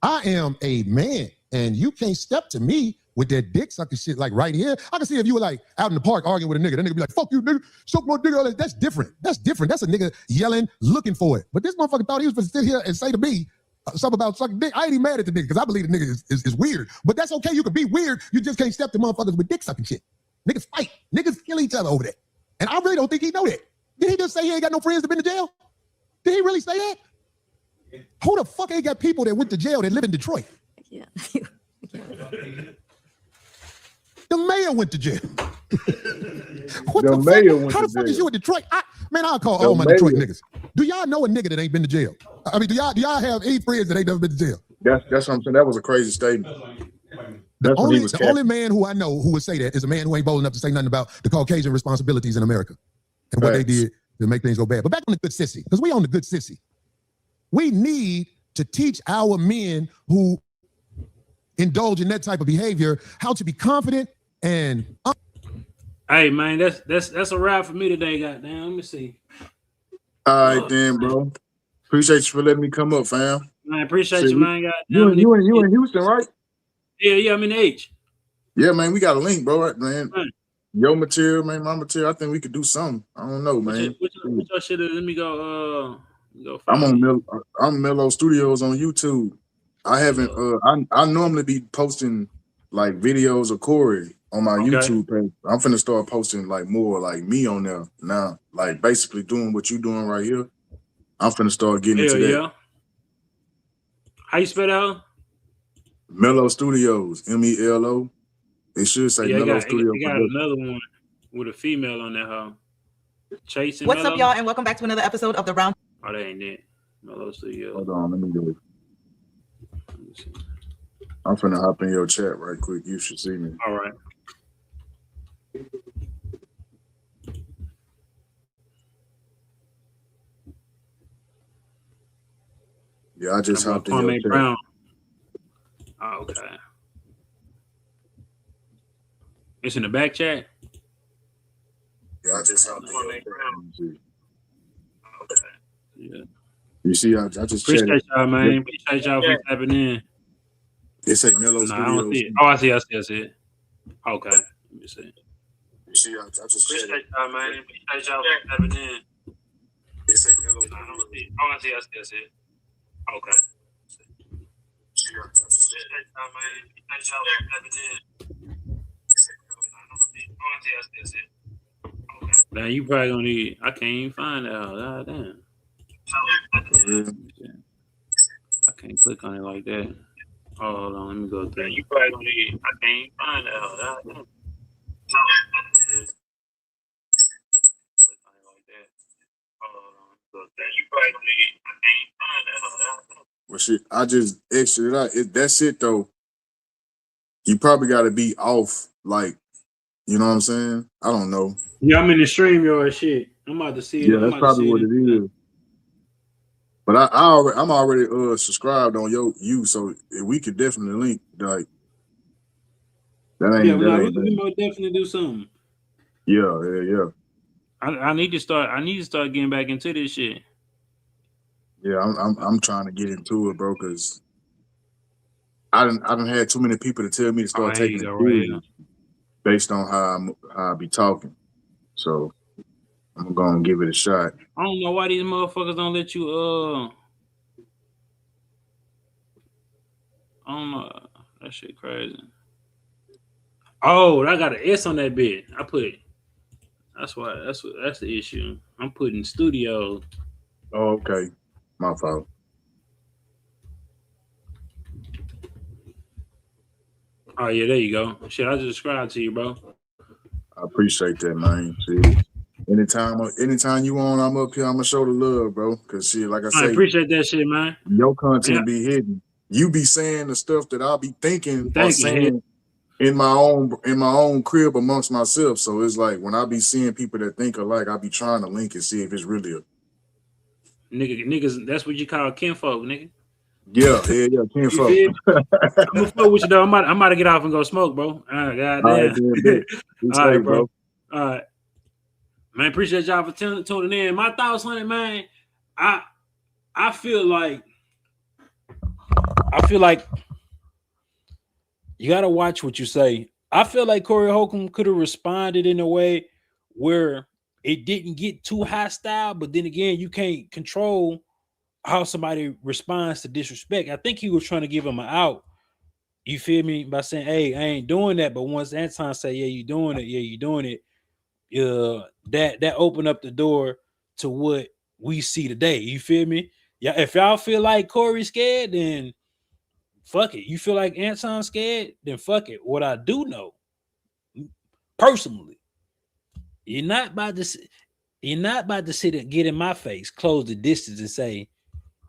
I am a man and you can't step to me with that dick sucking shit like right here. I can see if you were like out in the park arguing with a nigga, that nigga be like, fuck you, nigga, suck my dick. That's different. That's different. That's a nigga yelling, looking for it. But this motherfucker thought he was supposed to sit here and say to me something about sucking dick. I ain't even mad at the nigga because I believe the nigga is weird. But that's okay. You can be weird. You just can't step to motherfuckers with dick sucking shit. Niggas fight. Niggas kill each other over that. And I really don't think he know that. Did he just say he ain't got no friends that been to jail? Did he really say that? Who the fuck ain't got people that went to jail that live in Detroit? Yeah. The mayor went to jail. What The the mayor fuck? went How to the fuck is jail. you in Detroit? I'll call The all my Detroit mayor. niggas. Do y'all know a nigga that ain't been to jail? I mean, do y'all have any friends that ain't never been to jail? That's what I'm saying. That was a crazy statement. That's when he was The only man who I know who would say that is a man who ain't bold enough to say nothing about the Caucasian responsibilities in America and what they Facts. did to make things go bad. But back on the good sissy, because we on the good sissy. We need to teach our men who indulge in that type of behavior how to be confident and Hey man, that's a wrap for me today. Goddamn, let me see. All right, then, bro. Appreciate you for letting me come up, fam. Man, appreciate See, you, man. You Goddamn, in Houston, right? yeah, I'm in H. Yeah, man. We got a link, bro. Right, man. Man. Your material, man. My material. I think we could do something. I don't know, man. Which your shit is? Let me go. I'm find on it. I'm Mellow Studios on YouTube. I haven't. I normally be posting like videos of Corey on my YouTube page. I'm finna start posting like more like me on there now. Like basically doing what you doing right here. I'm finna start getting into that. Yeah. How you spell that? Mellow Studios, MELO. It should say Mellow Studios. They got another one with a female on that hoe. Chasing. What's Mellow? up, y'all, and welcome back to another episode of the Round. Oh, that ain't it. Mellow Studios. Hold on, let me go. I'm finna hop in your chat right quick. You should see me. All right. Yeah, I just hopped in your Kwame chat. Brown. Oh, okay. It's in the back chat. Yeah, I just hopped in your chat. Let me see. Okay. Yeah. You see, I just Appreciate chatted. y'all, man. Appreciate y'all for tapping in. It say Mellow No, I don't Studios. see it. Oh, I see it. Okay. Let me see. You see, I just chatted. Appreciate y'all, man. Appreciate y'all for tapping in. It say Mellow No, I don't Studios. see it. Oh, I see it. Okay. See, I just Appreciate y'all, man. Appreciate y'all for tapping in. Oh, I see it. Okay. Now you probably gonna need. I can't even find that. God damn. I can't click on it like that. Oh, hold on, let me go through. You probably don't need. I can't find that. Well, shit, I just exited it out. That's it though. You probably got to be off, like, you know what I'm saying? I don't know. Yeah, I'm in the stream yard shit. I'm about to see it. Yeah, I'm that's about to probably see what it. it is. But I'm already subscribed on you, so we could definitely link. Like that ain't Yeah, but that no, ain't we bad. might definitely do something. Yeah. I need to start. I need to start getting back into this shit. Yeah, I'm trying to get into it, bro, because I done had too many people to tell me to Oh, start here taking you it go, right here. serious based on how I be talking. So I'm gonna give it a shot. I don't know why these motherfuckers don't let you. I don't know. That shit crazy. Oh, I got an S on that bit. I put. That's why. That's the issue. I'm putting studio. Oh, okay, my fault. Oh yeah, there you go. Shit, I just subscribed to you, bro. I appreciate that, man. See, anytime you want, I'm up here. I'm gonna show the love, bro. Cause shit, like I I say, appreciate that shit, man. your Yeah, content be hidden. You be saying the stuff that I'll be thinking or thank you. saying in my own crib amongst myself. So it's like when I be seeing people that think alike, I be trying to link and see if it's really a Niggas. That's what you call kinfolk, nigga. yeah, You kinfolk. feel me? I'm gonna fuck with you though. I'm about to get off and go smoke, bro. All right, Goddamn. then, bet. Be All right, safe, bro. bro. All right, man. Appreciate y'all for tuning in. My thoughts on it, man. I feel like you gotta watch what you say. I feel like Corey Holcomb could have responded in a way where it didn't get too hostile, but then again, you can't control how somebody responds to disrespect. I think he was trying to give him an out. You feel me? By saying, "Hey, I ain't doing that," but once Anton say, "Yeah, you doing it," that opened up the door to what we see today. You feel me? Yeah, if y'all feel like Corey's scared, then fuck it. You feel like Anton's scared, then fuck it. What I do know, personally, you're not about to sit and get in my face, close the distance, and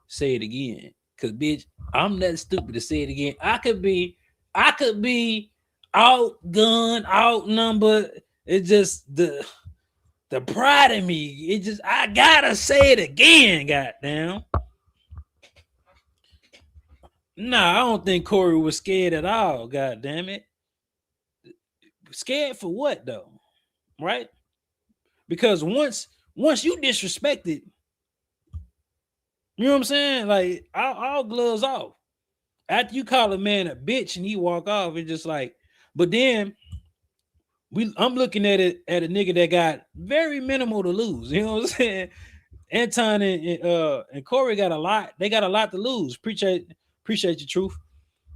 say it again. Cause bitch, I'm that stupid to say it again. I could be outgunned, outnumbered. It's just the pride in me. It just I gotta say it again, goddamn. Nah, I don't think Corey was scared at all, goddamn it. Scared for what though? Right? Because once you disrespected, you know what I'm saying? Like all gloves off. After you call a man a bitch and he walk off, it's just like, but then I'm looking at it at a nigga that got very minimal to lose. You know what I'm saying? Anton and Corey got a lot. They got a lot to lose. Appreciate your truth.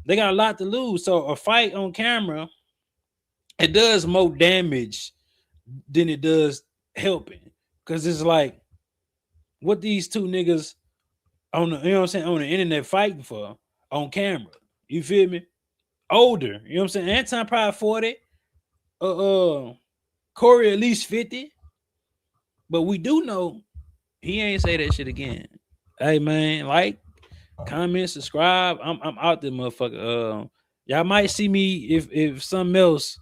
They got a lot to lose. So a fight on camera, it does more damage than it does helping. Cause it's like what these two niggas on the, you know what I'm saying, on the internet fighting for on camera. You feel me? Older, you know what I'm saying? Anton probably 40. Corey at least 50. But we do know he ain't say that shit again. Hey man, like, comment, subscribe. I'm out there, motherfucker. Y'all might see me if something else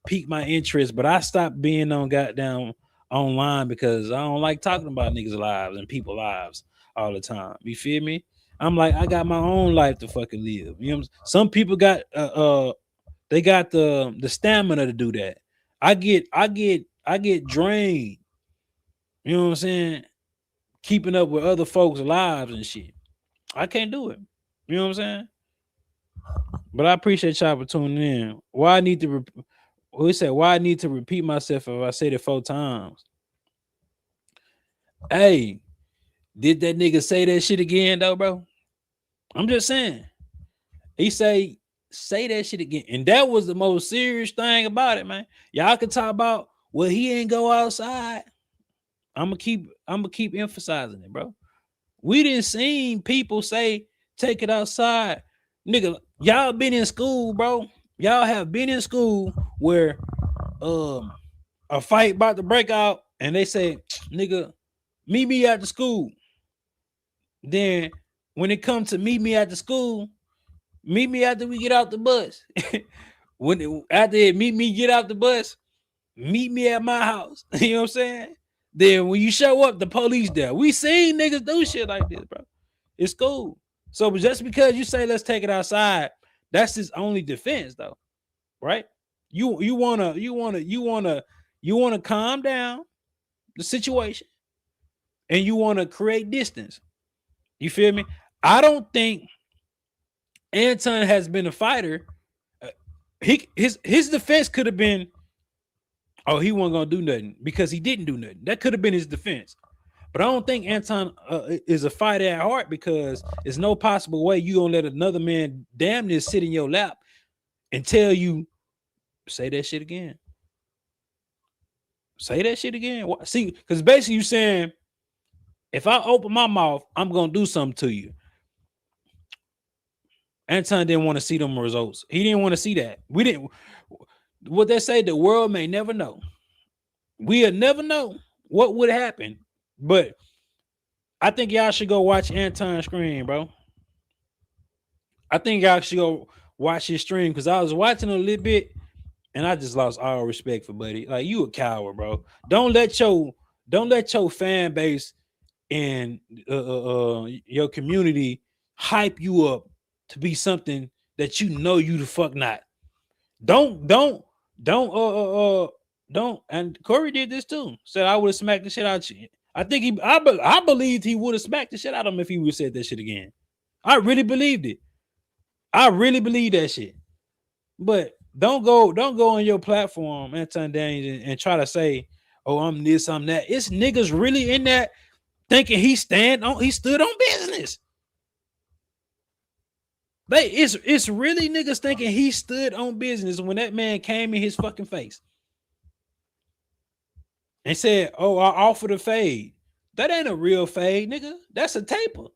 pique my interest, but I stopped being on goddamn online because I don't like talking about niggas' lives and people's lives all the time. You feel me? I'm like, I got my own life to fucking live. You know, some people got they got the stamina to do that. I get drained. You know what I'm saying? Keeping up with other folks' lives and shit. I can't do it. You know what I'm saying? But I appreciate y'all for tuning in. Why I need to repeat myself if I said it 4 times? Hey, did that nigga say that shit again though, bro? I'm just saying. He say that shit again. And that was the most serious thing about it, man. Y'all can talk about, well, he ain't go outside. I'm gonna keep emphasizing it, bro. We didn't see people say take it outside Nigga, y'all been in school, bro. Y'all have been in school where a fight about to break out and they say, nigga, meet me at the school. Then when it comes to meet me at the school, meet me after we get out the bus. After it meet me get out the bus, meet me at my house. You know what I'm saying? Then when you show up, the police there. We seen niggas do shit like this, bro. It's cool. So just because you say let's take it outside, that's his only defense, though, right? You wanna calm down the situation, and you wanna create distance. You feel me? I don't think Anton has been a fighter. His defense could have been, oh, he wasn't gonna do nothing because he didn't do nothing. That could have been his defense. But I don't think Anton is a fighter at heart, because there's no possible way you gonna let another man damn near sit in your lap and tell you, say that shit again. Say that shit again. See, because basically you saying, if I open my mouth, I'm gonna do something to you. Anton didn't want to see them results. He didn't want to see that. We didn't. What they say, the world may never know. We'll never know what would happen. But I think y'all should go watch Anton stream, bro. I think y'all should go watch his stream, because I was watching a little bit and I just lost all respect for Buddy. Like, you a coward, bro. Don't let your fan base and your community hype you up to be something that you know you the fuck not. Don't. And Corey did this too. Said I would have smacked the shit out of you. I think I believed he would have smacked the shit out of him if he would have said that shit again. I really believed it. I really believe that shit. But don't go on your platform, Anton Daniels, and try to say, oh, I'm this, I'm that. It's niggas really in that thinking he stood on business. It's really niggas thinking he stood on business when that man came in his fucking face and said, oh, I offered a fade. That ain't a real fade, nigga. That's a taper.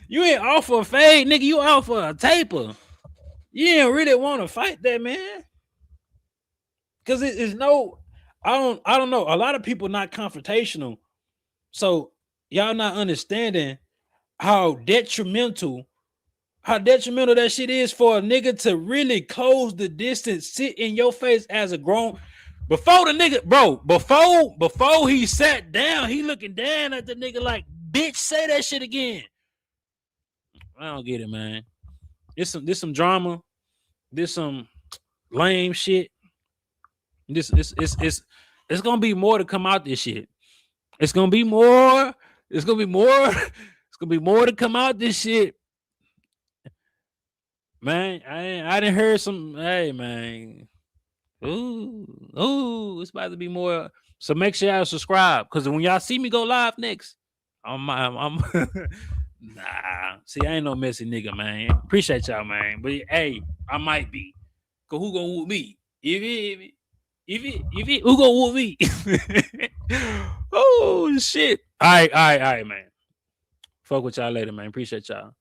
You ain't offer a fade, nigga. You offer a taper. You ain't really want to fight that man. Because it's no, I don't know. A lot of people not confrontational. So y'all not understanding how detrimental that shit is for a nigga to really close the distance, sit in your face as a grown. Before the nigga, bro, before he sat down, he looking down at the nigga like, bitch, say that shit again. I don't get it, man. This some drama. This some lame shit. It's gonna be more to come out this shit. It's gonna be more. It's gonna be more. It's gonna be more to come out this shit. Man, I didn't hear some. Hey, man. Ooh, it's about to be more. So make sure y'all subscribe, because when y'all see me go live next, I'm nah. See, I ain't no messy nigga, man. Appreciate y'all, man. But hey, I might be. Cause who gonna whoop me? If it, who gonna whoop me? Oh shit! All right, man. Fuck with y'all later, man. Appreciate y'all.